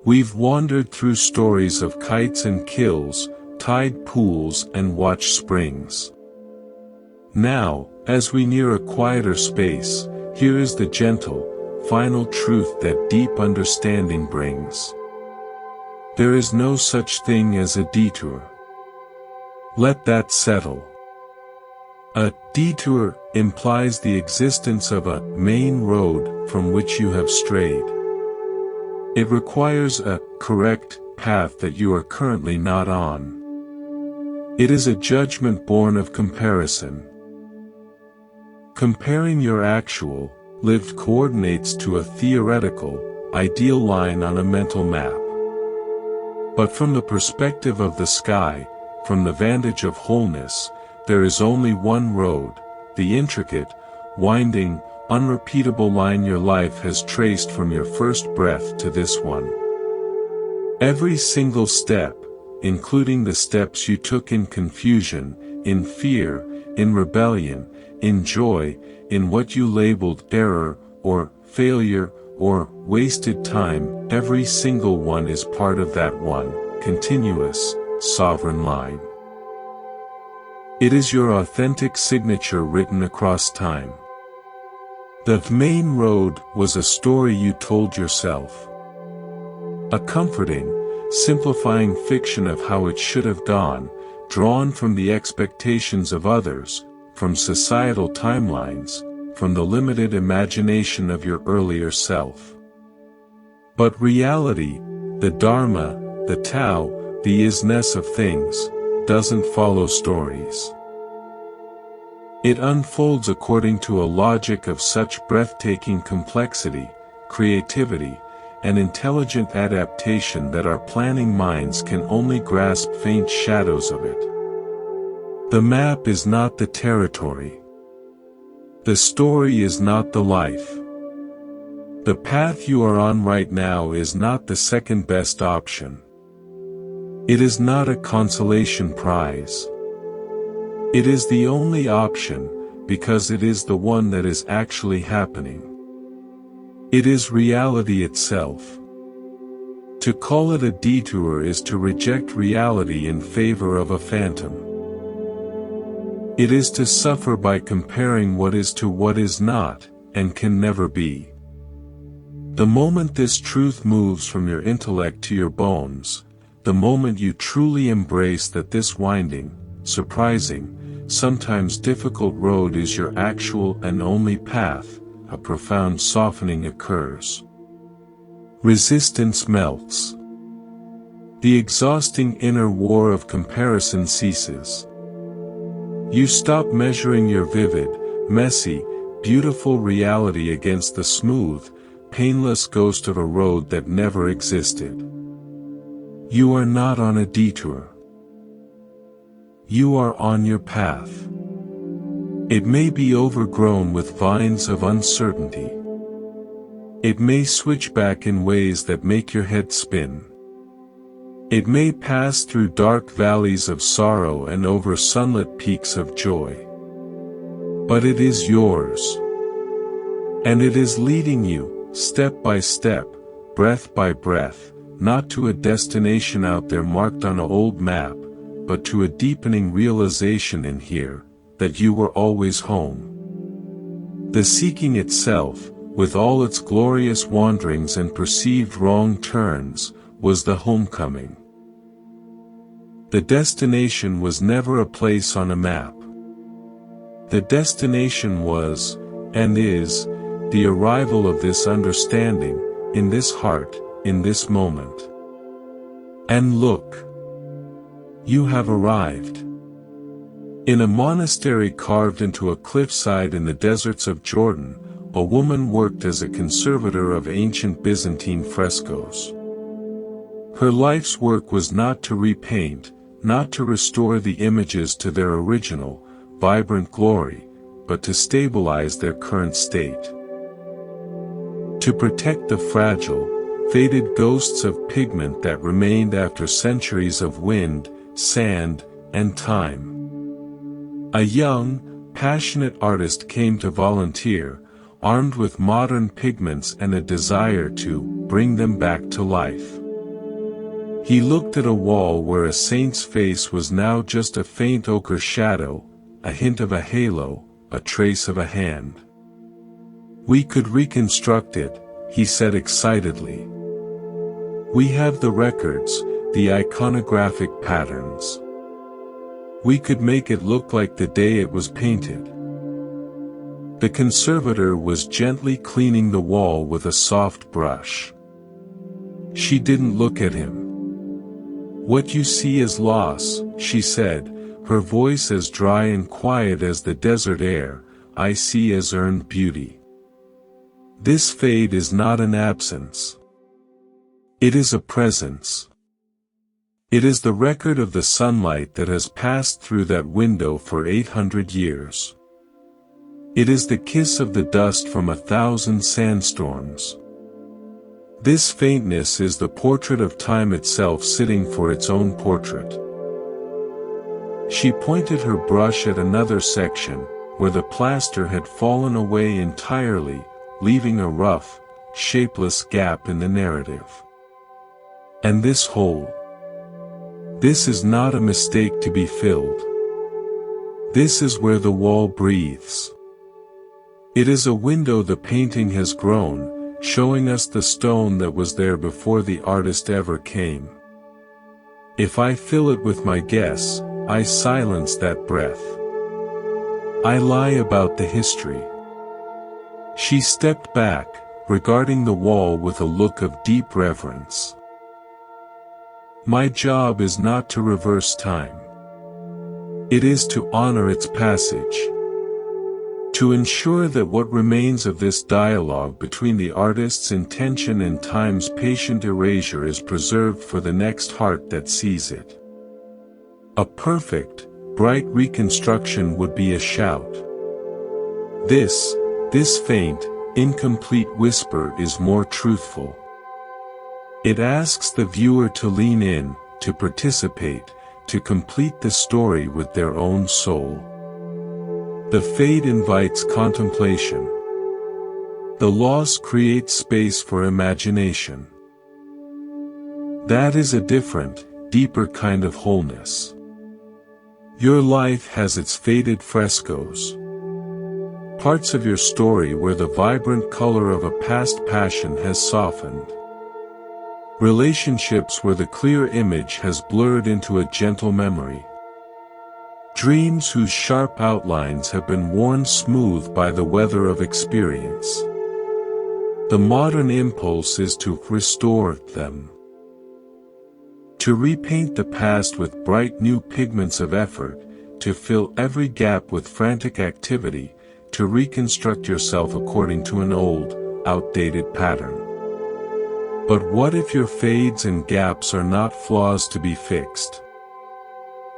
[SPEAKER 1] We've wandered through stories of kites and kills, tide pools and watch springs. Now, as we near a quieter space, here is the gentle, final truth that deep understanding brings. There is no such thing as a detour. Let that settle. A detour implies the existence of a main road from which you have strayed. It requires a correct path that you are currently not on. It is a judgment born of comparison. Comparing your actual, lived coordinates to a theoretical, ideal line on a mental map. But from the perspective of the sky, from the vantage of wholeness, there is only one road, the intricate, winding, unrepeatable line your life has traced from your first breath to this one. Every single step, including the steps you took in confusion, in fear, in rebellion, in joy, in what you labeled error, or failure, or wasted time, every single one is part of that one, continuous, sovereign line. It is your authentic signature written across time. The main road was a story you told yourself. A comforting, simplifying fiction of how it should have gone, drawn from the expectations of others, from societal timelines, from the limited imagination of your earlier self. But reality, the Dharma, the Tao, the isness of things, doesn't follow stories. It unfolds according to a logic of such breathtaking complexity, creativity, and intelligent adaptation that our planning minds can only grasp faint shadows of it. The map is not the territory. The story is not the life. The path you are on right now is not the second best option. It is not a consolation prize. It is the only option, because it is the one that is actually happening. It is reality itself. To call it a detour is to reject reality in favor of a phantom. It is to suffer by comparing what is to what is not, and can never be. The moment this truth moves from your intellect to your bones, the moment you truly embrace that this winding, surprising, sometimes difficult road is your actual and only path, a profound softening occurs. Resistance melts. The exhausting inner war of comparison ceases. You stop measuring your vivid, messy, beautiful reality against the smooth, painless ghost of a road that never existed. You are not on a detour. You are on your path. It may be overgrown with vines of uncertainty. It may switch back in ways that make your head spin. It may pass through dark valleys of sorrow and over sunlit peaks of joy. But it is yours. And it is leading you, step by step, breath by breath, not to a destination out there marked on an old map, but to a deepening realization in here, that you were always home. The seeking itself, with all its glorious wanderings and perceived wrong turns, was the homecoming. The destination was never a place on a map. The destination was, and is, the arrival of this understanding, in this heart, in this moment. And look! You have arrived. In a monastery carved into a cliffside in the deserts of Jordan, a woman worked as a conservator of ancient Byzantine frescoes. Her life's work was not to repaint, not to restore the images to their original, vibrant glory, but to stabilize their current state. To protect the fragile, faded ghosts of pigment that remained after centuries of wind, sand, and time. A young, passionate artist came to volunteer, armed with modern pigments and a desire to bring them back to life. He looked at a wall where a saint's face was now just a faint ochre shadow, a hint of a halo, a trace of a hand. We could reconstruct it, he said excitedly. We have the records, the iconographic patterns. We could make it look like the day it was painted. The conservator was gently cleaning the wall with a soft brush. She didn't look at him. What you see is loss, she said, her voice as dry and quiet as the desert air, I see as earned beauty. This fade is not an absence. It is a presence. It is the record of the sunlight that has passed through that window for 800 years. It is the kiss of the dust from 1,000 sandstorms. This faintness is the portrait of time itself sitting for its own portrait. She pointed her brush at another section, where the plaster had fallen away entirely, leaving a rough, shapeless gap in the narrative. And this hole. This is not a mistake to be filled. This is where the wall breathes. It is a window the painting has grown, showing us the stone that was there before the artist ever came. If I fill it with my guess, I silence that breath. I lie about the history. She stepped back, regarding the wall with a look of deep reverence. My job is not to reverse time. It is to honor its passage. To ensure that what remains of this dialogue between the artist's intention and time's patient erasure is preserved for the next heart that sees it. A perfect, bright reconstruction would be a shout. This faint, incomplete whisper is more truthful. It asks the viewer to lean in, to participate, to complete the story with their own soul. The fade invites contemplation. The loss creates space for imagination. That is a different, deeper kind of wholeness. Your life has its faded frescoes. Parts of your story where the vibrant color of a past passion has softened. Relationships where the clear image has blurred into a gentle memory. Dreams whose sharp outlines have been worn smooth by the weather of experience. The modern impulse is to restore them. To repaint the past with bright new pigments of effort, to fill every gap with frantic activity, to reconstruct yourself according to an old, outdated pattern. But what if your fades and gaps are not flaws to be fixed?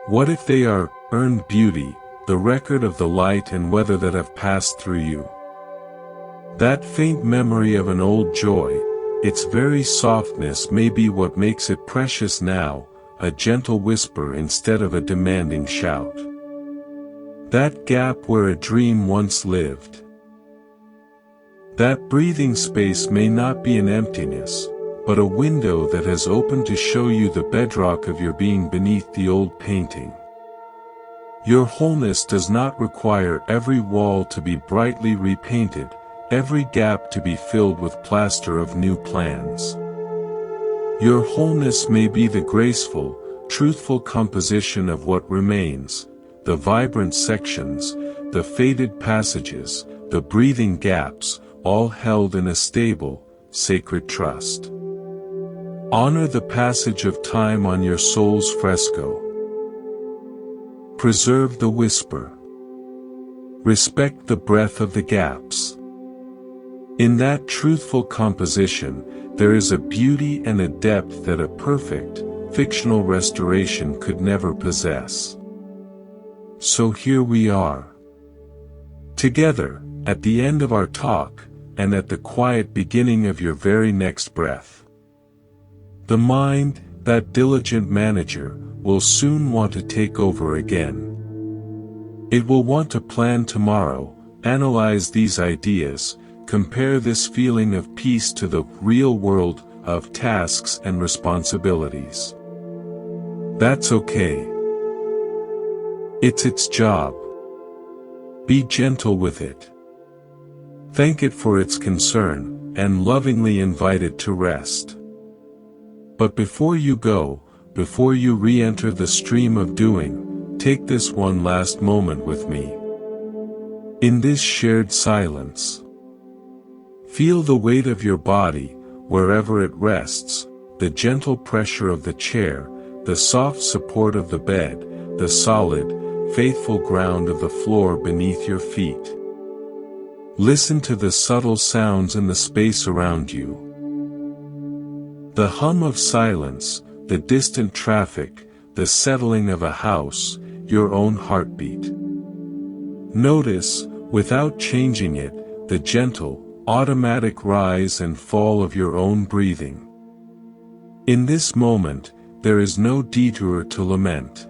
[SPEAKER 1] What if they are earned beauty, the record of the light and weather that have passed through you? That faint memory of an old joy, its very softness may be what makes it precious now, a gentle whisper instead of a demanding shout. That gap where a dream once lived. That breathing space may not be an emptiness, but a window that has opened to show you the bedrock of your being beneath the old painting. Your wholeness does not require every wall to be brightly repainted, every gap to be filled with plaster of new plans. Your wholeness may be the graceful, truthful composition of what remains, the vibrant sections, the faded passages, the breathing gaps, all held in a stable, sacred trust. Honor the passage of time on your soul's fresco. Preserve the whisper. Respect the breath of the gaps. In that truthful composition, there is a beauty and a depth that a perfect, fictional restoration could never possess. So here we are. Together, at the end of our talk, and at the quiet beginning of your very next breath. The mind, that diligent manager, will soon want to take over again. It will want to plan tomorrow, analyze these ideas, compare this feeling of peace to the real world of tasks and responsibilities. That's okay. It's its job. Be gentle with it. Thank it for its concern, and lovingly invite it to rest. But before you go, before you re-enter the stream of doing, take this one last moment with me. In this shared silence, feel the weight of your body, wherever it rests, the gentle pressure of the chair, the soft support of the bed, the solid, faithful ground of the floor beneath your feet. Listen to the subtle sounds in the space around you. The hum of silence, the distant traffic, the settling of a house, your own heartbeat. Notice, without changing it, the gentle, automatic rise and fall of your own breathing. In this moment, there is no detour to lament.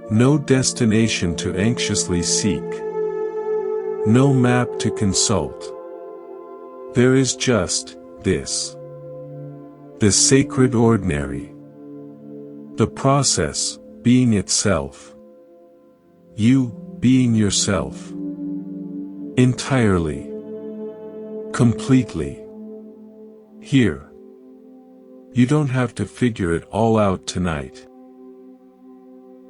[SPEAKER 1] No destination to anxiously seek. No map to consult. There is just this. The sacred ordinary. The process, being itself. You, being yourself. Entirely. Completely. Here. You don't have to figure it all out tonight.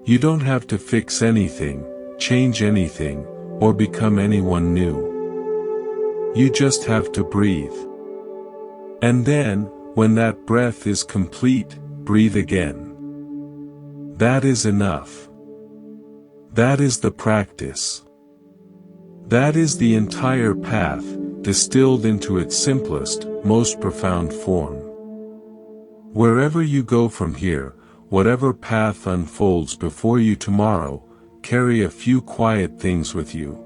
[SPEAKER 1] You don't have to fix anything, change anything, or become anyone new. You just have to breathe. And then, when that breath is complete, breathe again. That is enough. That is the practice. That is the entire path, distilled into its simplest, most profound form. Wherever you go from here, whatever path unfolds before you tomorrow, carry a few quiet things with you.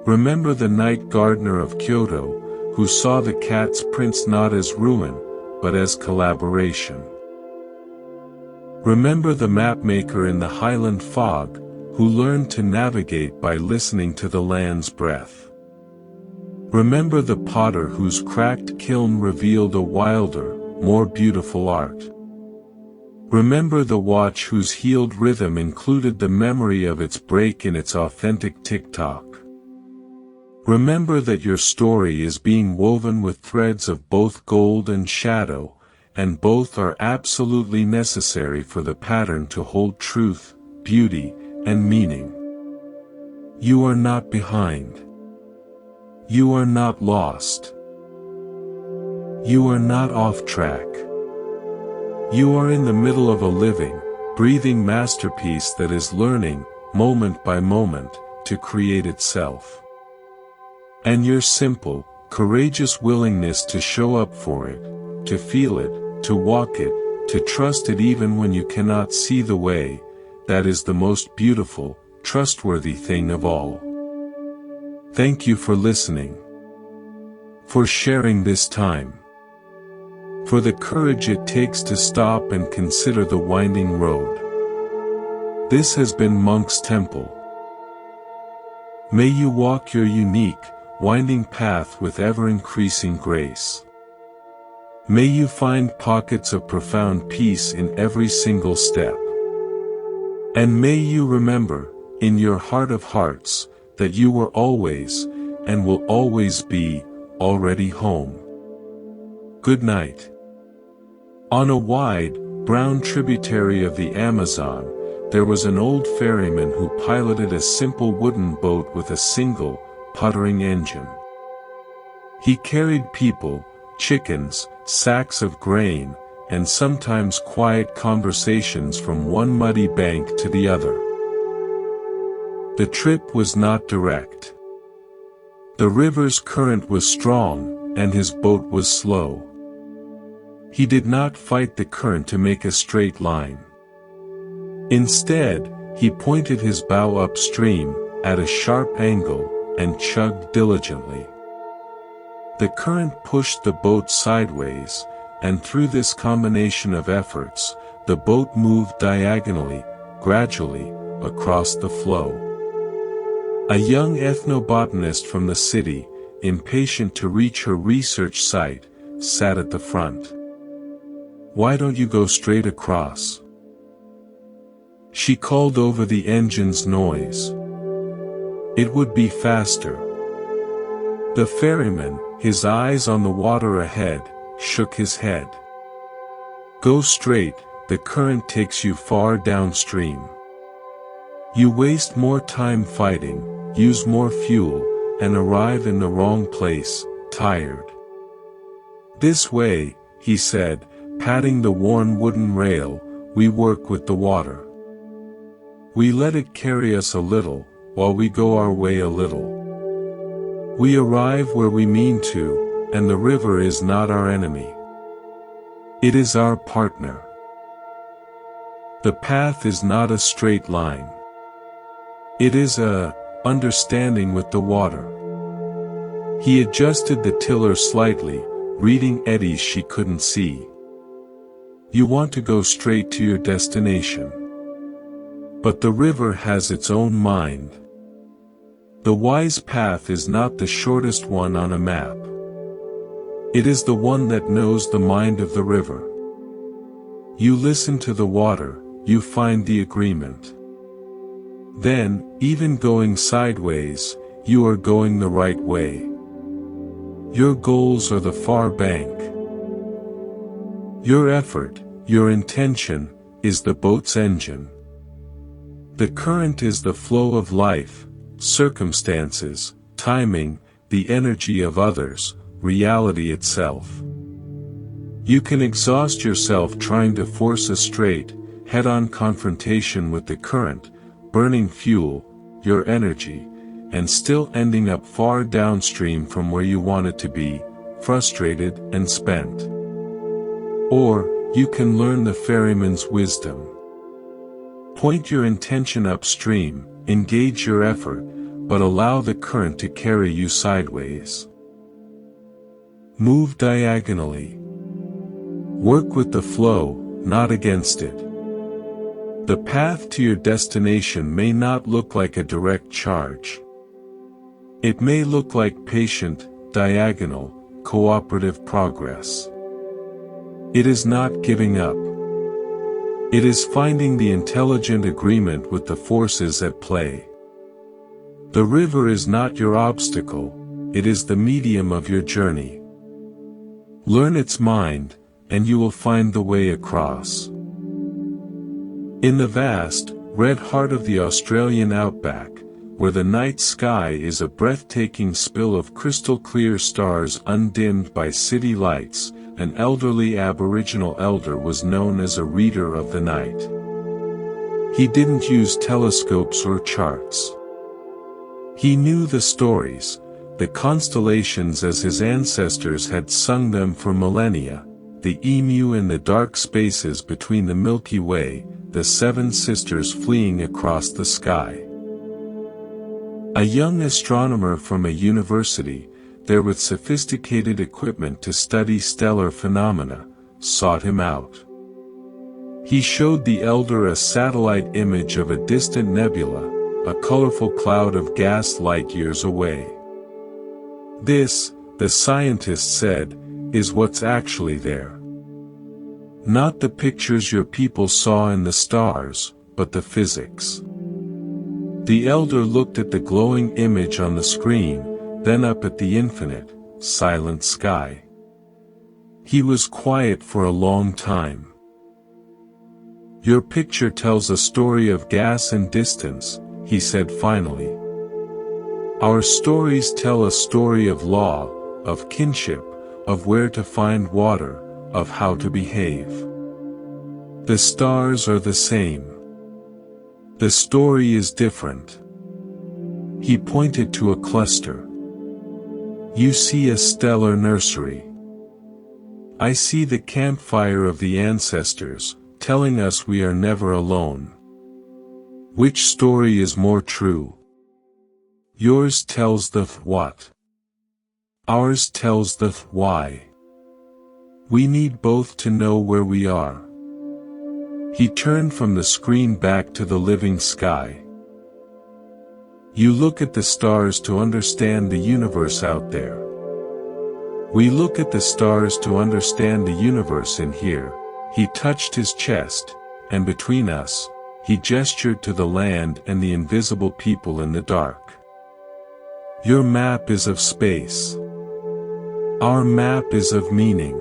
[SPEAKER 1] Remember the night gardener of Kyoto, who saw the cat's prints not as ruin, but as collaboration. Remember the mapmaker in the highland fog, who learned to navigate by listening to the land's breath. Remember the potter whose cracked kiln revealed a wilder, more beautiful art. Remember the watch whose healed rhythm included the memory of its break in its authentic tick-tock. Remember that your story is being woven with threads of both gold and shadow, and both are absolutely necessary for the pattern to hold truth, beauty, and meaning. You are not behind. You are not lost. You are not off track. You are in the middle of a living, breathing masterpiece that is learning, moment by moment, to create itself. And your simple, courageous willingness to show up for it, to feel it, to walk it, to trust it even when you cannot see the way, that is the most beautiful, trustworthy thing of all. Thank you for listening. For sharing this time. For the courage it takes to stop and consider the winding road. This has been Monk's Temple. May you walk your unique, winding path with ever-increasing grace. May you find pockets of profound peace in every single step. And may you remember, in your heart of hearts, that you were always, and will always be, already home. Good night. On a wide, brown tributary of the Amazon, there was an old ferryman who piloted a simple wooden boat with a single, puttering engine. He carried people, chickens, sacks of grain, and sometimes quiet conversations from one muddy bank to the other. The trip was not direct. The river's current was strong, and his boat was slow. He did not fight the current to make a straight line. Instead, he pointed his bow upstream, at a sharp angle, and chugged diligently. The current pushed the boat sideways, and through this combination of efforts, the boat moved diagonally, gradually, across the flow. A young ethnobotanist from the city, impatient to reach her research site, sat at the front. "Why don't you go straight across?" she called over the engine's noise. "It would be faster." The ferryman, his eyes on the water ahead, shook his head. "Go straight, the current takes you far downstream. You waste more time fighting, use more fuel, and arrive in the wrong place, tired." "This way," he said, patting the worn wooden rail, "we work with the water. We let it carry us a little, while we go our way a little. We arrive where we mean to, and the river is not our enemy. It is our partner. The path is not a straight line. It is a understanding with the water." He adjusted the tiller slightly, reading eddies she couldn't see. "You want to go straight to your destination. But the river has its own mind. The wise path is not the shortest one on a map. It is the one that knows the mind of the river. You listen to the water, you find the agreement. Then, even going sideways, you are going the right way. Your goals are the far bank. Your effort, your intention, is the boat's engine. The current is the flow of life, circumstances, timing, the energy of others, reality itself. You can exhaust yourself trying to force a straight, head-on confrontation with the current, burning fuel, your energy, and still ending up far downstream from where you wanted to be, frustrated and spent. Or, you can learn the ferryman's wisdom. Point your intention upstream, engage your effort, but allow the current to carry you sideways. Move diagonally. Work with the flow, not against it. The path to your destination may not look like a direct charge. It may look like patient, diagonal, cooperative progress. It is not giving up. It is finding the intelligent agreement with the forces at play. The river is not your obstacle, it is the medium of your journey. Learn its mind, and you will find the way across. In the vast, red heart of the Australian outback, where the night sky is a breathtaking spill of crystal-clear stars undimmed by city lights, an elderly Aboriginal elder was known as a reader of the night. He didn't use telescopes or charts. He knew the stories, the constellations as his ancestors had sung them for millennia, the emu in the dark spaces between the Milky Way, the seven sisters fleeing across the sky. A young astronomer from a university, there with sophisticated equipment to study stellar phenomena, sought him out. He showed the elder a satellite image of a distant nebula, a colorful cloud of gas light-years away. This, the scientist said, is what's actually there. Not the pictures your people saw in the stars, but the physics. The elder looked at the glowing image on the screen, then up at the infinite, silent sky. He was quiet for a long time. Your picture tells a story of gas and distance, he said finally. Our stories tell a story of law, of kinship, of where to find water, of how to behave. The stars are the same. The story is different. He pointed to a cluster. You see a stellar nursery. I see the campfire of the ancestors, telling us we are never alone. Which story is more true? Yours tells the what. Ours tells the why. We need both to know where we are. He turned from the screen back to the living sky. You look at the stars to understand the universe out there. We look at the stars to understand the universe in here. He touched his chest, and between us, he gestured to the land and the invisible people in the dark. Your map is of space. Our map is of meaning.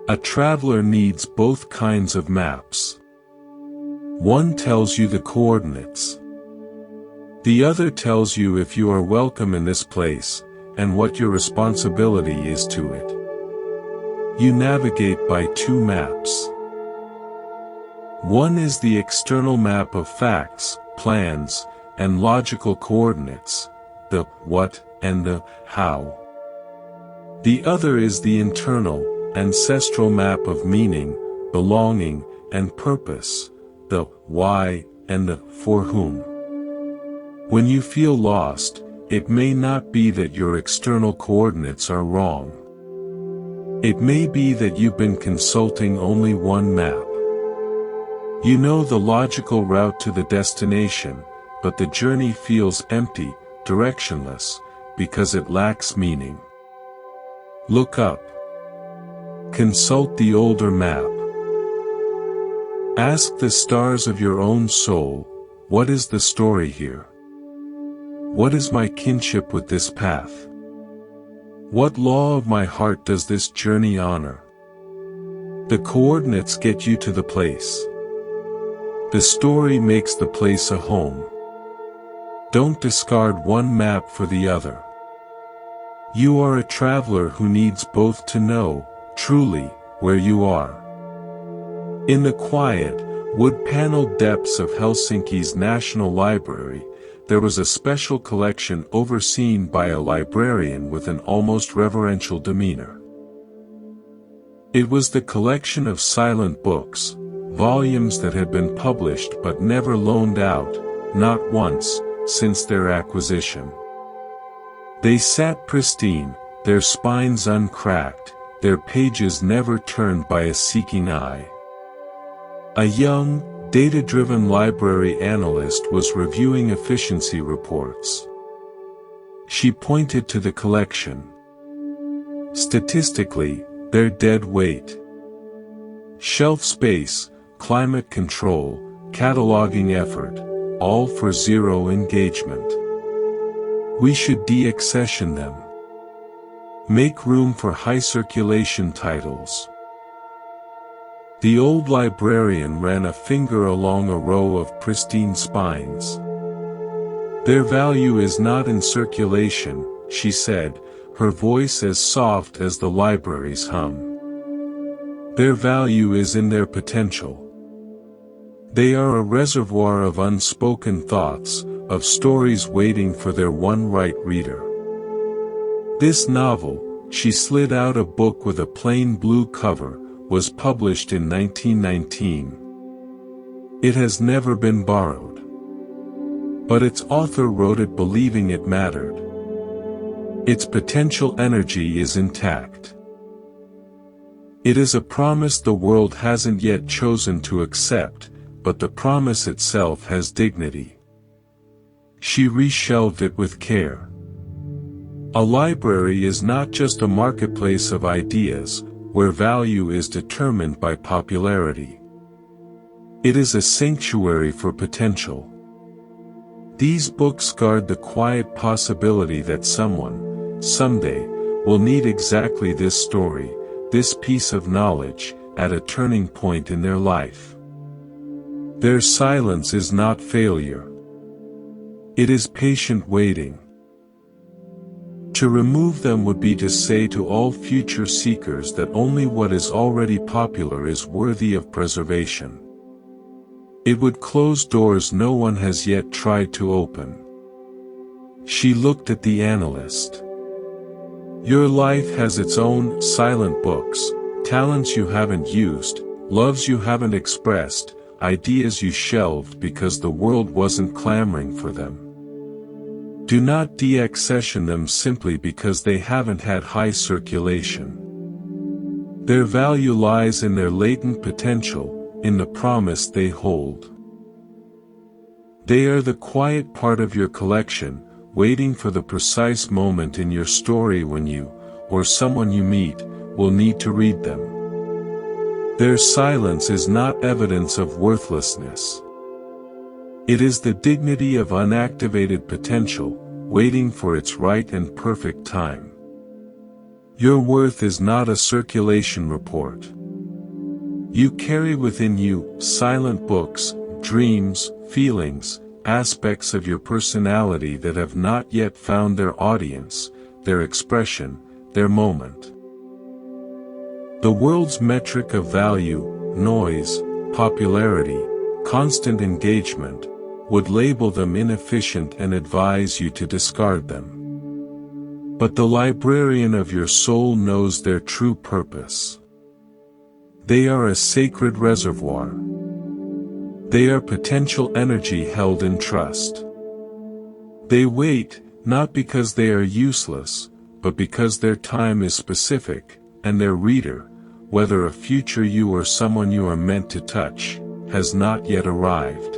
[SPEAKER 1] A traveler needs both kinds of maps. One tells you the coordinates. The other tells you if you are welcome in this place, and what your responsibility is to it. You navigate by two maps. One is the external map of facts, plans, and logical coordinates, the what and the how. The other is the internal, ancestral map of meaning, belonging, and purpose, the why and the for whom. When you feel lost, it may not be that your external coordinates are wrong. It may be that you've been consulting only one map. You know the logical route to the destination, but the journey feels empty, directionless, because it lacks meaning. Look up. Consult the older map. Ask the stars of your own soul, what is the story here? What is my kinship with this path? What law of my heart does this journey honor? The coordinates get you to the place. The story makes the place a home. Don't discard one map for the other. You are a traveler who needs both to know, truly, where you are. In the quiet, wood-paneled depths of Helsinki's National Library, there was a special collection overseen by a librarian with an almost reverential demeanor. It was the collection of silent books, volumes that had been published but never loaned out, not once, since their acquisition. They sat pristine, their spines uncracked, their pages never turned by a seeking eye. A young, data-driven library analyst was reviewing efficiency reports. She pointed to the collection. Statistically, they're dead weight. Shelf space, climate control, cataloging effort, all for zero engagement. We should deaccession them. Make room for high circulation titles. The old librarian ran a finger along a row of pristine spines. Their value is not in circulation, she said, her voice as soft as the library's hum. Their value is in their potential. They are a reservoir of unspoken thoughts, of stories waiting for their one right reader. This novel, she slid out a book with a plain blue cover, was published in 1919. It has never been borrowed. But its author wrote it believing it mattered. Its potential energy is intact. It is a promise the world hasn't yet chosen to accept, but the promise itself has dignity. She reshelved it with care. A library is not just a marketplace of ideas, where value is determined by popularity. It is a sanctuary for potential. These books guard the quiet possibility that someone, someday, will need exactly this story, this piece of knowledge, at a turning point in their life. Their silence is not failure. It is patient waiting. To remove them would be to say to all future seekers that only what is already popular is worthy of preservation. It would close doors no one has yet tried to open. She looked at the analyst. Your life has its own silent books, talents you haven't used, loves you haven't expressed, ideas you shelved because the world wasn't clamoring for them. Do not deaccession them simply because they haven't had high circulation. Their value lies in their latent potential, in the promise they hold. They are the quiet part of your collection, waiting for the precise moment in your story when you, or someone you meet, will need to read them. Their silence is not evidence of worthlessness. It is the dignity of unactivated potential, waiting for its right and perfect time. Your worth is not a circulation report. You carry within you silent books, dreams, feelings, aspects of your personality that have not yet found their audience, their expression, their moment. The world's metric of value, noise, popularity, constant engagement, would label them inefficient and advise you to discard them. But the librarian of your soul knows their true purpose. They are a sacred reservoir. They are potential energy held in trust. They wait, not because they are useless, but because their time is specific, and their reader, whether a future you or someone you are meant to touch, has not yet arrived.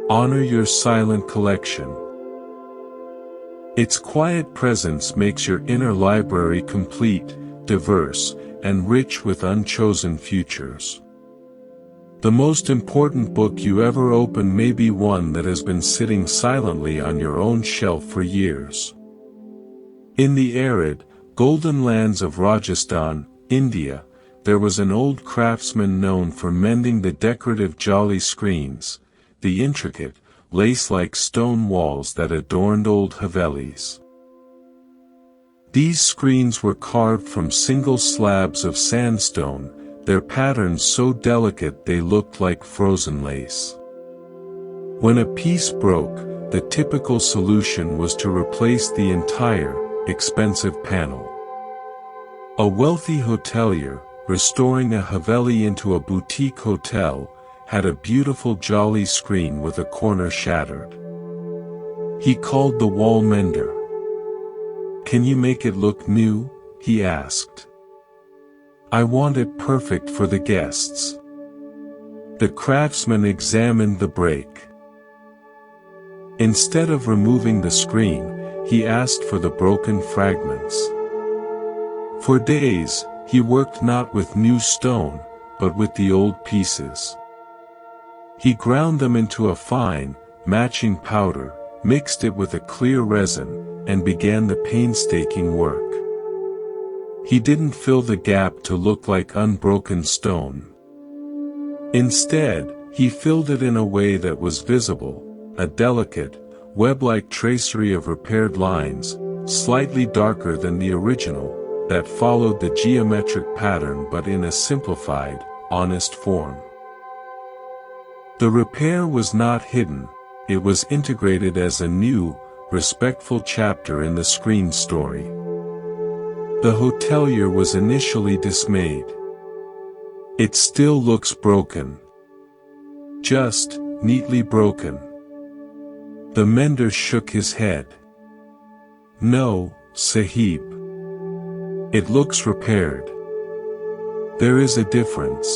[SPEAKER 1] Honor your silent collection. Its quiet presence makes your inner library complete, diverse, and rich with unchosen futures. The most important book you ever open may be one that has been sitting silently on your own shelf for years. In the arid, golden lands of Rajasthan, India, there was an old craftsman known for mending the decorative jolly screens, the intricate, lace-like stone walls that adorned old Havelis. These screens were carved from single slabs of sandstone, their patterns so delicate they looked like frozen lace. When a piece broke, the typical solution was to replace the entire, expensive panel. A wealthy hotelier, restoring a Haveli into a boutique hotel, had a beautiful jolly screen with a corner shattered. He called the wall mender. "Can you make it look new?" he asked. "I want it perfect for the guests." The craftsman examined the break. Instead of removing the screen, he asked for the broken fragments. For days, he worked not with new stone, but with the old pieces. He ground them into a fine, matching powder, mixed it with a clear resin, and began the painstaking work. He didn't fill the gap to look like unbroken stone. Instead, he filled it in a way that was visible, a delicate, web-like tracery of repaired lines, slightly darker than the original, that followed the geometric pattern but in a simplified, honest form. The repair was not hidden, it was integrated as a new, respectful chapter in the screen story. The hotelier was initially dismayed. "It still looks broken. Just, neatly broken." The mender shook his head. "No, Sahib. It looks repaired. There is a difference.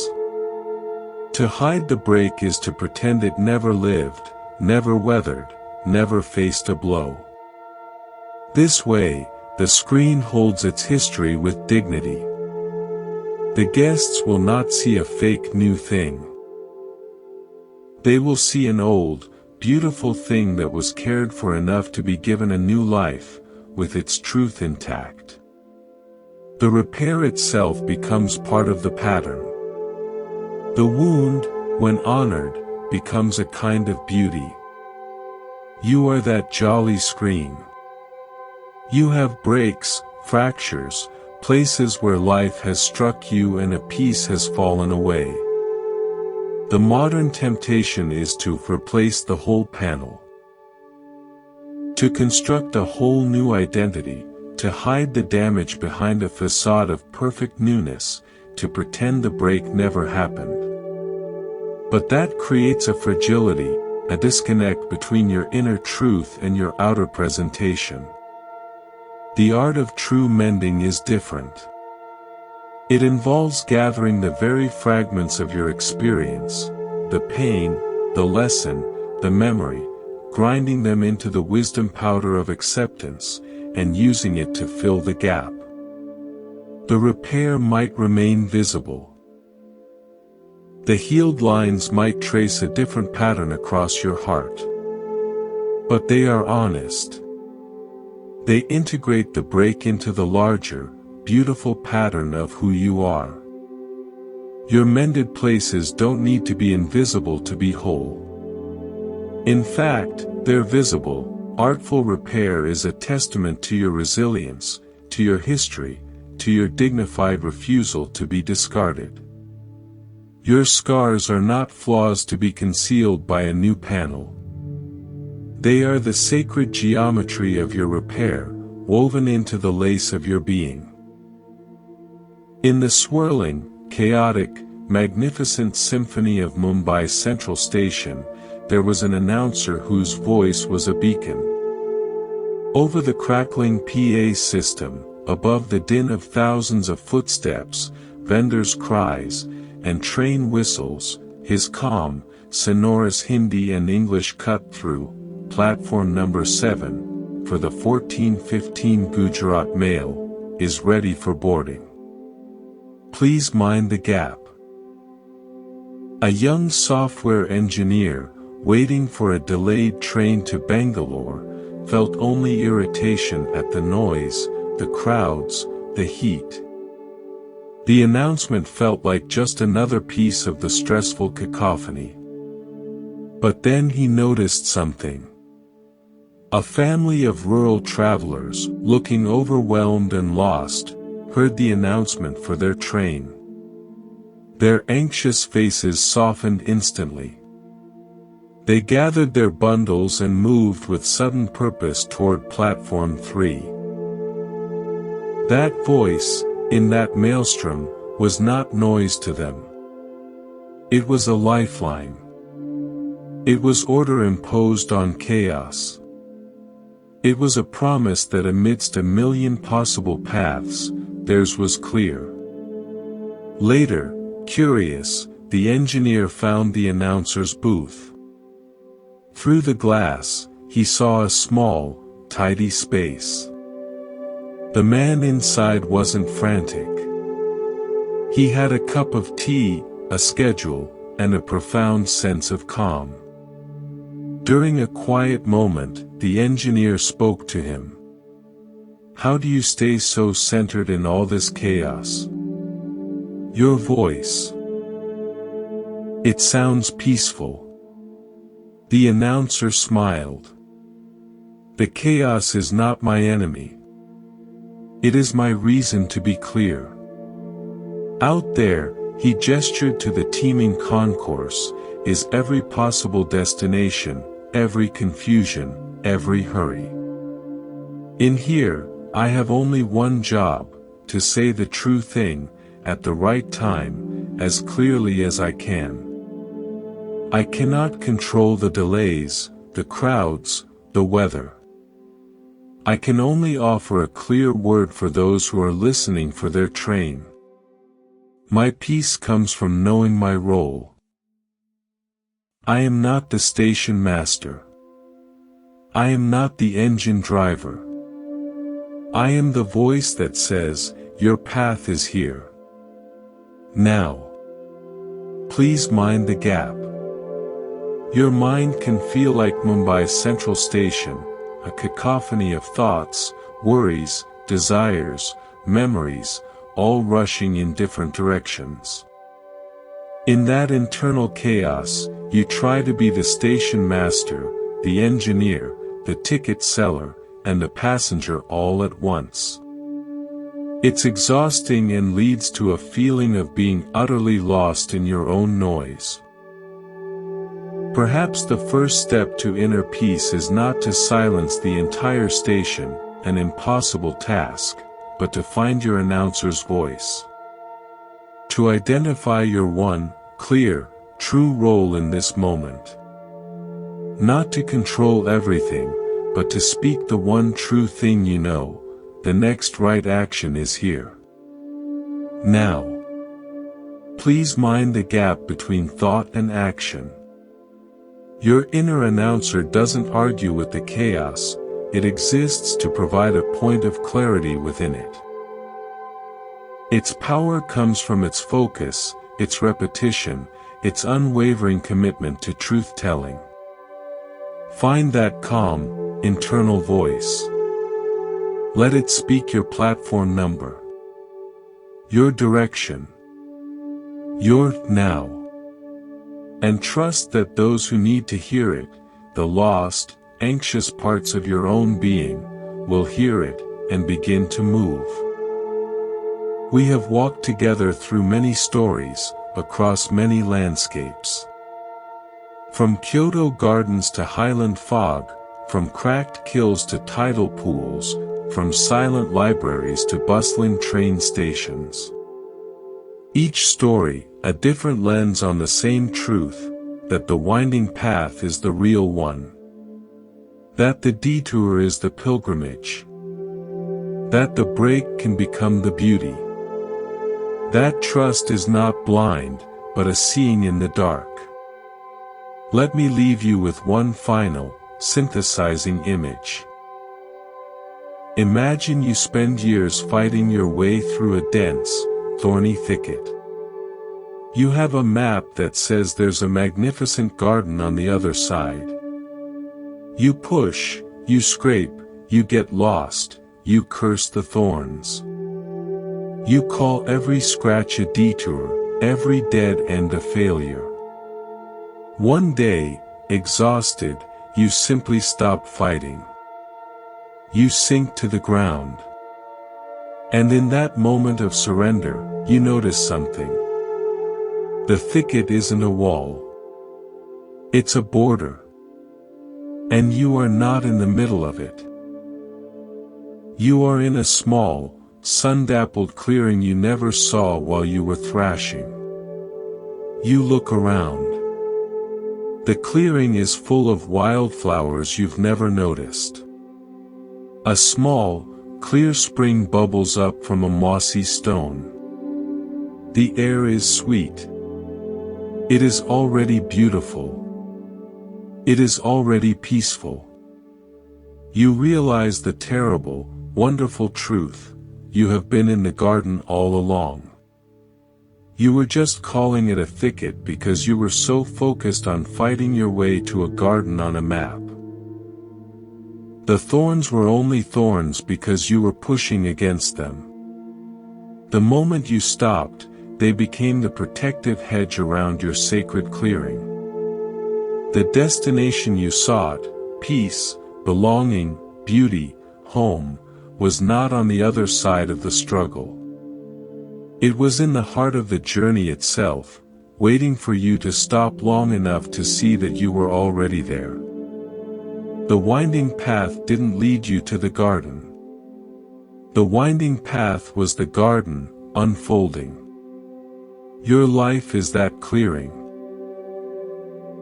[SPEAKER 1] To hide the break is to pretend it never lived, never weathered, never faced a blow. This way, the screen holds its history with dignity. The guests will not see a fake new thing. They will see an old, beautiful thing that was cared for enough to be given a new life, with its truth intact. The repair itself becomes part of the pattern. The wound, when honored, becomes a kind of beauty. You are that jolly screen. You have breaks, fractures, places where life has struck you and a piece has fallen away. The modern temptation is to replace the whole panel. To construct a whole new identity, to hide the damage behind a facade of perfect newness, to pretend the break never happened. But that creates a fragility, a disconnect between your inner truth and your outer presentation. The art of true mending is different. It involves gathering the very fragments of your experience, the pain, the lesson, the memory, grinding them into the wisdom powder of acceptance, and using it to fill the gap. The repair might remain visible. The healed lines might trace a different pattern across your heart. But they are honest. They integrate the break into the larger, beautiful pattern of who you are. Your mended places don't need to be invisible to be whole. In fact, they're visible. Artful repair is a testament to your resilience, to your history, to your dignified refusal to be discarded. Your scars are not flaws to be concealed by a new panel. They are the sacred geometry of your repair, woven into the lace of your being. In the swirling, chaotic, magnificent symphony of Mumbai Central Station, there was an announcer whose voice was a beacon. Over the crackling PA system, above the din of thousands of footsteps, vendors' cries, and train whistles, his calm, sonorous Hindi and English cut through, platform number 7, for the 1415 Gujarat Mail, is ready for boarding. Please mind the gap. A young software engineer, waiting for a delayed train to Bangalore, felt only irritation at the noise, the crowds, the heat. The announcement felt like just another piece of the stressful cacophony. But then he noticed something. A family of rural travelers, looking overwhelmed and lost, heard the announcement for their train. Their anxious faces softened instantly. They gathered their bundles and moved with sudden purpose toward platform 3. That voice, in that maelstrom, was not noise to them. It was a lifeline. It was order imposed on chaos. It was a promise that amidst a million possible paths, theirs was clear. Later, curious, the engineer found the announcer's booth. Through the glass, he saw a small, tidy space. The man inside wasn't frantic. He had a cup of tea, a schedule, and a profound sense of calm. During a quiet moment, the engineer spoke to him. "How do you stay so centered in all this chaos?" "Your voice. It sounds peaceful." The announcer smiled. "The chaos is not my enemy. It is my reason to be clear." Out there, he gestured to the teeming concourse, is every possible destination, every confusion, every hurry. In here, I have only one job, to say the true thing, at the right time, as clearly as I can. I cannot control the delays, the crowds, the weather. I can only offer a clear word for those who are listening for their train. My peace comes from knowing my role. I am not the station master. I am not the engine driver. I am the voice that says, your path is here. Now. Please mind the gap. Your mind can feel like Mumbai Central Station, a cacophony of thoughts, worries, desires, memories, all rushing in different directions. In that internal chaos, you try to be the station master, the engineer, the ticket seller, and the passenger all at once. It's exhausting and leads to a feeling of being utterly lost in your own noise. Perhaps the first step to inner peace is not to silence the entire station, an impossible task, but to find your announcer's voice. To identify your one, clear, true role in this moment. Not to control everything, but to speak the one true thing you know, the next right action is here. Now. Please mind the gap between thought and action. Your inner announcer doesn't argue with the chaos, it exists to provide a point of clarity within it. Its power comes from its focus, its repetition, its unwavering commitment to truth-telling. Find that calm, internal voice. Let it speak your platform number. Your direction. Your now. And trust that those who need to hear it, the lost, anxious parts of your own being, will hear it, and begin to move. We have walked together through many stories, across many landscapes. From Kyoto gardens to highland fog, from cracked kills to tidal pools, from silent libraries to bustling train stations. Each story, a different lens on the same truth, that the winding path is the real one. That the detour is the pilgrimage. That the break can become the beauty. That trust is not blind, but a seeing in the dark. Let me leave you with one final, synthesizing image. Imagine you spend years fighting your way through a dense, thorny thicket. You have a map that says there's a magnificent garden on the other side. You push, you scrape, you get lost, you curse the thorns. You call every scratch a detour, every dead end a failure. One day, exhausted, you simply stop fighting. You sink to the ground. And in that moment of surrender, you notice something. The thicket isn't a wall. It's a border. And you are not in the middle of it. You are in a small, sun-dappled clearing you never saw while you were thrashing. You look around. The clearing is full of wildflowers you've never noticed. A small, clear spring bubbles up from a mossy stone. The air is sweet. It is already beautiful. It is already peaceful. You realize the terrible, wonderful truth: you have been in the garden all along. You were just calling it a thicket because you were so focused on fighting your way to a garden on a map. The thorns were only thorns because you were pushing against them. The moment you stopped, they became the protective hedge around your sacred clearing. The destination you sought, peace, belonging, beauty, home, was not on the other side of the struggle. It was in the heart of the journey itself, waiting for you to stop long enough to see that you were already there. The winding path didn't lead you to the garden. The winding path was the garden, unfolding. Your life is that clearing.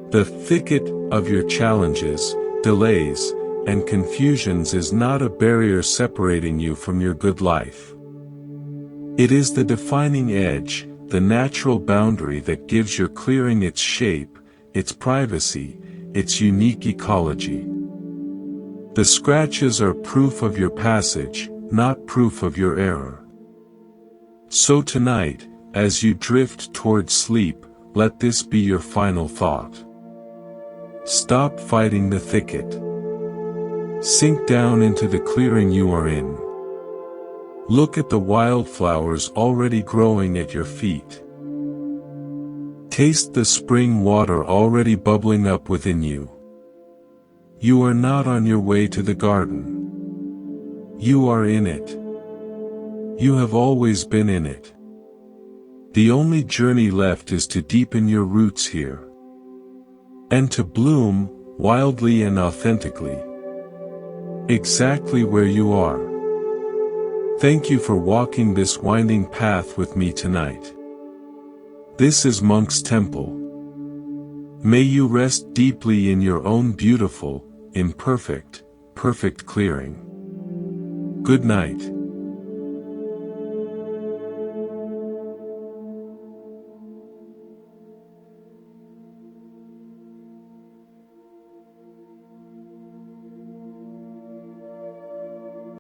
[SPEAKER 1] The thicket of your challenges, delays, and confusions is not a barrier separating you from your good life. It is the defining edge, the natural boundary that gives your clearing its shape, its privacy, its unique ecology. The scratches are proof of your passage, not proof of your error. So tonight, as you drift towards sleep, let this be your final thought. Stop fighting the thicket. Sink down into the clearing you are in. Look at the wildflowers already growing at your feet. Taste the spring water already bubbling up within you. You are not on your way to the garden. You are in it. You have always been in it. The only journey left is to deepen your roots here. And to bloom, wildly and authentically. Exactly where you are. Thank you for walking this winding path with me tonight. This is Monk's Temple. May you rest deeply in your own beautiful, imperfect, perfect clearing. Good night.